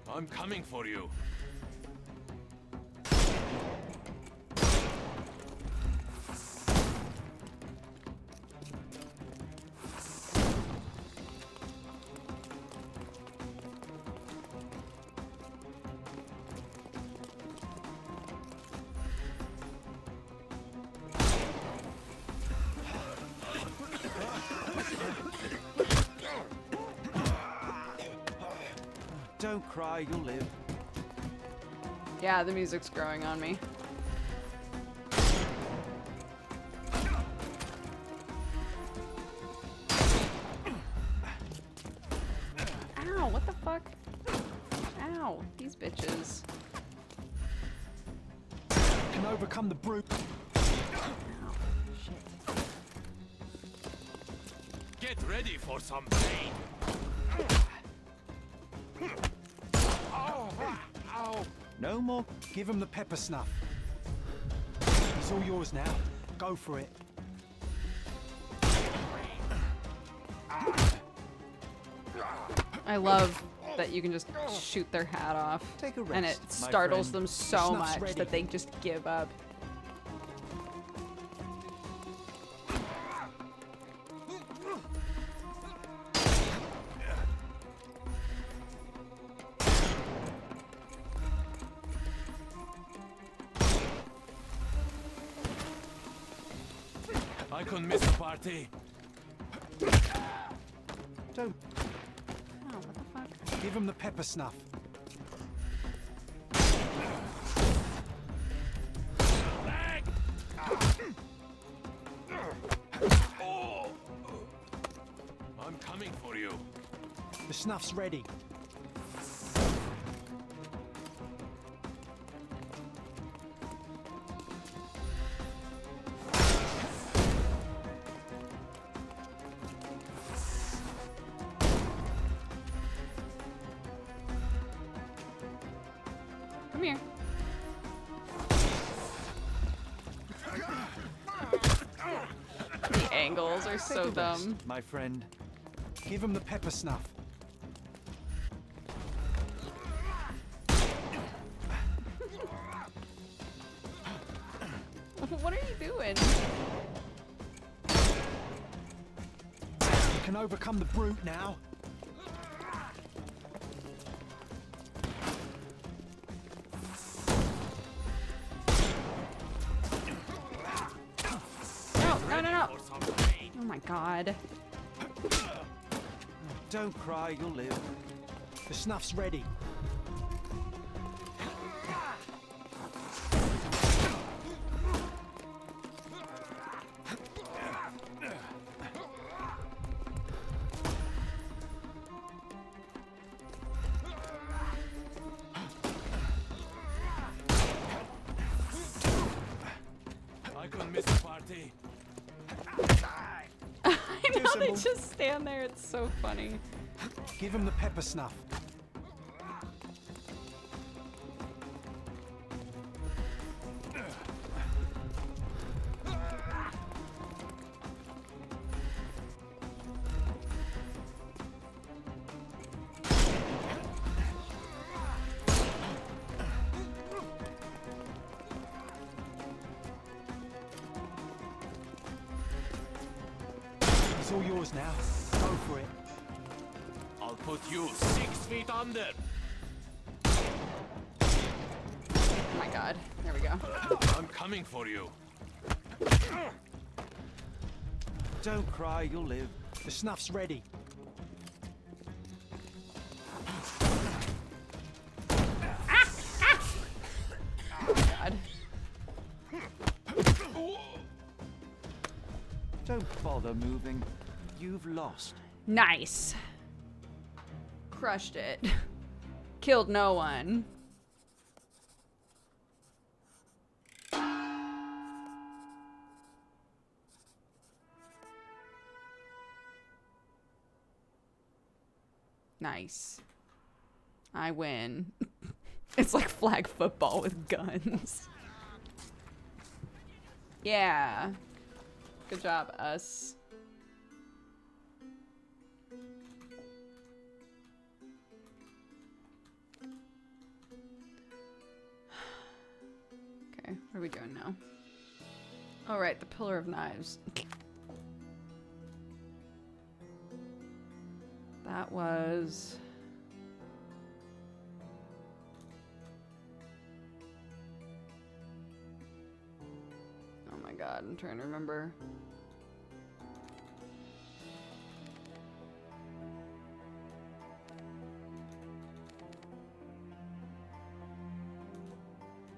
I'm coming for you. Don't cry, you'll live. Yeah, the music's growing on me. Ow, what the fuck? Ow, these bitches. Can overcome the brute. Ow, shit. Get ready for some pain. No more. Give him the pepper snuff. It's all yours now. Go for it. I love that you can just shoot their hat off. Take a and it rest, my startles friend. them so The much snuff's ready. that they just give up. I can miss the party. Don't. Oh, what the fuck? Give him the pepper snuff. I'm coming for you. The snuff's ready. Come here. The angles are so Take a rest, dumb. my friend. Give him the pepper snuff. What are you doing? You can overcome the brute now. No. Oh my god. Don't cry, you'll live. The snuff's ready. I can miss the party. I know, they just stand there. It's so funny. Give him the pepper snuff. It's all yours now. Go for it. I'll put you 6 feet under. Oh my god. There we go. I'm coming for you. Don't cry, you'll live. The snuff's ready. God. Don't bother moving. You've lost. Nice. Crushed it. Killed no one. Nice. I win. It's like flag football with guns. Yeah. Good job, us. Okay, what are we doing now? All right, the Pillar of Knives. That was... Oh my god, I'm trying to remember.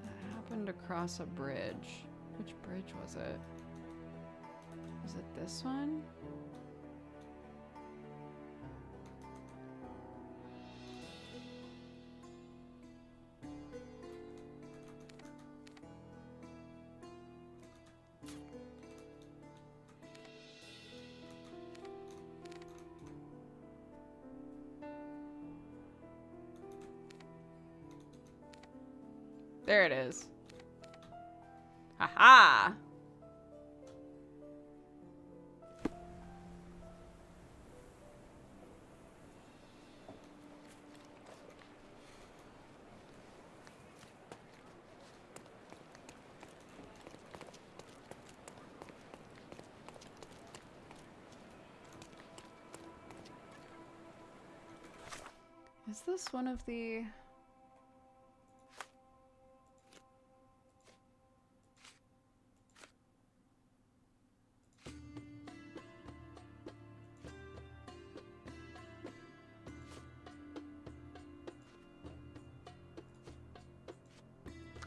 That happened across a bridge. Which bridge was it? Was it this one? There it is. Haha! Is this one of the...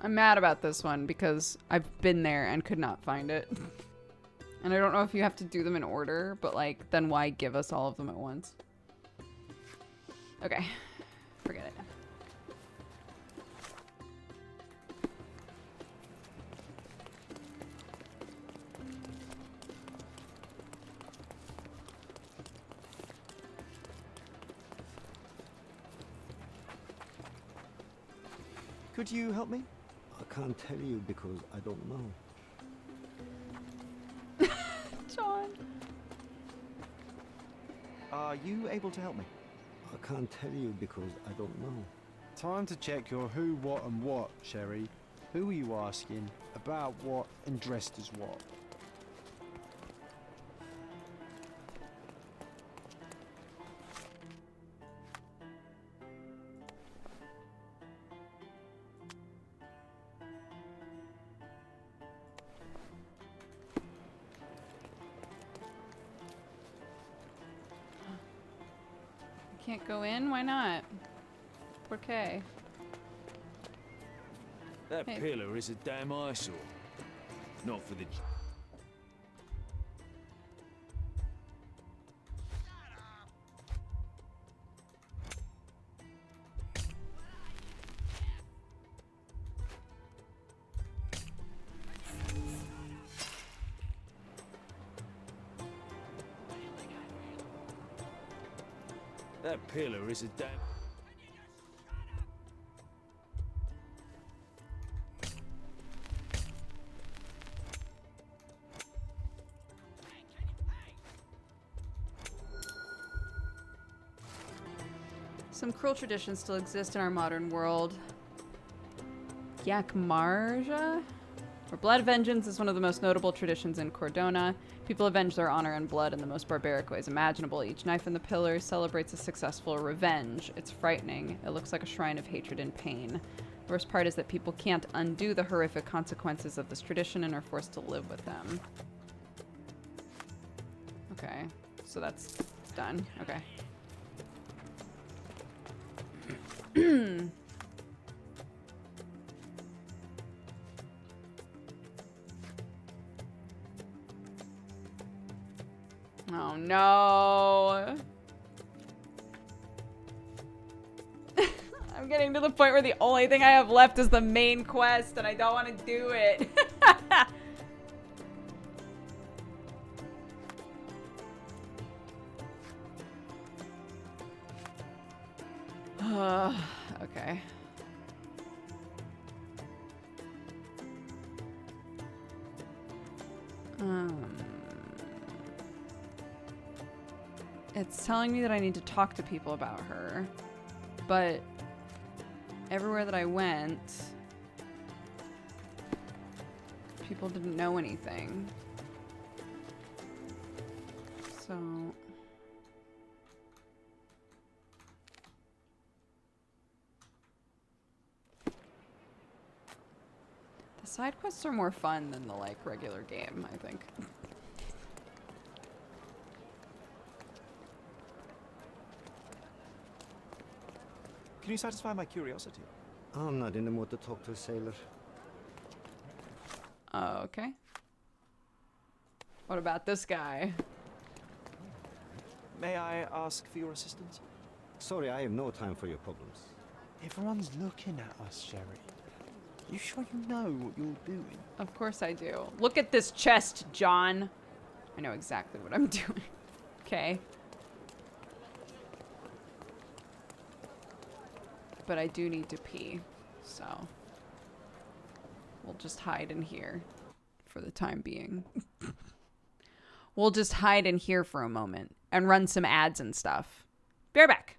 I'm mad about this one because I've been there and could not find it. And I don't know if you have to do them in order, but like, then why give us all of them at once? Okay, forget it. Could you help me? I can't tell you because I don't know. John. Are you able to help me? I can't tell you because I don't know. Time to check your who, what, and what, Sherry. Who are you asking? About what? And dressed as what? Can't go in? Why not? Okay. That Hey. pillar is a damn eyesore. Not for the... That pillar is a damn... Some cruel traditions still exist in our modern world. Yakmarja? Or blood vengeance is one of the most notable traditions in Cordona. People avenge their honor and blood in the most barbaric ways imaginable. Each knife in the pillar celebrates a successful revenge. It's frightening. It looks like a shrine of hatred and pain. The worst part is that people can't undo the horrific consequences of this tradition and are forced to live with them. Okay, so that's done. Okay. Oh no. I'm getting to the point where the only thing I have left is the main quest and I don't want to do it. Okay. It's telling me that I need to talk to people about her, but everywhere that I went, people didn't know anything. So... the side quests are more fun than the, like, regular game, I think. Can you satisfy my curiosity? I'm not in the mood to talk to a sailor. Okay. What about this guy? May I ask for your assistance? Sorry, I have no time for your problems. Everyone's looking at us, Sherry. You sure you know what you're doing? Of course I do. Look at this chest, John. I know exactly what I'm doing. Okay. But I do need to pee, so we'll just hide in here for the time being. We'll just hide in here for a moment and run some ads and stuff. Be right back.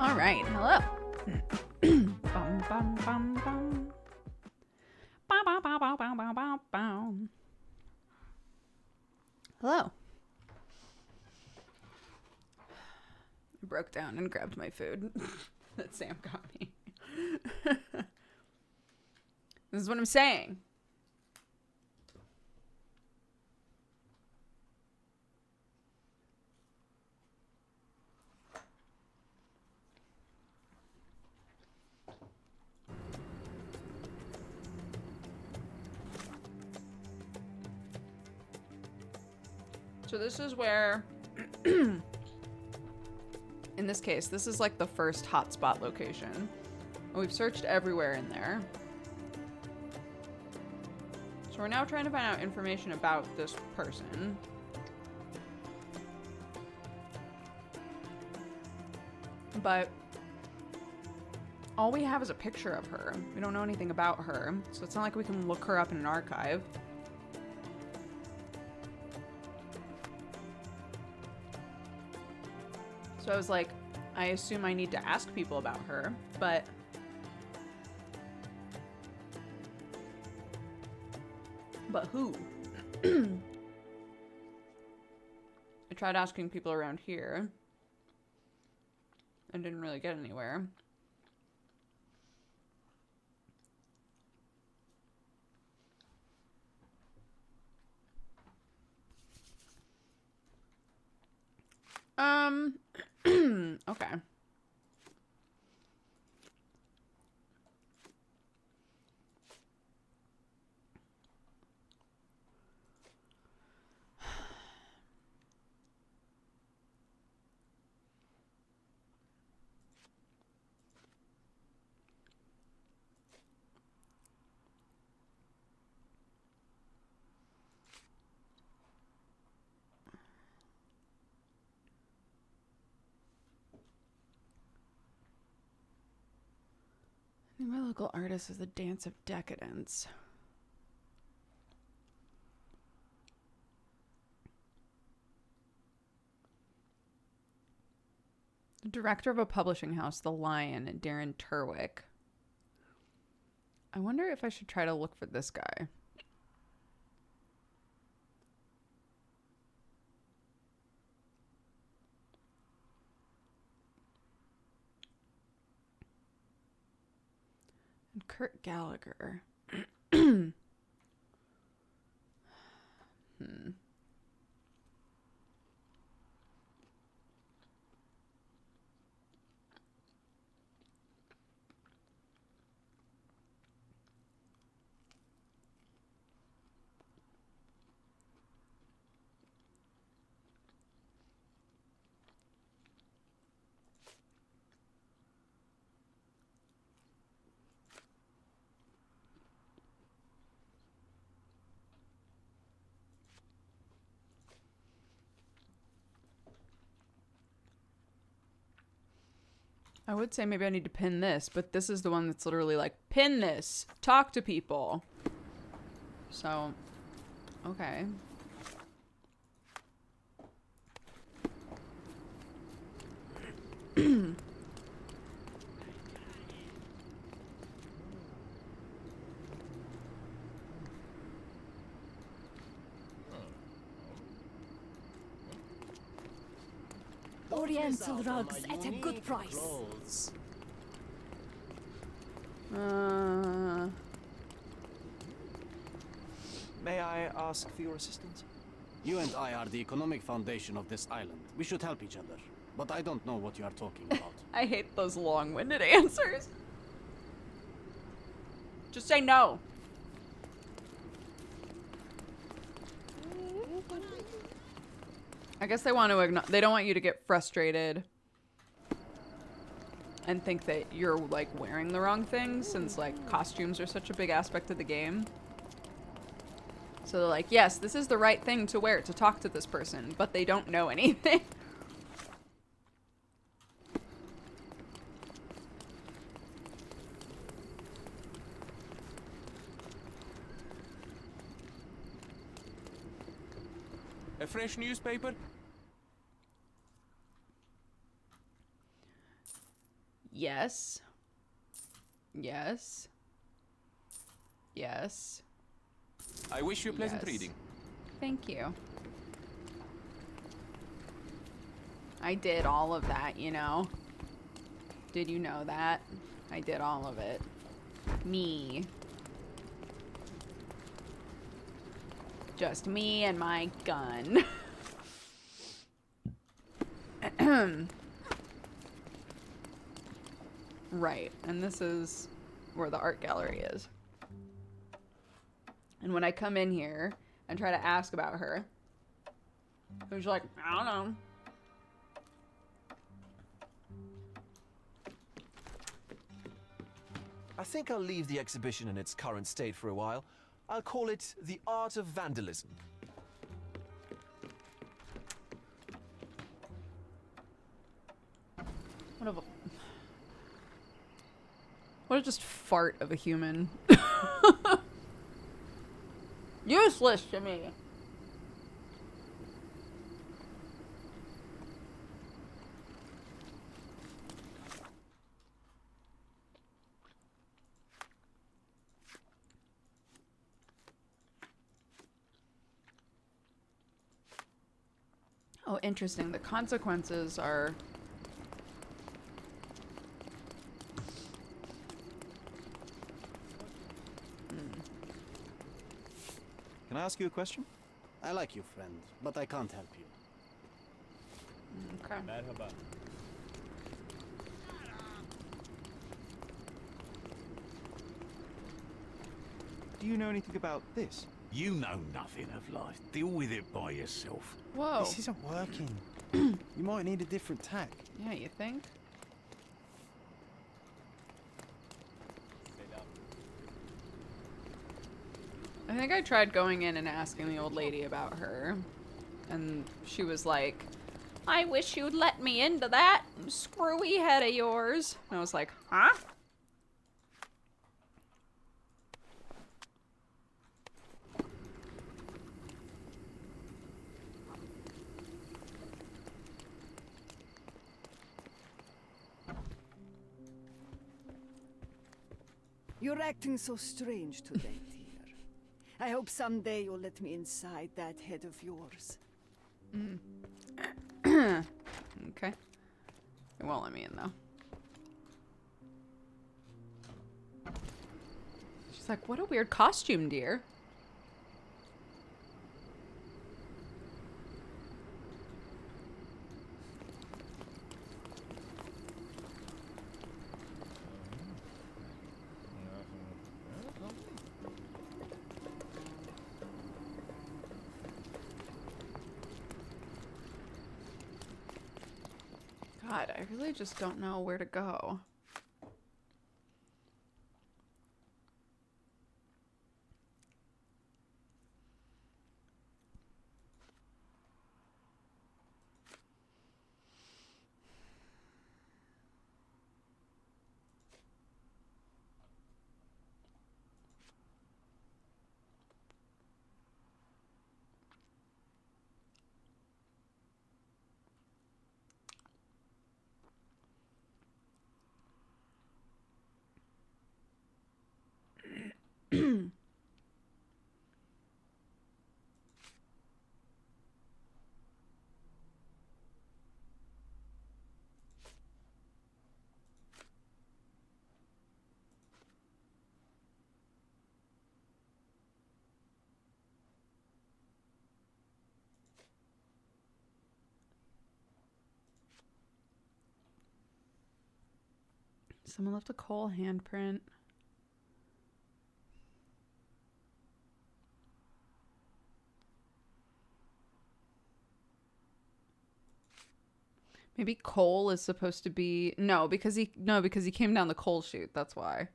All right, hello. Bum, bum, bum, bum. Bow, bow, bow, bow, bow, bow, bow, bow. Hello. I broke down and grabbed my food that Sam got me. This is what I'm saying. So this is where, in this case, this is like the first hotspot location. And we've searched everywhere in there. So we're now trying to find out information about this person. But all we have is a picture of her. We don't know anything about her. So it's not like we can look her up in an archive. So I was like, I assume I need to ask people about her, but who? I tried asking people around here and didn't really get anywhere. Okay. I think my local artist is the Dance of Decadence. The director of a publishing house, The Lion, Darren Turwick. I wonder if I should try to look for this guy. Kurt Gallagher. I would say maybe I need to pin this, but this is the one that's literally like, pin this, talk to people. So, okay. Oriental rugs at a good price. May I ask for your assistance? You and I are the economic foundation of this island. We should help each other. But I don't know what you are talking about. I hate those long-winded answers. Just say no. I guess they want to they don't want you to get frustrated and think that you're like wearing the wrong things, since like costumes are such a big aspect of the game. So they're like, yes, this is the right thing to wear to talk to this person, but they don't know anything. A fresh newspaper? Yes. Yes. Yes. I wish you pleasant Yes. reading. Thank you. I did all of that, you know? Did you know that? I did all of it. Me. Just me and my gun. Right, and this is where the art gallery is. And when I come in here and try to ask about her, she's like, I don't know. I think I'll leave the exhibition in its current state for a while. I'll call it The Art of Vandalism. What a just fart of a human. Useless to me. Oh, interesting. The consequences are... Can I ask you a question? I like you, friend, but I can't help you. Okay. Merhaba. Do you know anything about this? You know nothing of life. Deal with it by yourself. Whoa. This isn't working. You might need a different tack. Yeah, you think? I think I tried going in and asking the old lady about her, and she was like, I wish you'd let me into that screwy head of yours. And I was like, huh? You're acting so strange today, dear. I hope someday you'll let me inside that head of yours. Okay. It won't let me in, though. She's like, what a weird costume, dear. God, I really just don't know where to go. Someone left a coal handprint. Maybe coal is supposed to be because he came down the coal chute, that's why.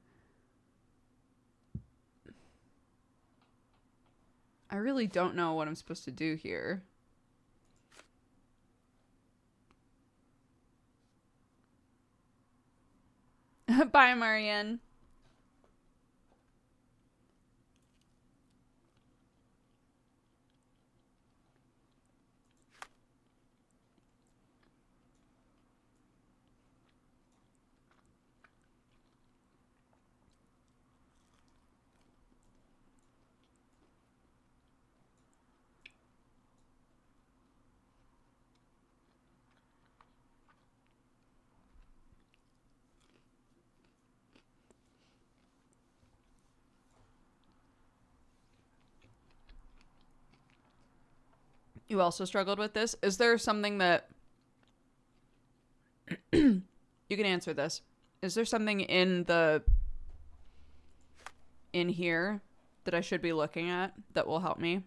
I really don't know what I'm supposed to do here. Bye, Marianne. You also struggled with this. Is there something that you can answer this? Is there something in here that I should be looking at that will help me?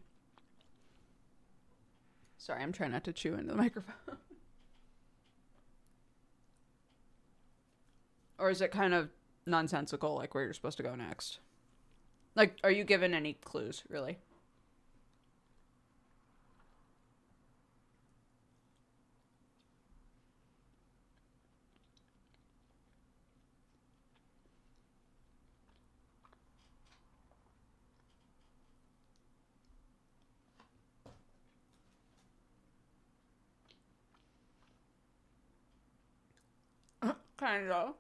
Sorry, I'm trying not to chew into the microphone. Or is it kind of nonsensical, like where you're supposed to go next? Like, are you given any clues, really? Kind of.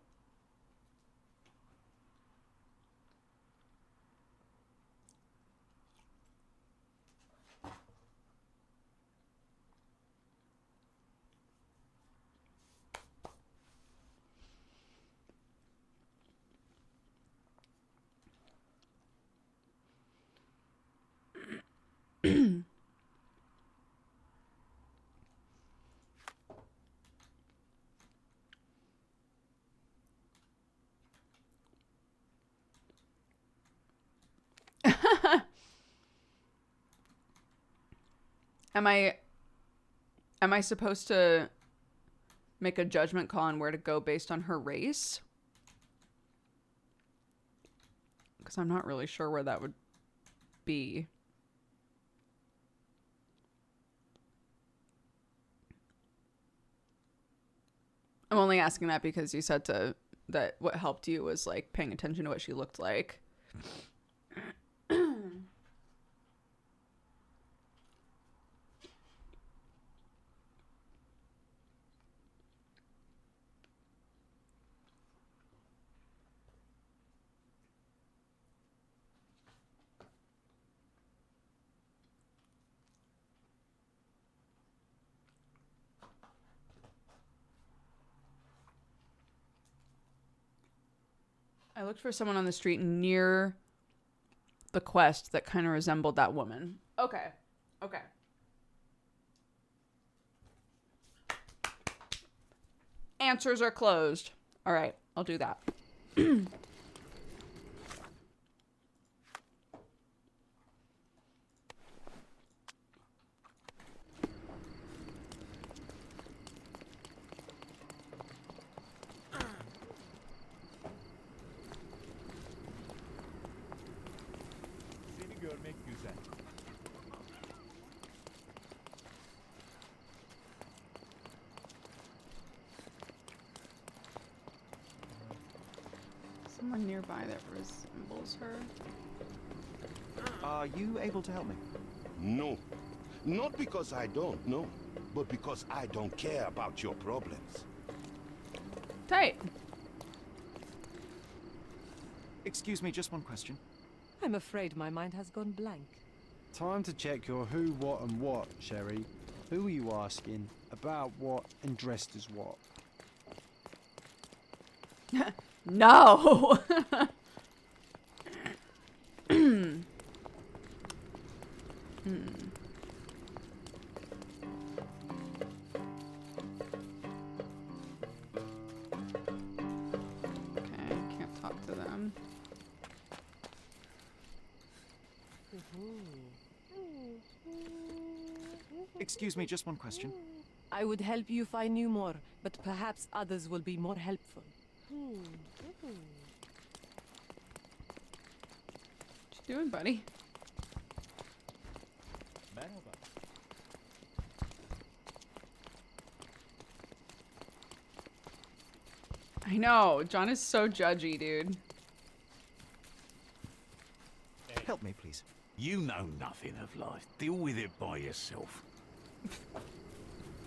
Am I supposed to make a judgment call on where to go based on her race? Because I'm not really sure where that would be. I'm only asking that because you said that what helped you was like paying attention to what she looked like. I looked for someone on the street near the quest that kind of resembled that woman. Okay. Okay. Answers are closed. All right, I'll do that. Someone nearby that resembles her. Are you able to help me? No. Not because I don't know, but because I don't care about your problems. Tight. Excuse me, just one question. I'm afraid my mind has gone blank. Time to check your who, what, and what, Sherry. Who are you asking? About what and dressed as what? No. Okay, can't talk to them. Excuse me, just one question. I would help you find you more, but perhaps others will be more helpful. What you doing, buddy? I know. John is so judgy, dude. Help me, please. You know nothing of life. Deal with it by yourself.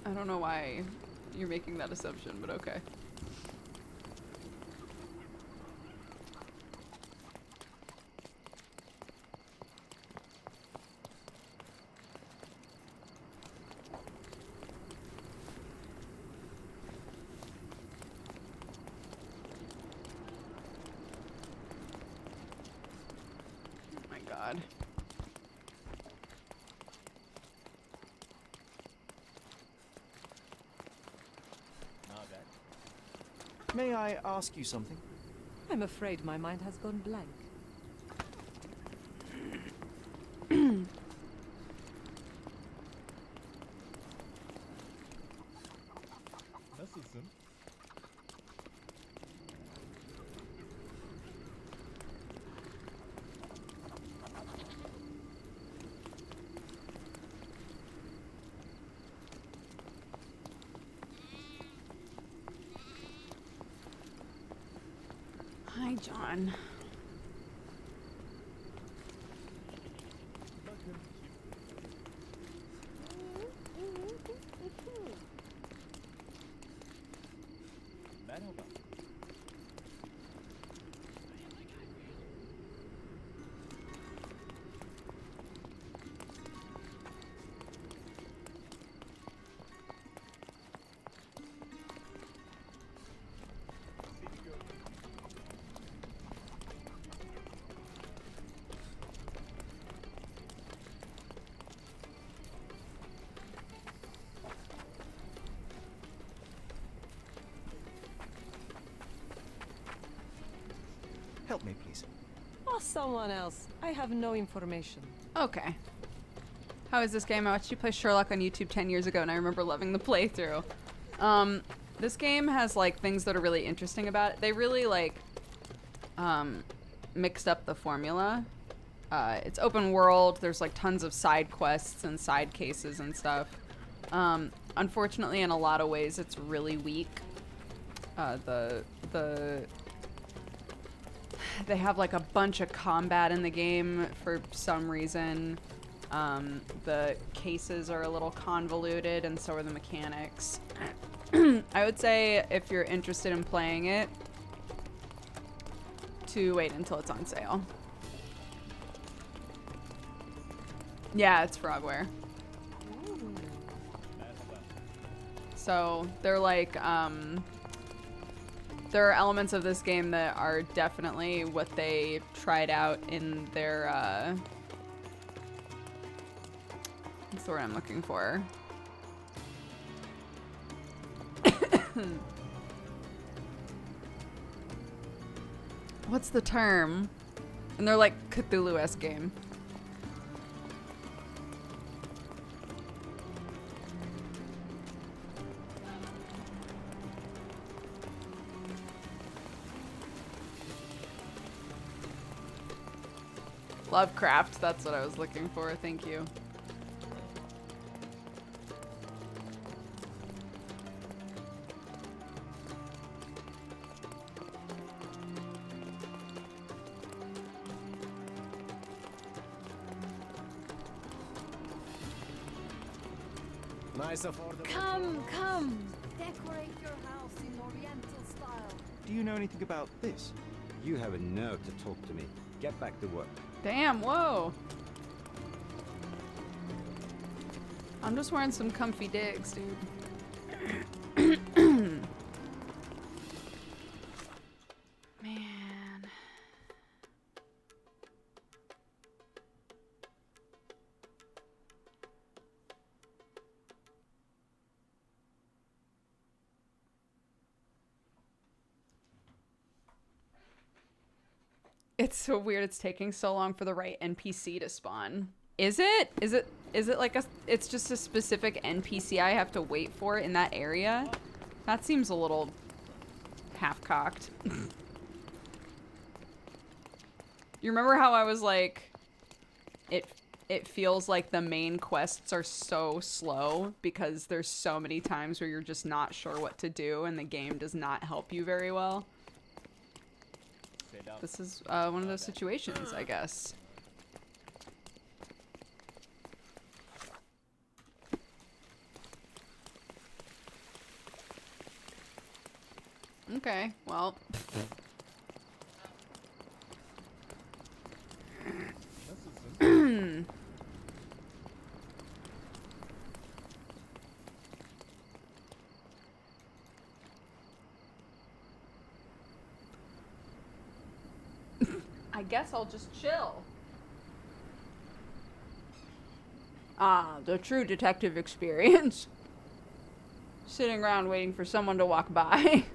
I don't know why you're making that assumption, but okay. Oh my God. May I ask you something? I'm afraid my mind has gone blank. Nasılsın? Hi, John. Merhaba. Help me, please. Ask someone else. I have no information. Okay. How is this game? I watched you play Sherlock on YouTube 10 years ago, and I remember loving the playthrough. This game has, like, things that are really interesting about it. They really, like, mixed up the formula. It's open world. There's, like, tons of side quests and side cases and stuff. Unfortunately, in a lot of ways, it's really weak. They have like a bunch of combat in the game for some reason. The cases are a little convoluted, and so are the mechanics. I would say if you're interested in playing it, to wait until it's on sale. Yeah, it's frogware. So they're like, there are elements of this game that are definitely what they tried out in their, what's the word I'm looking for? What's the term? And they're like Cthulhu-esque game. Lovecraft, that's what I was looking for, thank you. Nice affordable. Come. Decorate your house in Oriental style. Do you know anything about this? You have a nerve to talk to me. Get back to work. Damn, whoa. I'm just wearing some comfy digs, dude. Man. It's so weird it's taking so long for the right NPC to spawn. Is it? Is it like it's just a specific NPC I have to wait for in that area? That seems a little half-cocked. You remember how I was like, it feels like the main quests are so slow because there's so many times where you're just not sure what to do and the game does not help you very well? This is one of those situations, I guess. Okay, well. I guess I'll just chill. Ah, the true detective experience. Sitting around waiting for someone to walk by.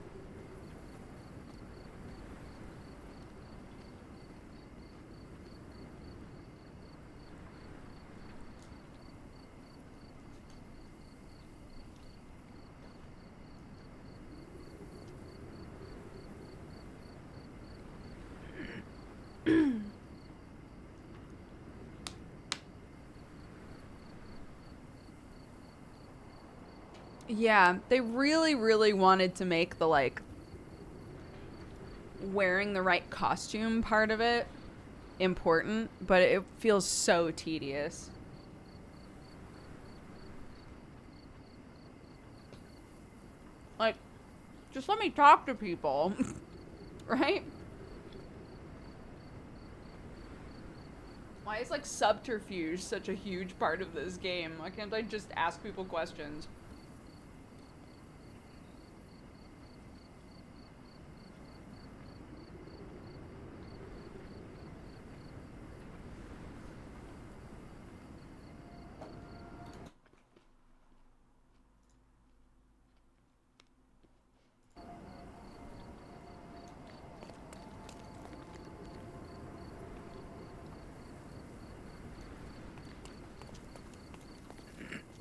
Yeah, they really, really wanted to make the, like, wearing the right costume part of it important, but it feels so tedious. Like, just let me talk to people, right? Why is, like, subterfuge such a huge part of this game? Why can't I just ask people questions?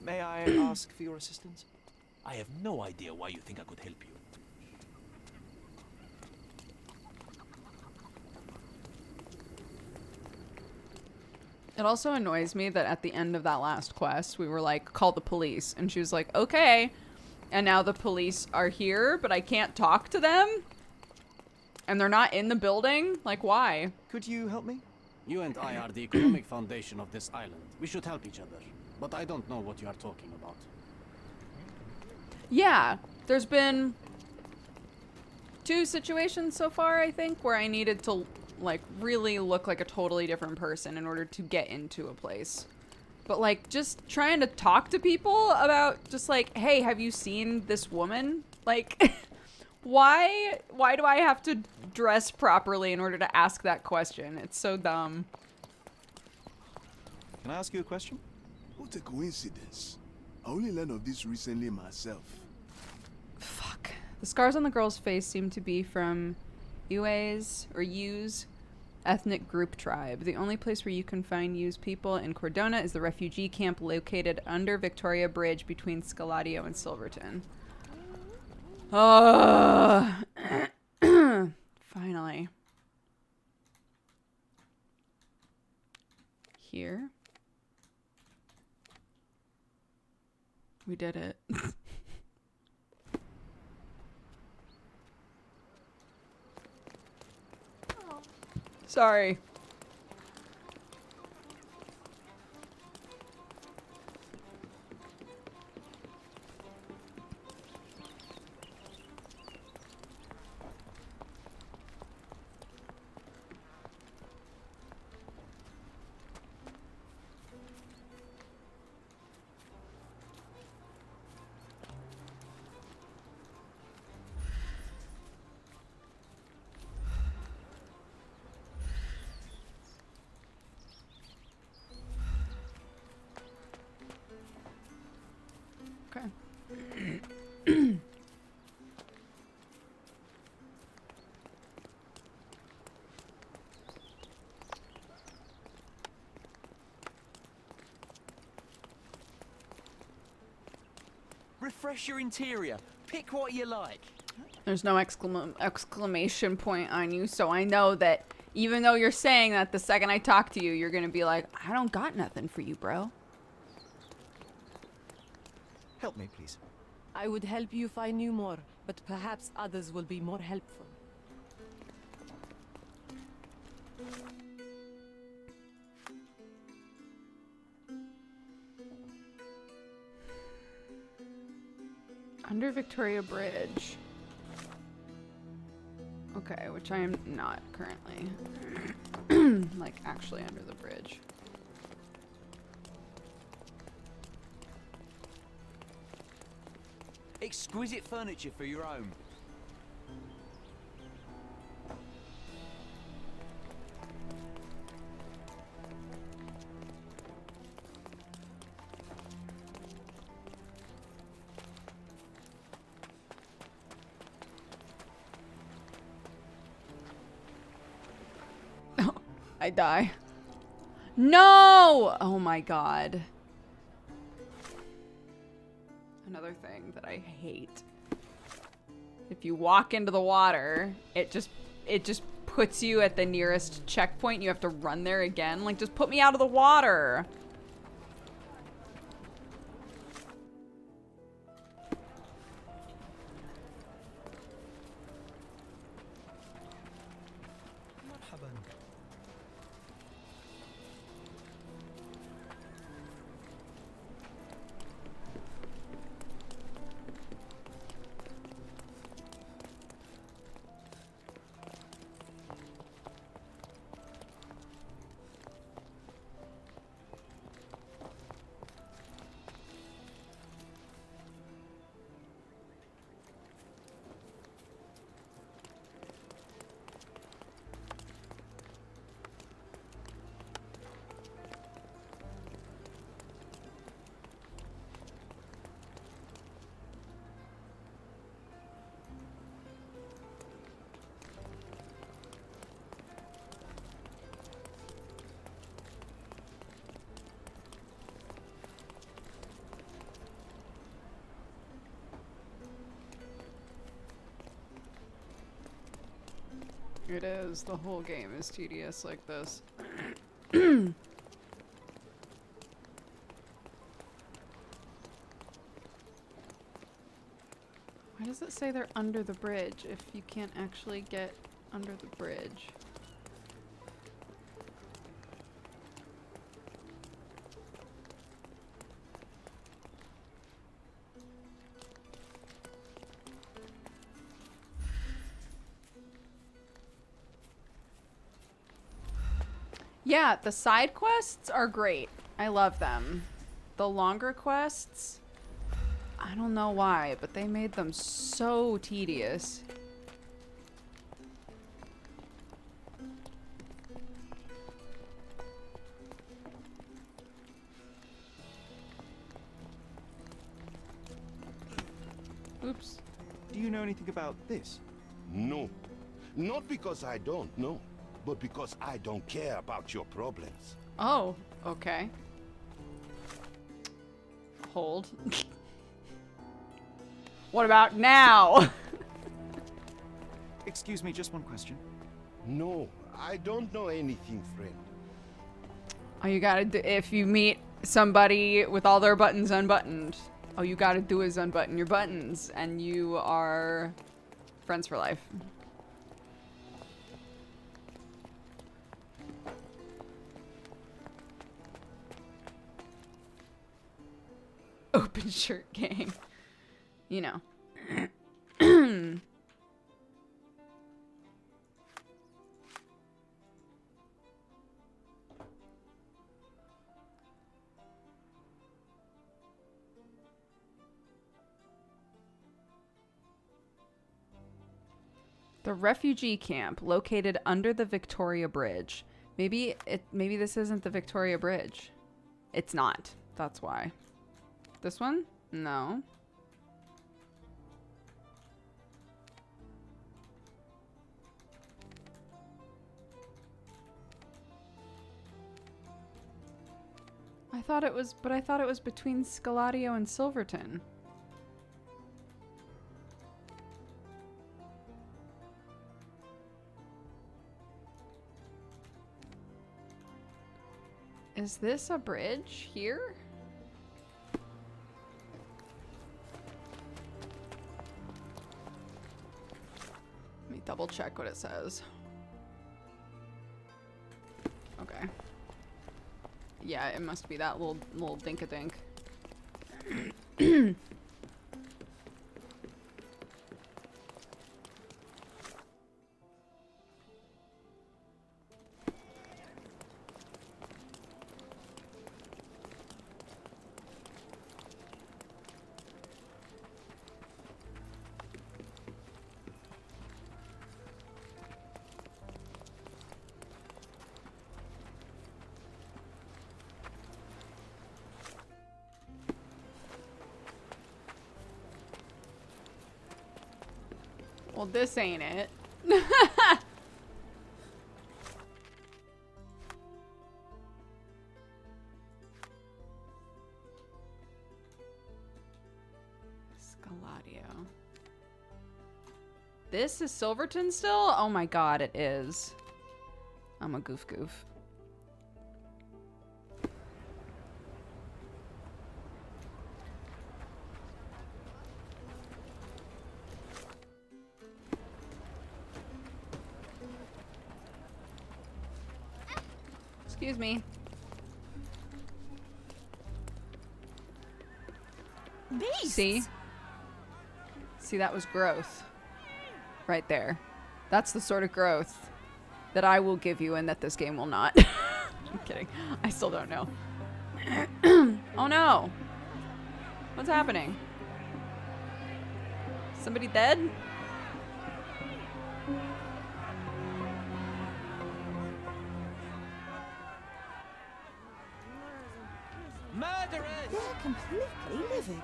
May I ask for your assistance? I have no idea why you think I could help you. It also annoys me that at the end of that last quest, we were like, call the police. And she was like, okay. And now the police are here, but I can't talk to them? And they're not in the building? Like, why? Could you help me? You and I are the economic foundation of this island. We should help each other. But I don't know what you are talking about. Yeah, there's been 2 situations so far, I think, where I needed to, like, really look like a totally different person in order to get into a place. But, like, just trying to talk to people about just, like, hey, have you seen this woman? Like, why do I have to dress properly in order to ask that question? It's so dumb. Can I ask you a question? What a coincidence. I only learned of this recently myself. Fuck. The scars on the girl's face seem to be from U's ethnic group tribe. The only place where you can find U's people in Cordona is the refugee camp located under Victoria Bridge between Scaladio and Silverton. Finally. Here. We did it. Sorry. Refresh your interior. Pick what you like. There's no exclamation point on you, so I know that even though you're saying that, the second I talk to you, you're gonna be like, I don't got nothing for you, bro. Help me, please. I would help you if I knew more, but perhaps others will be more helpful. Under Victoria Bridge. Okay, which I am not currently. Like, actually under the bridge. Exquisite furniture for your home. I die. No! Oh my god. Another thing that I hate. If you walk into the water, it just puts you at the nearest checkpoint. You have to run there again. Like, just put me out of the water. It is. The whole game is tedious like this. Why does it say they're under the bridge if you can't actually get under the bridge? Yeah, the side quests are great. I love them. The longer quests, I don't know why, but they made them so tedious. Oops. Do you know anything about this? No. Not because I don't know, but because I don't care about your problems. Oh, okay. Hold. What about now? Excuse me, just one question. No, I don't know anything, friend. Oh, you gotta do, if you meet somebody with all their buttons unbuttoned, all you gotta do is unbutton your buttons, and you are friends for life. Open shirt gang. You know. The refugee camp located under the Victoria Bridge. Maybe this isn't the Victoria Bridge. It's not. That's why. This one? No. I thought it was between Scaladio and Silverton. Is this a bridge here? Let me double check what it says. Okay. Yeah, it must be that little dink-a-dink. Well, this ain't it. Scaladio. This is Silverton still? Oh my god, it is. I'm a goof. Excuse me. Beasts. See, that was growth. Right there. That's the sort of growth that I will give you and that this game will not. I'm kidding. I still don't know. Oh no. What's happening? Somebody dead? Murderers! They're completely livid.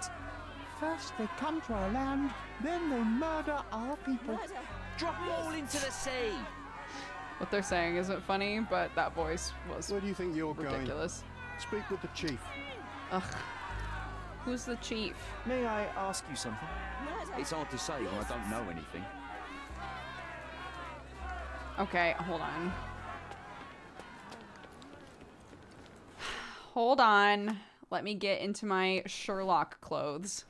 First they come to our land, then they murder our people. Drop them all into the sea! What they're saying isn't funny, but that voice was Where do you think you're ridiculous. going? Speak with the chief. Ugh. Who's the chief? May I ask you something? It's hard to say when I don't know anything. Okay, hold on. Hold on. Let me get into my Sherlock clothes.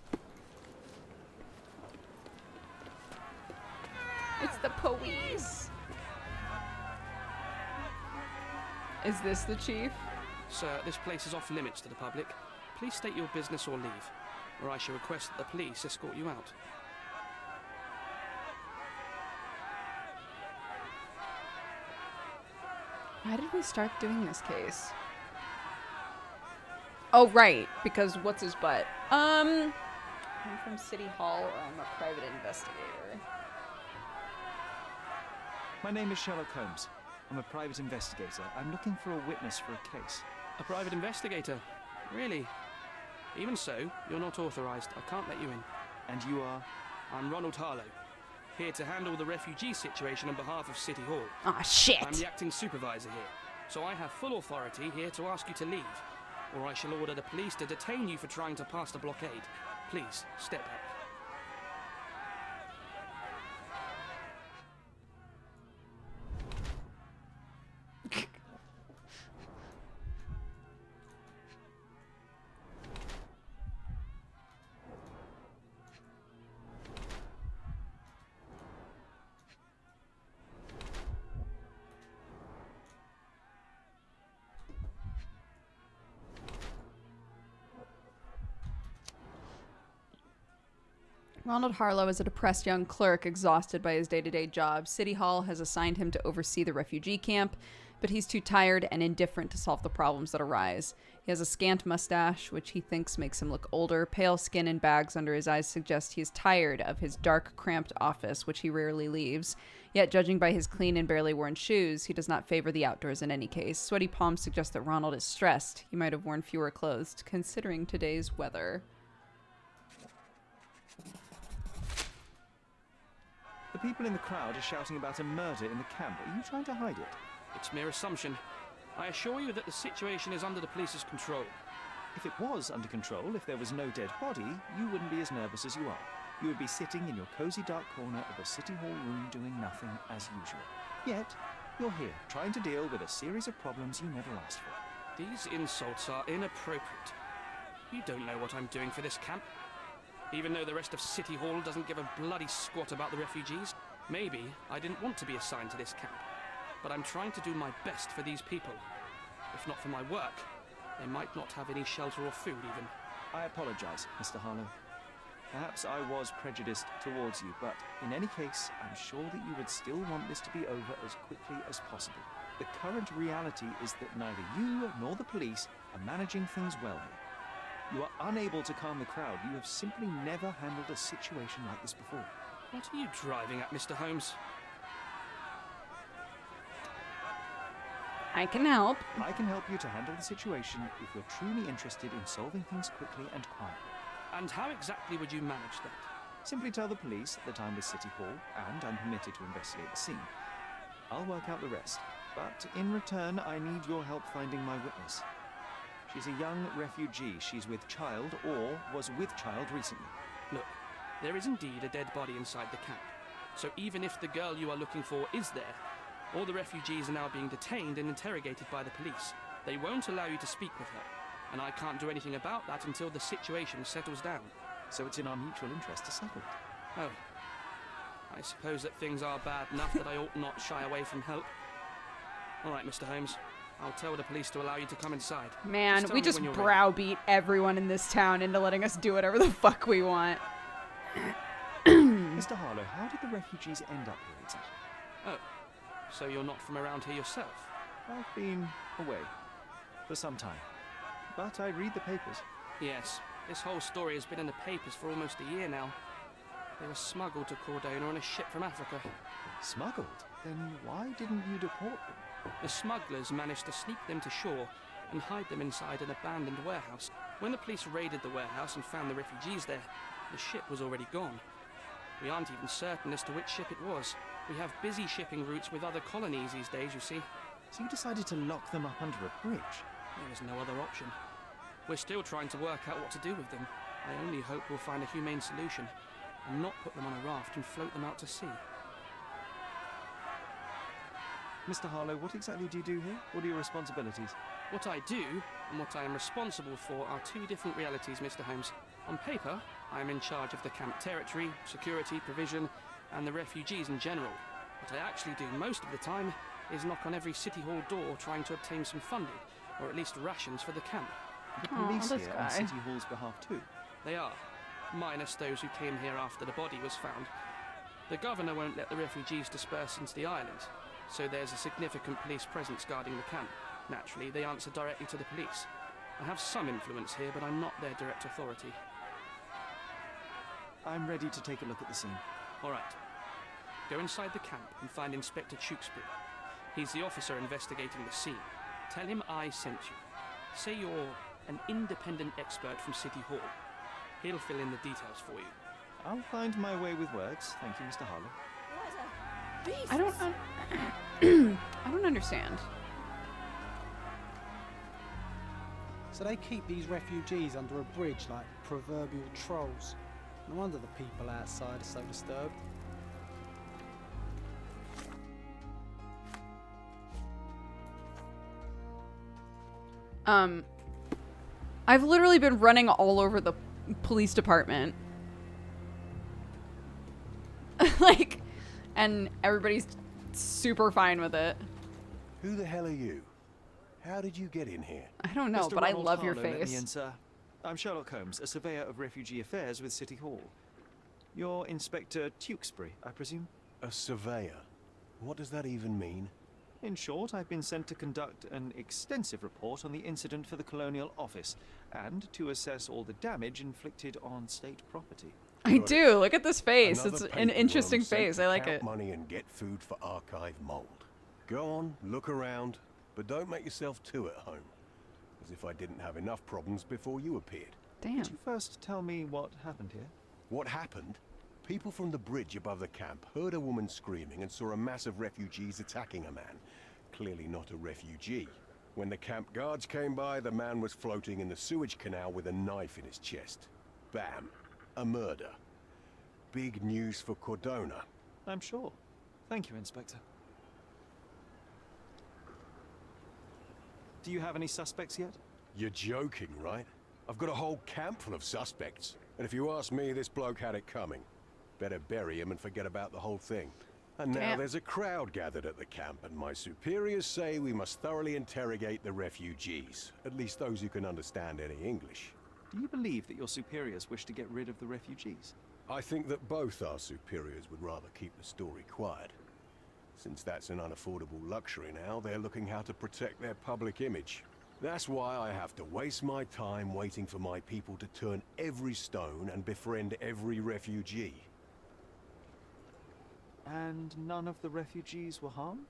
It's the police. Is this the chief? Sir, this place is off limits to the public. Please state your business or leave, or I shall request that the police escort you out. Why did we start doing this case? Oh, right, because what's his butt? I'm from City Hall, or I'm a private investigator. My name is Sherlock Holmes. I'm a private investigator. I'm looking for a witness for a case. A private investigator? Really? Even so, you're not authorized. I can't let you in. And you are? I'm Ronald Harlow, here to handle the refugee situation on behalf of City Hall. Ah, shit! I'm the acting supervisor here, so I have full authority here to ask you to leave, or I shall order the police to detain you for trying to pass the blockade. Please, step back. Ronald Harlow is a depressed young clerk exhausted by his day-to-day job. City Hall has assigned him to oversee the refugee camp, but he's too tired and indifferent to solve the problems that arise. He has a scant mustache, which he thinks makes him look older. Pale skin and bags under his eyes suggest he is tired of his dark, cramped office, which he rarely leaves. Yet, judging by his clean and barely worn shoes, he does not favor the outdoors in any case. Sweaty palms suggest that Ronald is stressed. He might have worn fewer clothes, considering today's weather. The people in the crowd are shouting about a murder in the camp. Are you trying to hide it? It's mere assumption. I assure you that the situation is under the police's control. If it was under control, if there was no dead body, you wouldn't be as nervous as you are. You would be sitting in your cozy dark corner of a City Hall room doing nothing as usual. Yet, you're here, trying to deal with a series of problems you never asked for. These insults are inappropriate. You don't know what I'm doing for this camp. Even though the rest of City Hall doesn't give a bloody squat about the refugees. Maybe I didn't want to be assigned to this camp, but I'm trying to do my best for these people. If not for my work, they might not have any shelter or food even. I apologize, Mr. Harlow. Perhaps I was prejudiced towards you, but in any case, I'm sure that you would still want this to be over as quickly as possible. The current reality is that neither you nor the police are managing things well here. You are unable to calm the crowd. You have simply never handled a situation like this before. What are you driving at, Mr. Holmes? I can help. I can help you to handle the situation if you're truly interested in solving things quickly and quietly. And how exactly would you manage that? Simply tell the police that I'm with City Hall and I'm permitted to investigate the scene. I'll work out the rest, but in return I need your help finding my witness. She's a young refugee. She's with child or was with child recently. Look, there is indeed a dead body inside the camp. So even if the girl you are looking for is there, all the refugees are now being detained and interrogated by the police. They won't allow you to speak with her, and I can't do anything about that until the situation settles down. So it's in our mutual interest to settle it. Oh. I suppose that things are bad enough that I ought not shy away from help. All right, Mr. Holmes. I'll tell the police to allow you to come inside. Man, we just browbeat everyone in this town into letting us do whatever the fuck we want. Mr. Harlow, how did the refugees end up here exactly? Oh, so you're not from around here yourself? I've been away for some time, but I read the papers. Yes, this whole story has been in the papers for almost a year now. They were smuggled to Cordona on a ship from Africa. Smuggled? Then why didn't you deport them? The smugglers managed to sneak them to shore and hide them inside an abandoned warehouse. When the police raided the warehouse and found the refugees there, the ship was already gone. We aren't even certain as to which ship it was. We have busy shipping routes with other colonies these days, you see. So you decided to lock them up under a bridge? There was no other option. We're still trying to work out what to do with them. I only hope we'll find a humane solution and not put them on a raft and float them out to sea. Mr. Harlow, what exactly do you do here? What are your responsibilities? What I do and what I am responsible for are two different realities, Mr. Holmes. On paper, I am in charge of the camp territory, security, provision, and the refugees in general. What I actually do most of the time is knock on every City Hall door trying to obtain some funding, or at least rations for the camp. The police here on City Hall's behalf too? They are, minus those who came here after the body was found. The governor won't let the refugees disperse into the island, so there's a significant police presence guarding the camp. Naturally, they answer directly to the police. I have some influence here, but I'm not their direct authority. I'm ready to take a look at the scene. All right. Go inside the camp and find Inspector Tewkesbury. He's the officer investigating the scene. Tell him I sent you. Say you're an independent expert from City Hall. He'll fill in the details for you. I'll find my way with words. Thank you, Mr. Harlow. I don't understand. So they keep these refugees under a bridge like proverbial trolls. No wonder the people outside are so disturbed. I've literally been running all over the police department. Like, and everybody's super fine with it. Who the hell are you? How did you get in here? I don't know, Mr. but Ronald I love your Harlow, let me face. in, sir. I'm Sherlock Holmes, a surveyor of refugee affairs with City Hall. You're Inspector Tewkesbury, I presume? A surveyor? What does that even mean? In short, I've been sent to conduct an extensive report on the incident for the Colonial Office and to assess all the damage inflicted on state property. I do. Look at this face. Another It's an interesting paperworm sent face. to I like count it. money and get food for archive mold. Go on, look around, but don't make yourself too at home. As if I didn't have enough problems before you appeared. Damn. Could you first tell me what happened here? What happened? People from the bridge above the camp heard a woman screaming and saw a mass of refugees attacking a man. Clearly not a refugee. When the camp guards came by, the man was floating in the sewage canal with a knife in his chest. Bam. A murder. Big news for Cordona. I'm sure. Thank you, Inspector. Do you have any suspects yet? You're joking, right? I've got a whole camp full of suspects. And if you ask me, this bloke had it coming. Better bury him and forget about the whole thing. And now there's a crowd gathered at the camp, and my superiors say we must thoroughly interrogate the refugees. At least those who can understand any English. Do you believe that your superiors wish to get rid of the refugees? I think that both our superiors would rather keep the story quiet. Since that's an unaffordable luxury now, they're looking how to protect their public image. That's why I have to waste my time waiting for my people to turn every stone and befriend every refugee. And none of the refugees were harmed?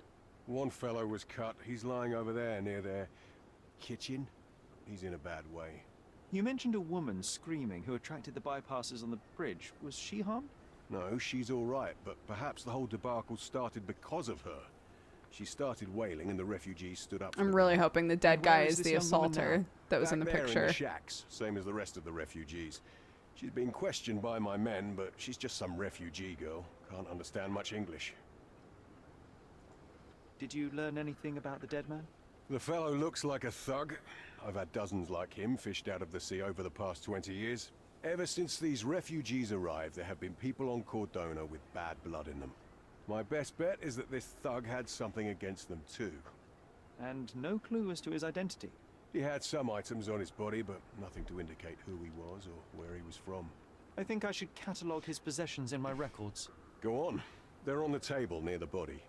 One fellow was cut. He's lying over there near their kitchen. He's in a bad way. You mentioned a woman screaming who attracted the bypassers on the bridge. Was she harmed? No, she's all right, but perhaps the whole debacle started because of her. She started wailing and the refugees stood up for I'm her. really hoping the dead guy is this the young woman assaulter now? that was in the Back there picture. In the shacks, same as the rest of the refugees. She's been questioned by my men, but she's just some refugee girl. Can't understand much English. Did you learn anything about the dead man? The fellow looks like a thug. I've had dozens like him fished out of the sea over the past 20 years. Ever since these refugees arrived, there have been people on Cordona with bad blood in them. My best bet is that this thug had something against them too. And no clue as to his identity? He had some items on his body, but nothing to indicate who he was or where he was from. I think I should catalogue his possessions in my records. Go on. They're on the table near the body.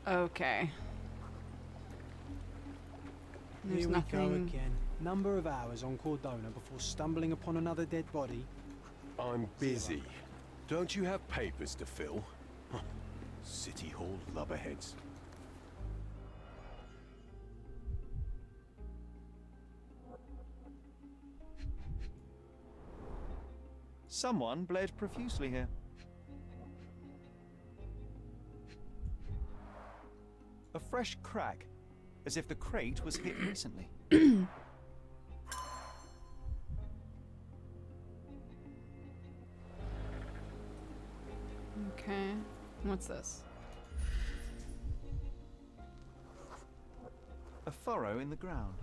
Okay. There's Here we nothing. go again. Number of hours on Cordona before stumbling upon another dead body. I'm busy. Don't you have papers to fill? City Hall lubberheads. Someone bled profusely here. A fresh crack, as if the crate was hit recently. Okay. What's this? furrow in the ground.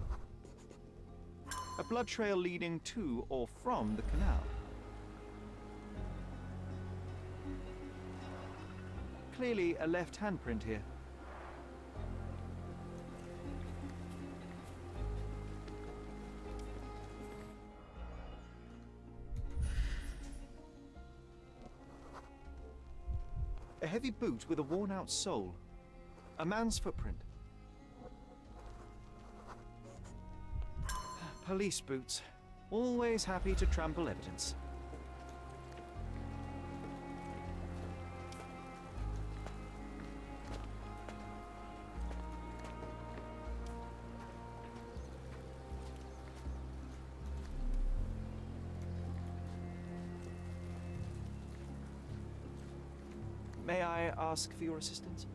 A blood trail leading to or from the canal. Clearly a left handprint here. A heavy boot with a worn-out sole. A man's footprint. Police boots. Always happy to trample evidence. May I ask for your assistance?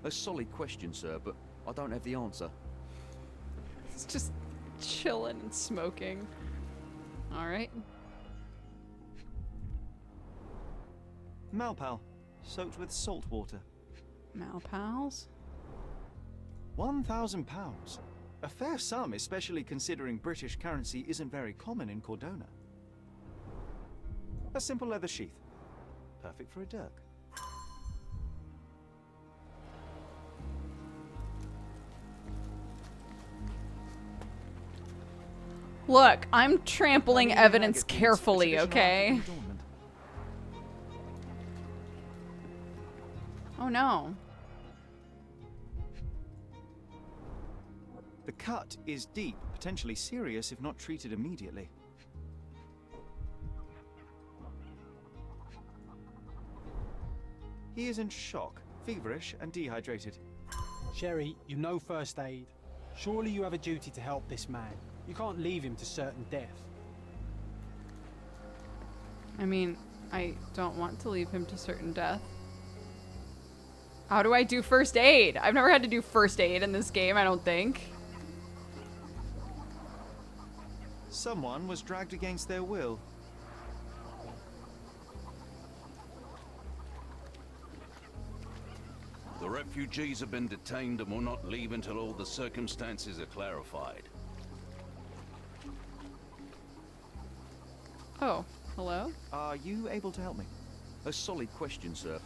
A solid question, sir, but I don't have the answer. It's just chilling and smoking. All right. Malpal, soaked with salt water. Malpals? £1,000. A fair sum, especially considering British currency isn't very common in Cordona. A simple leather sheath. Perfect for a dirk. Look, I'm trampling evidence carefully, okay? Oh no. The cut is deep, potentially serious if not treated immediately. He is in shock, feverish and dehydrated. Sherry, you know first aid. Surely you have a duty to help this man. You can't leave him to certain death. I mean, I don't want to leave him to certain death. How do I do first aid? I've never had to do first aid in this game, I don't think. Someone was dragged against their will. The refugees have been detained and will not leave until all the circumstances are clarified. Oh, hello? Are you able to help me? A solid question, sir.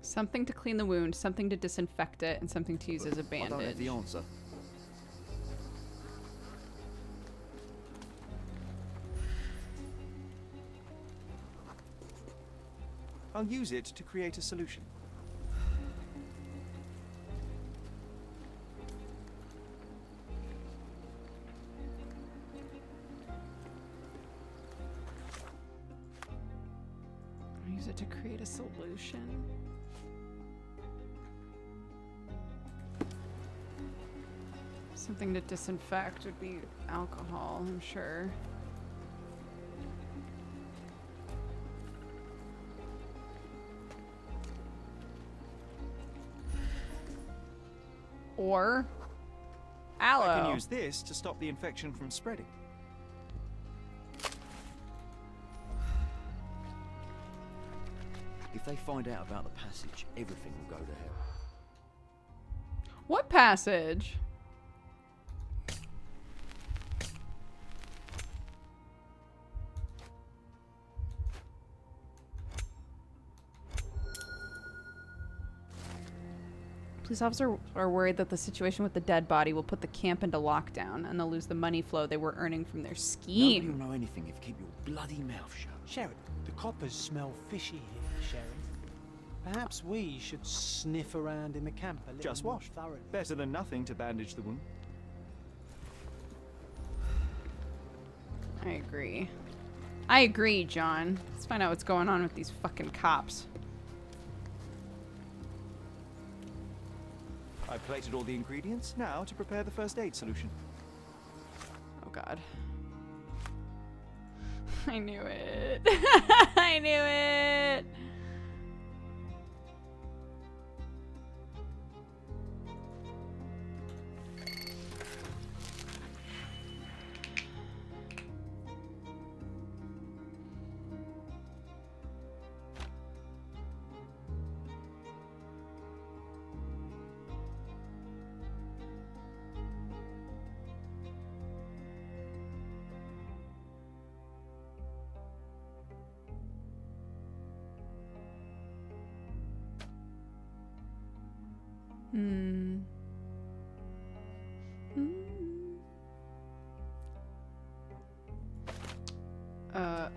Something to clean the wound, something to disinfect it, and something to use as a bandage. I don't have the answer. I'll use it to create a solution. Use it to create a solution. Something to disinfect would be alcohol, I'm sure. Or aloe. I can use this to stop the infection from spreading. If they find out about the passage, everything will go to hell. What passage? Police officers are worried that the situation with the dead body will put the camp into lockdown and they'll lose the money flow they were earning from their scheme. Nobody will know anything if you keep your bloody mouth shut. Sherry, the coppers smell fishy here, Sherry. Perhaps we should sniff around in the camp a little Just more wash. thoroughly. Better than nothing to bandage the wound. I agree. I agree, John. Let's find out what's going on with these fucking cops. I've plated all the ingredients, now to prepare the first aid solution. Oh god. I knew it. I knew it.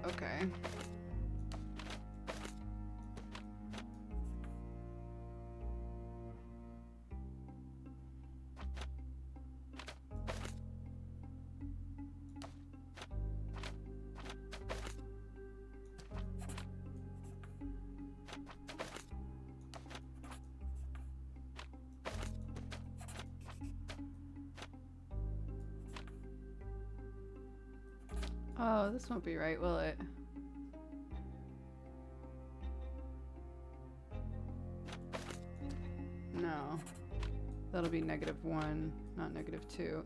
Okay. Oh, this won't be right, will it? No. That'll be -1, not -2.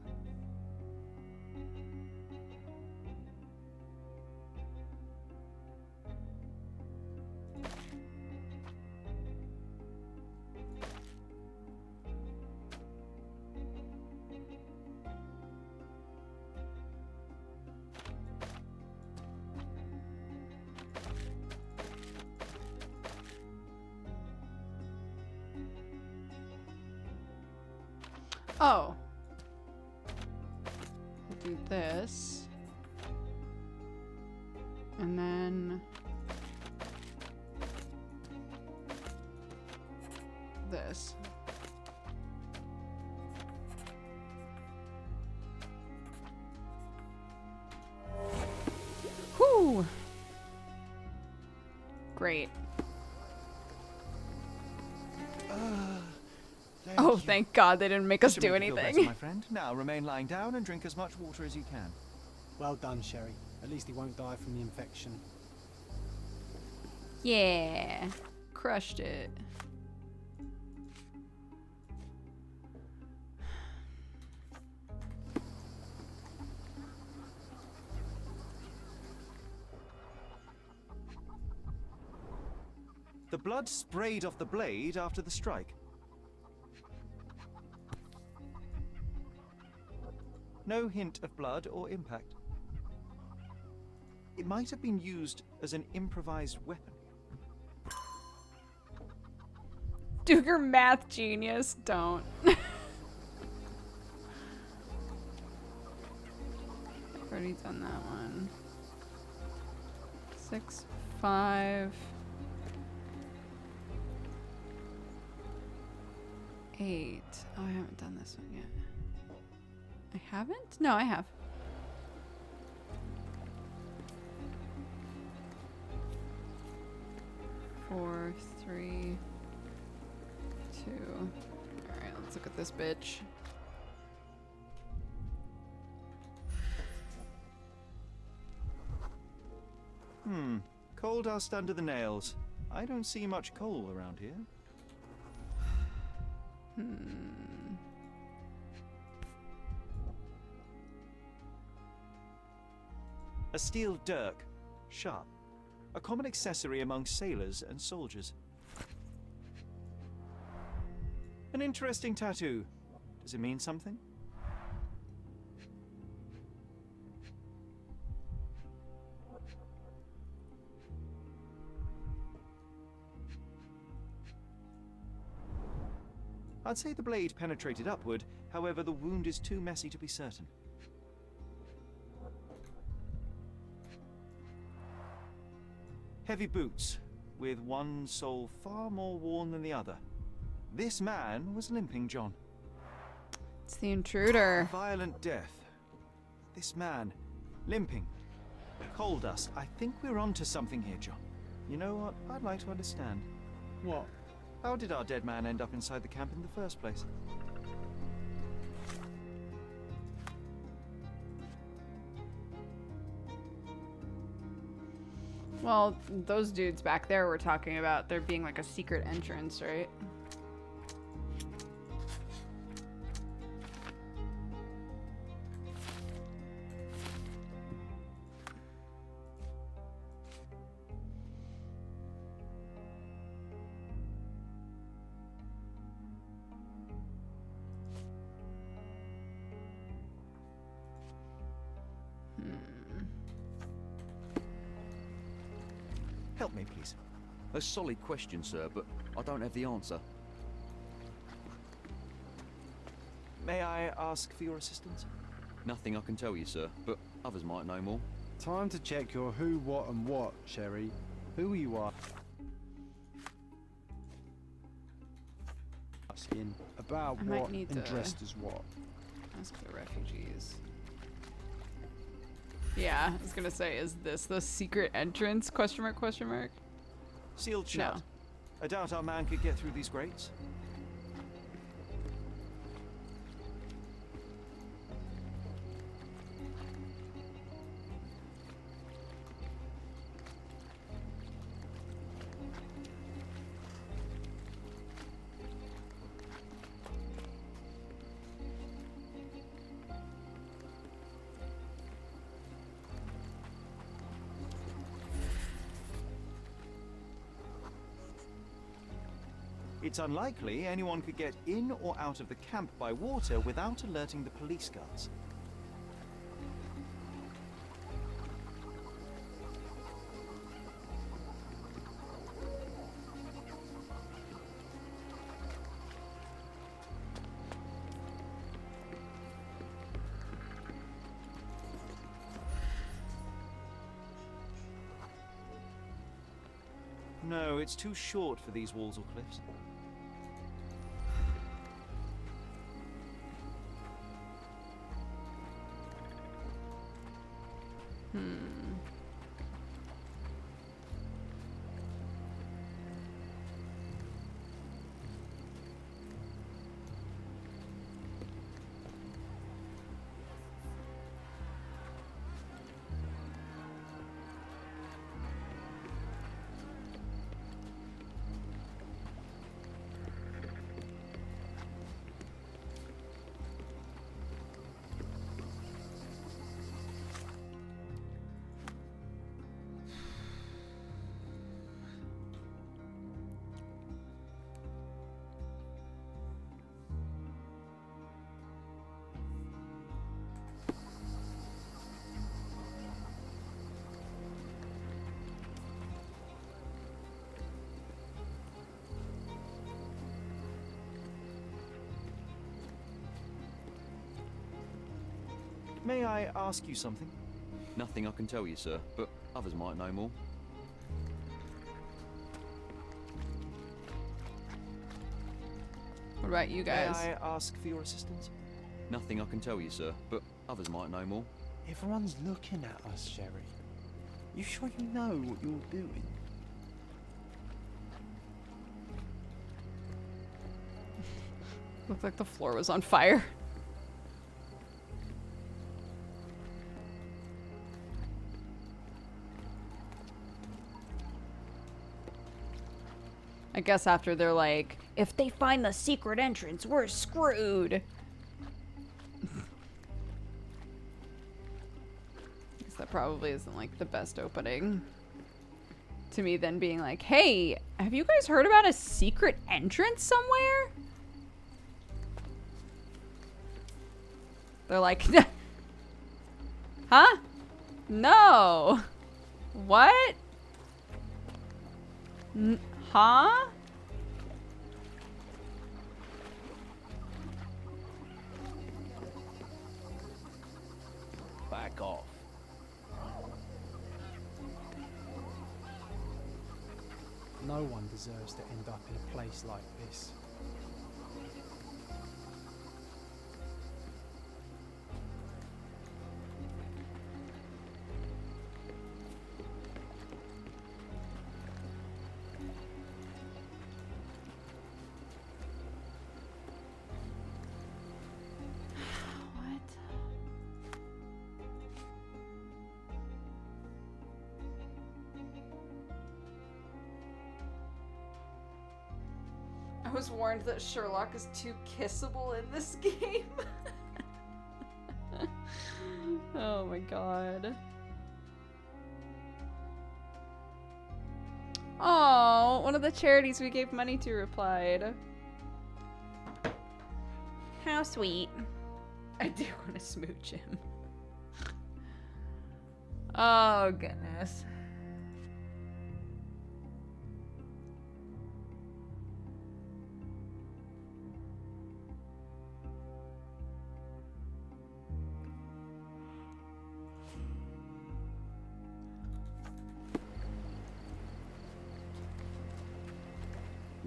Oh. We'll do this. And then this. Whew. Great. Oh, thank God they didn't make us Should do make you feel better, anything. my friend. Now remain lying down and drink as much water as you can. Well done, Sherry. At least he won't die from the infection. Yeah. Crushed it. The blood sprayed off the blade after the strike. No hint of blood or impact. It might have been used as an improvised weapon. Do your math, genius. Don't. Already done that one. 6, 5, 8. Oh, I haven't done this one yet. I haven't? No, I have. Four, 3, 2. Alright, let's look at this bitch. Coal dust under the nails. I don't see much coal around here. A steel dirk. Sharp. A common accessory among sailors and soldiers. An interesting tattoo. Does it mean something? I'd say the blade penetrated upward, however the wound is too messy to be certain. Heavy boots, with one sole far more worn than the other. This man was limping, John. It's the intruder. Violent death. This man, limping. Coal dust. I think we're onto something here, John. You know what? I'd like to understand. What? How did our dead man end up inside the camp in the first place? Well, those dudes back there were talking about there being like a secret entrance, right? Help me, please. A solid question, sir, but I don't have the answer. May I ask for your assistance? Nothing I can tell you, sir, but others might know more. Time to check your who, what, and what, Sherry. Who you are. Asking about I might what need and to dressed as what. ask the refugees. Yeah, I was gonna say, is this the secret entrance? Question mark, question mark. Sealed shut. No. I doubt our man could get through these grates. It's unlikely anyone could get in or out of the camp by water without alerting the police guards. No, it's too short for these walls or cliffs. May I ask you something? Nothing I can tell you, sir, but others might know more. What about you guys? May I ask for your assistance? Nothing I can tell you, sir, but others might know more. Everyone's looking at us, Sherry. You sure you know what you're doing? Looked like the floor was on fire. I guess after they're like, if they find the secret entrance, we're screwed. Guess that probably isn't like the best opening. To me then being like, hey, have you guys heard about a secret entrance somewhere? They're like, huh? No. What? Huh? Back off. No one deserves to end up in a place like this. I was warned that Sherlock is too kissable in this game. Oh my god. Oh, one of the charities we gave money to replied. How sweet. I do want to smooch him. Oh, goodness.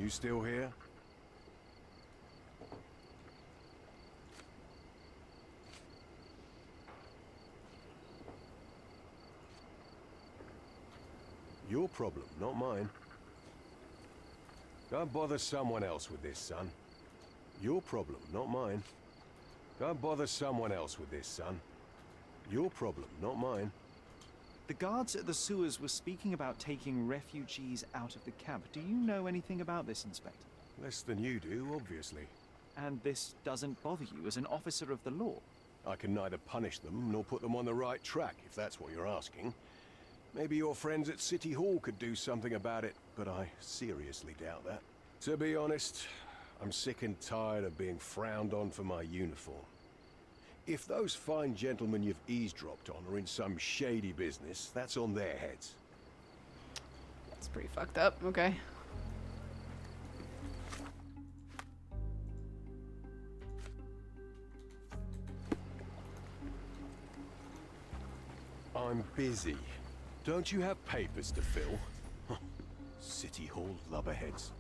You still here? Your problem, not mine. Go and bother someone else with this, son. Your problem, not mine. Go and bother someone else with this, son. Your problem, not mine. The guards at the sewers were speaking about taking refugees out of the camp. Do you know anything about this, Inspector? Less than you do, obviously. And this doesn't bother you as an officer of the law? I can neither punish them nor put them on the right track, if that's what you're asking. Maybe your friends at City Hall could do something about it, but I seriously doubt that. To be honest, I'm sick and tired of being frowned on for my uniform. If those fine gentlemen you've eavesdropped on are in some shady business, that's on their heads. It's pretty fucked up. Okay. I'm busy. Don't you have papers to fill? City Hall lubberheads.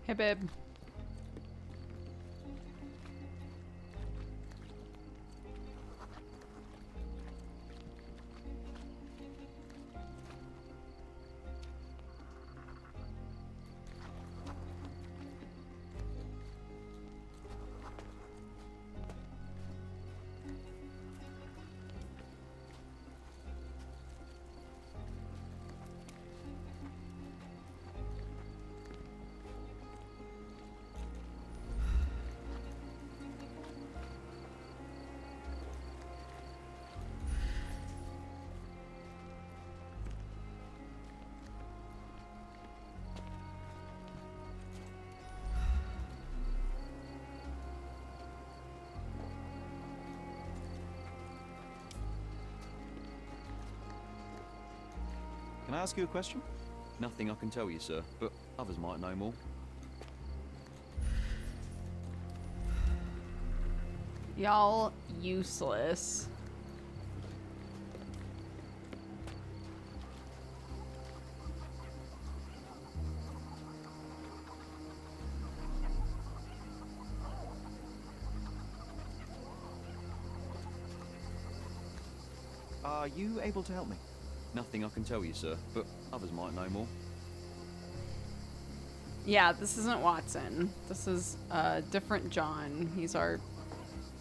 Hey, babe. Can I ask you a question? Nothing I can tell you, sir, but others might know more. Y'all useless. Are you able to help me? Nothing I can tell you, sir, but others might know more. Yeah, this isn't Watson. This is a different John. He's our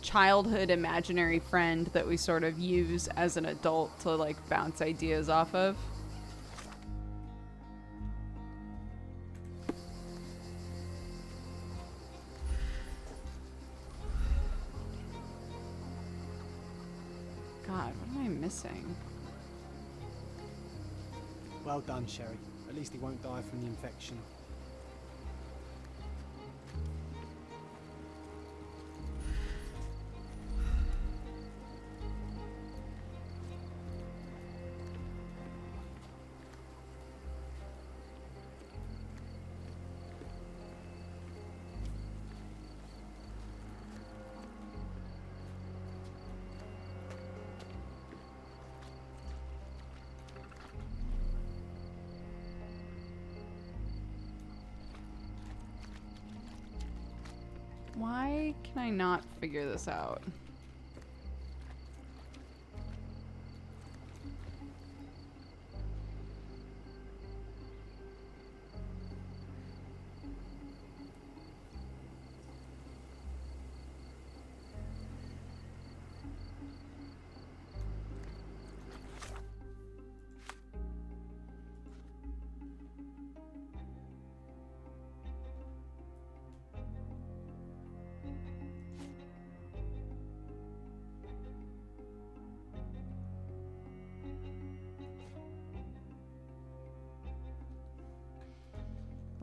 childhood imaginary friend that we sort of use as an adult to like bounce ideas off of. God, what am I missing? Well done, Sherry. At least he won't die from the infection. Why can I not figure this out?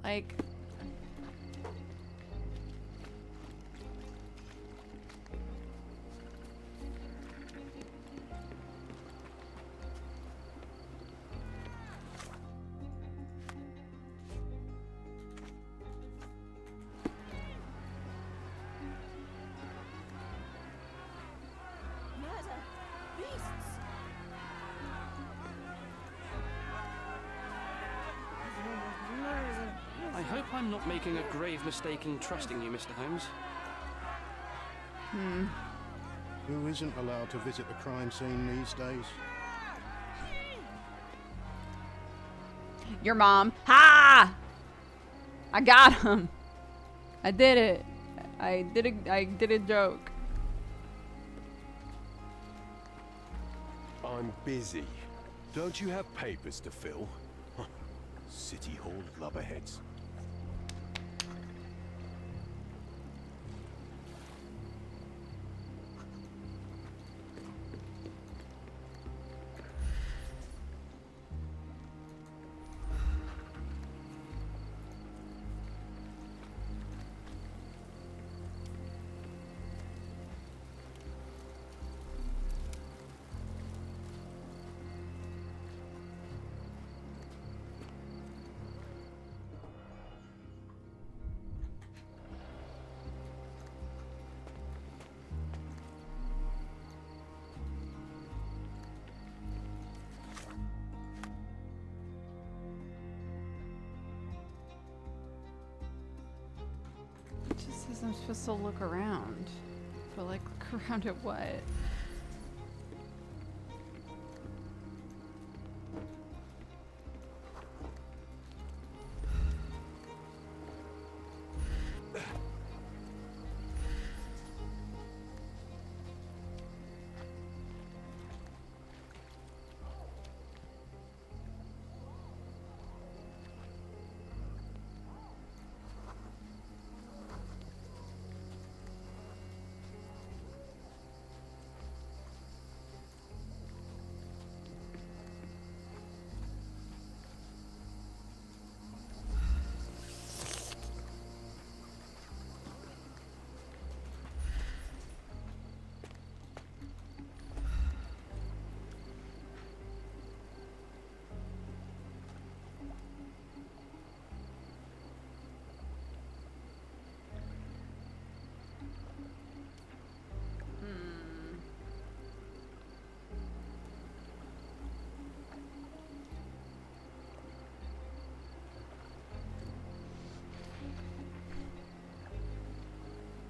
Like, hope I'm not making a grave mistake in trusting you, Mr. Holmes. Who isn't allowed to visit the crime scene these days? Your mom. Ha! I got him. I did it. I did a joke. I'm busy. Don't you have papers to fill? City Hall lubberheads. It just says I'm supposed to look around. But like, look around at what?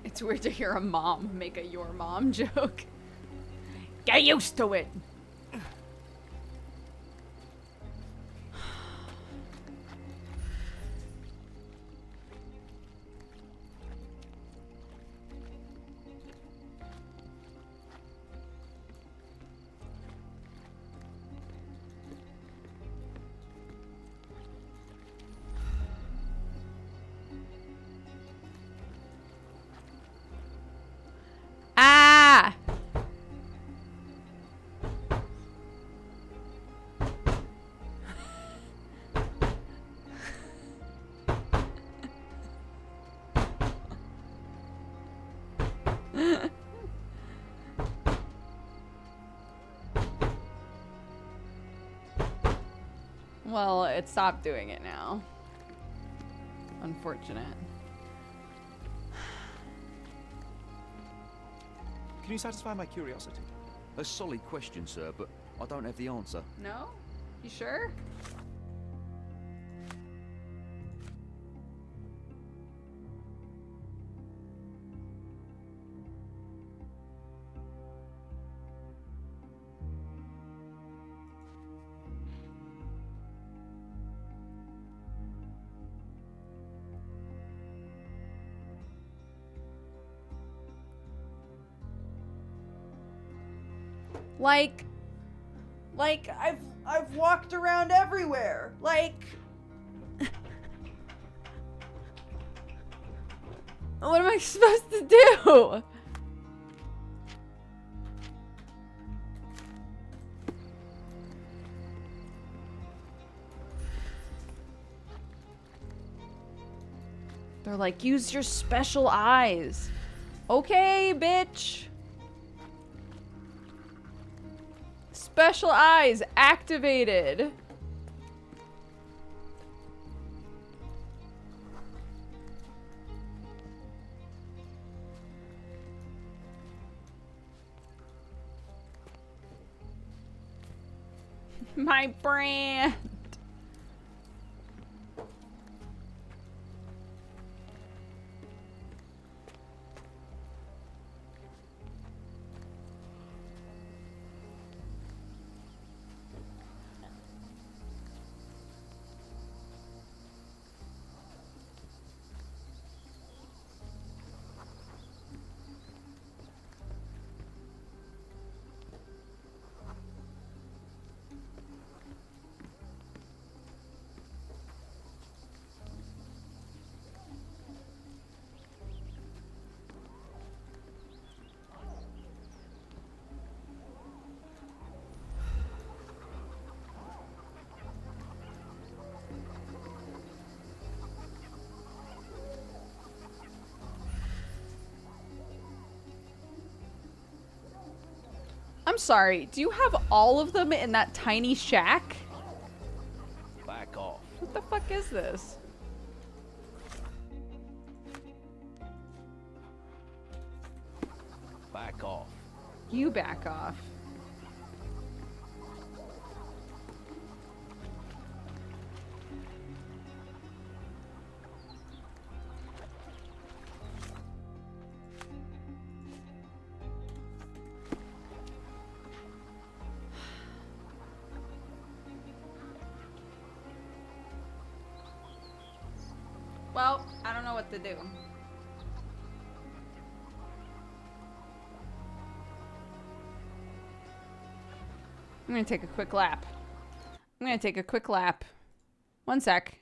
It's weird to hear a mom make a your mom joke. Get used to it. Ah! Well, it stopped doing it now. Unfortunate. Can you satisfy my curiosity? A solid question, sir, but I don't have the answer. No? You sure? Like I've walked around everywhere. Like what am I supposed to do? They're like, use your special eyes. Okay, bitch. Special eyes activated. My brand. I'm sorry. Do you have all of them in that tiny shack? Back off. What the fuck is this? Back off. You back off. Well, I don't know what to do. I'm gonna take a quick lap. One sec.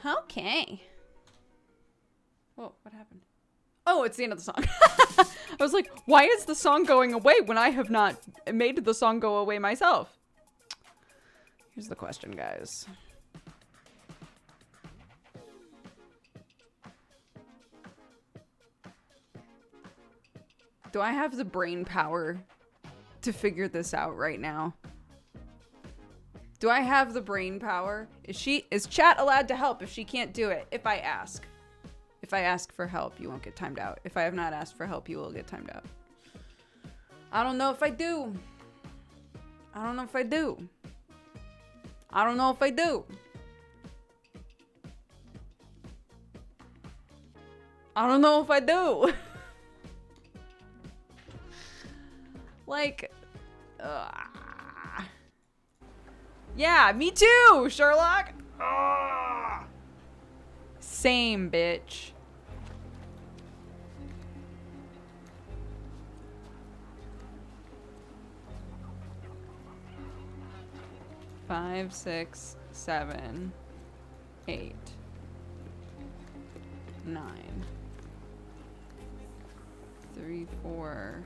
Okay. Whoa, what happened? Oh, it's the end of the song. I was like, why is the song going away when I have not made the song go away myself? Here's the question, guys. Do I have the brain power to figure this out right now? Do I have the brain power? Is chat allowed to help if she can't do it? If I ask. If I ask for help, you won't get timed out. If I have not asked for help, you will get timed out. I don't know if I do. I don't know if I do. I don't know if I do. I don't know if I do. Like, yeah, me too, Sherlock. Same, bitch. Five, 6, 7, 8, 9, 3, 4,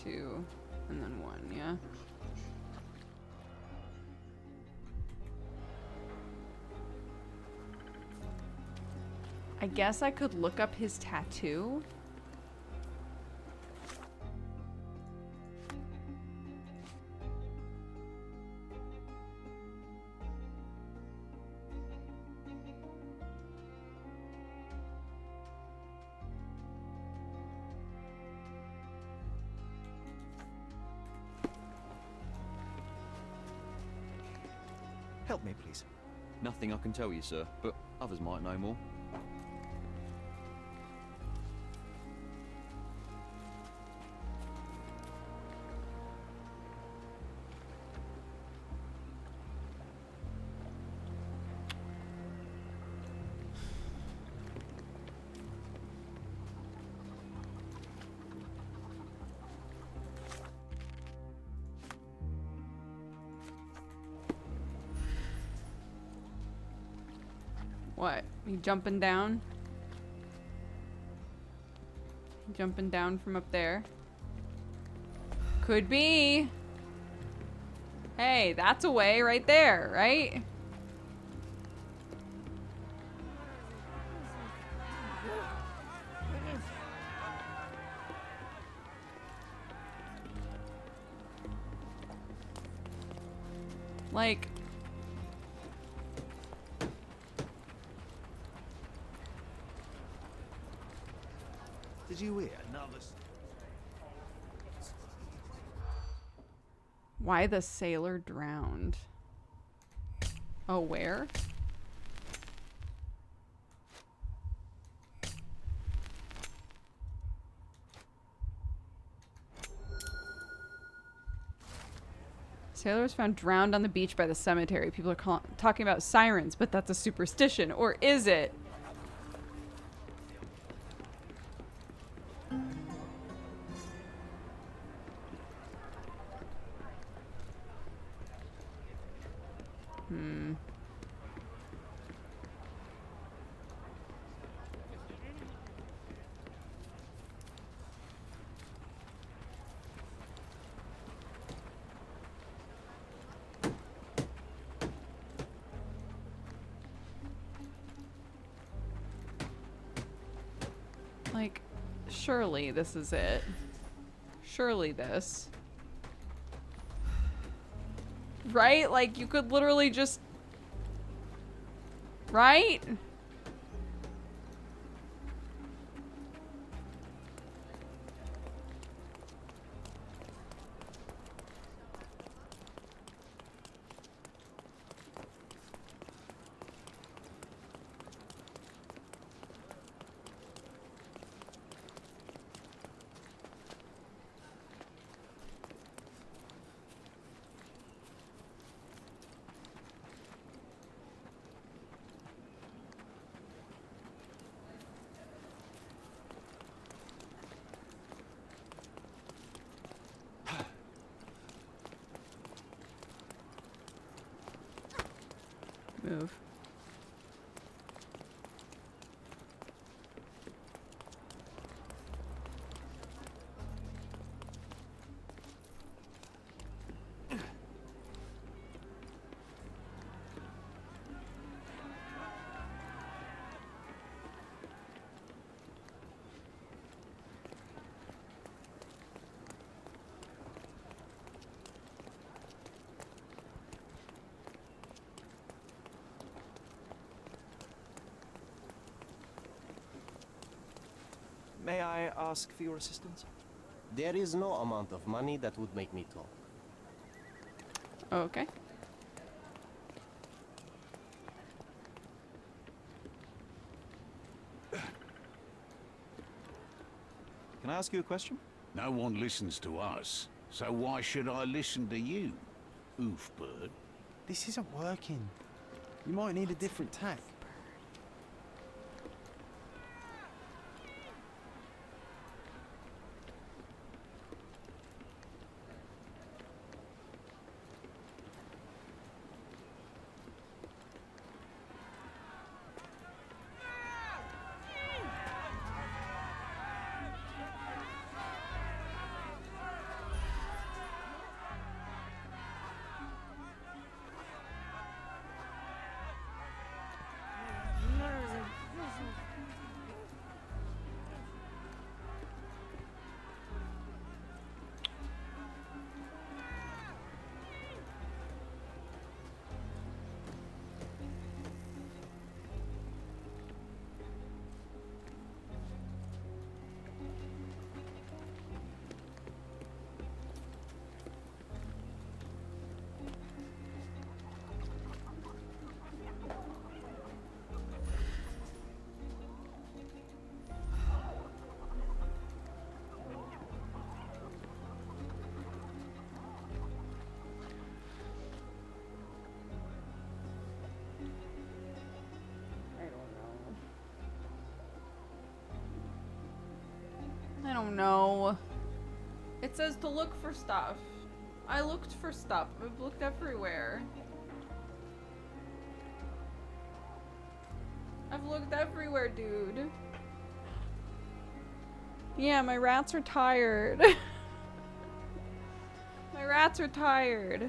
2, and then 1, yeah? I guess I could look up his tattoo. Help me, please. Nothing I can tell you, sir, but others might know more. What? You jumping down? Jumping down from up there? Could be. Hey, that's a way right there, right? Like... Did you hear another? Why the sailor drowned? Oh, where? Sailor was found drowned on the beach by the cemetery. People are talking about sirens, but that's a superstition. Or is it? Like, surely this is it. Surely this. Right? Like, you could literally just... Right? move. May I ask for your assistance? There is no amount of money that would make me talk. Okay. Can I ask you a question? No one listens to us, so why should I listen to you, oofbird? This isn't working. You might need a different tack. I don't know. It says to look for stuff. I looked for stuff. I've looked everywhere. I've looked everywhere, dude. Yeah, my rats are tired. My rats are tired.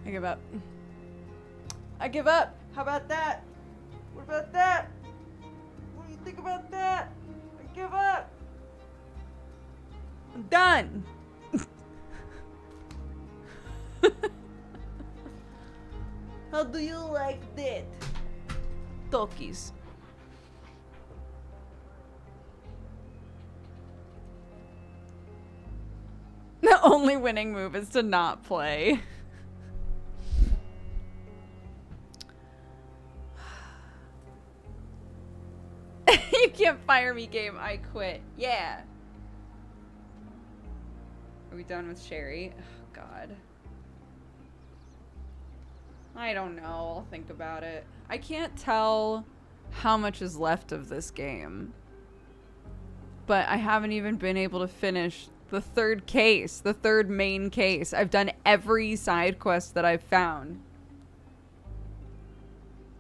I give up. I give up. How about that? What about that? What do you think about that? I give up. I'm done. How do you like that? Talkies. The only winning move is to not play. You can't fire me, game. I quit. Yeah. Are we done with Sherry? Oh, God. I don't know. I'll think about it. I can't tell how much is left of this game. But I haven't even been able to finish the third case. The third main case. I've done every side quest that I've found.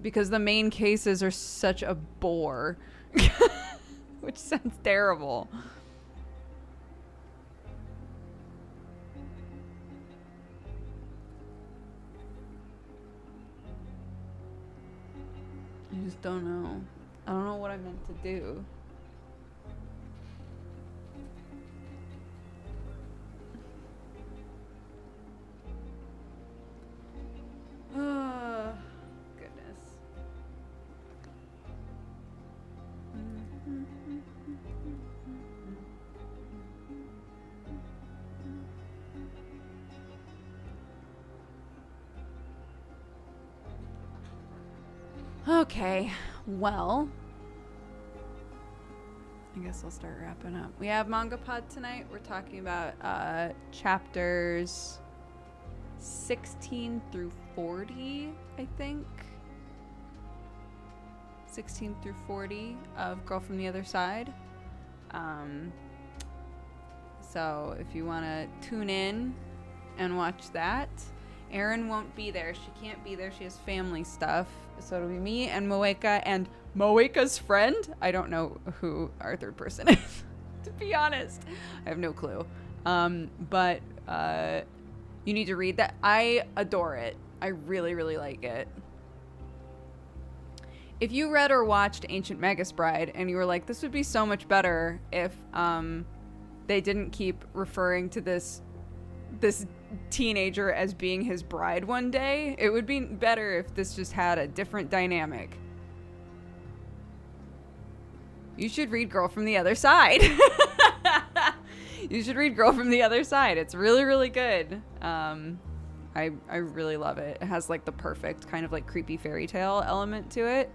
Because the main cases are such a bore. Which sounds terrible. just don't know. I don't know what I meant to do. Oh, goodness. Okay, well, I guess I'll start wrapping up. We have Manga Pod tonight. We're talking about chapters 16 through 40, I think. 16 through 40 of Girl from the Other Side. So if you want to tune in and watch that. Erin won't be there. She can't be there. She has family stuff. So it'll be me and Moeka and Moeka's friend. I don't know who our third person is, to be honest. I have no clue. But you need to read that. I adore it. I really, really like it. If you read or watched Ancient Magus Bride and you were like, this would be so much better if they didn't keep referring to this teenager as being his bride one day, it would be better if this just had a different dynamic. You should read Girl from the Other Side. You should read Girl from the Other Side. It's really, really good. I really love it. It has like the perfect kind of like creepy fairy tale element to it.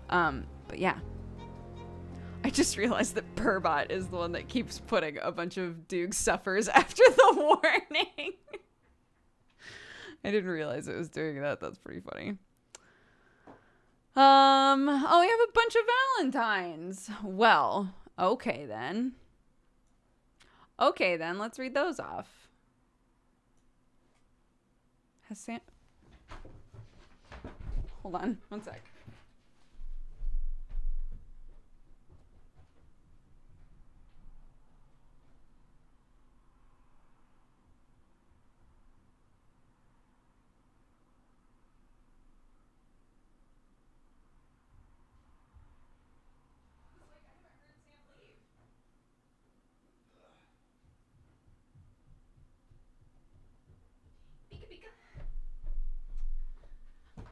But yeah. I just realized that Purbot is the one that keeps putting a bunch of Duke suffers after the warning. I didn't realize it was doing that. That's pretty funny. Oh, we have a bunch of Valentines. Well, okay then. Okay then, let's read those off. Has Sam... Hold on, one sec.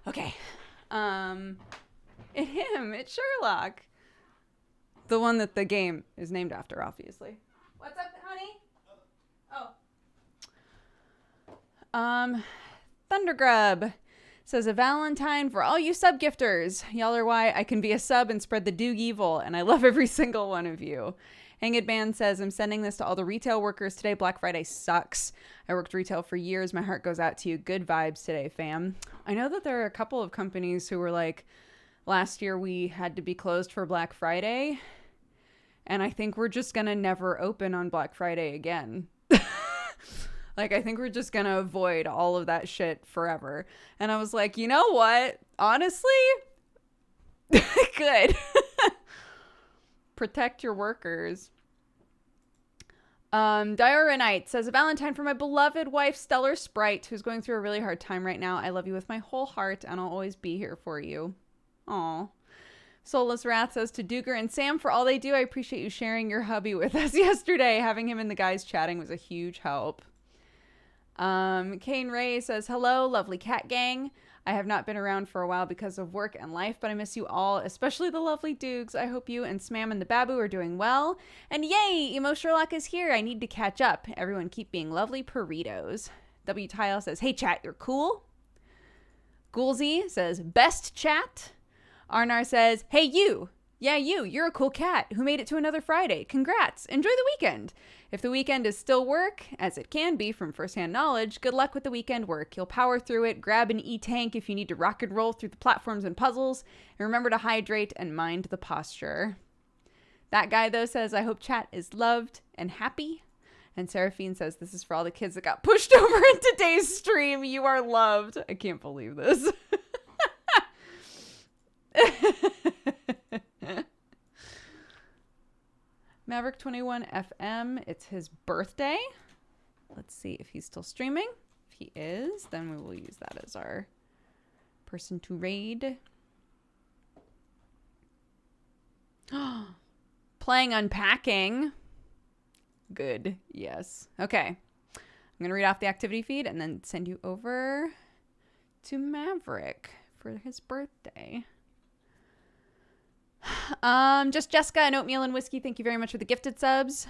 Okay. It's Sherlock. The one that the game is named after, obviously. What's up, honey? Thundergrub says, a Valentine for all you sub-gifters. Y'all are why I can be a sub and spread the Doog evil, and I love every single one of you. Hanged Band says, I'm sending this to all the retail workers today. Black Friday sucks. I worked retail for years. My heart goes out to you. Good vibes today, fam. I know that there are a couple of companies who were like, last year we had to be closed for Black Friday. And I think we're just going to never open on Black Friday again. Like, I think we're just going to avoid all of that shit forever. And I was like, you know what? Honestly, good. Protect your workers. Dioranite says, a Valentine for my beloved wife, Stellar Sprite, who's going through a really hard time right now. I love you with my whole heart, and I'll always be here for you. Aw. Soulless Wrath says, to Duger and Sam, for all they do, I appreciate you sharing your hubby with us yesterday. Having him and the guys chatting was a huge help. Kane Ray says, hello, lovely cat gang. I have not been around for a while because of work and life, but I miss you all, especially the lovely Dukes. I hope you and Smam and the Babu are doing well. And yay, Emo Sherlock is here. I need to catch up. Everyone keep being lovely burritos. W. Tile says, hey chat, you're cool. Ghoulsy says, best chat. Arnar says, hey you. Yeah, you're a cool cat who made it to another Friday. Congrats. Enjoy the weekend. If the weekend is still work, as it can be from firsthand knowledge, good luck with the weekend work. You'll power through it, grab an E-tank if you need to rock and roll through the platforms and puzzles, and remember to hydrate and mind the posture. That guy, though, says, I hope chat is loved and happy. And Seraphine says, this is for all the kids that got pushed over in today's stream. You are loved. I can't believe this. Maverick21 FM, it's his birthday. Let's see if he's still streaming. If he is, then we will use that as our person to raid. Playing Unpacking. Good. Yes. Okay. I'm going to read off the activity feed and then send you over to Maverick for his birthday. Just Jessica and Oatmeal and Whiskey, thank you very much for the gifted subs.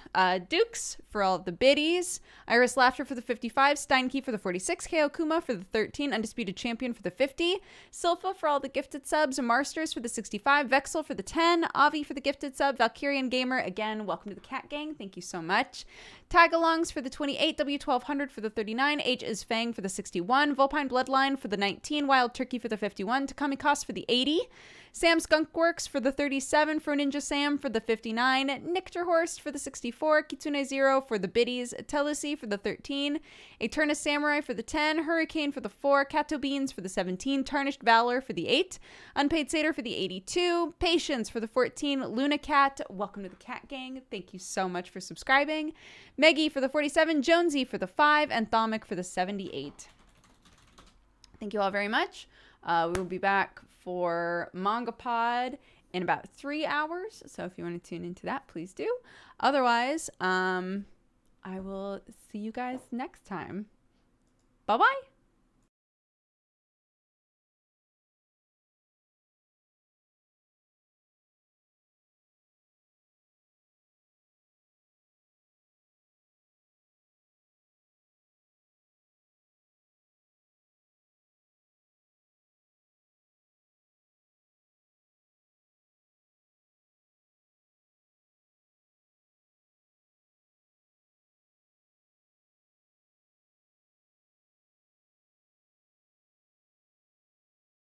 Dukes for all of the biddies. Iris Laughter for the 55. Steinkey for the 46. KO Kuma for the 13. Undisputed Champion for the 50. Silpha for all the gifted subs. Marsters for the 65. Vexel for the 10. Avi for the gifted sub. Valkyrian Gamer, again, welcome to the Cat Gang. Thank you so much. Tagalongs for the 28. W1200 for the 39. H is Fang for the 61. Vulpine Bloodline for the 19. Wild Turkey for the 51. Takami Cost for the 80. Sam Skunkworks for the 37, for Ninja Sam for the 59, Nictorhorst for the 64, Kitsune Zero for the biddies, Telesi for the 13, Eternus Samurai for the 10, Hurricane for the 4, Kato Beans for the 17, Tarnished Valor for the 8, Unpaid Satyr for the 82, Patience for the 14, Luna Cat, welcome to the Cat Gang, thank you so much for subscribing, Meggie for the 47, Jonesy for the 5, and Thomic for the 78. Thank you all very much. We will be back for Manga Pod in about 3 hours. So if you want to tune into that, please do. Otherwise, I will see you guys next time. Bye-bye.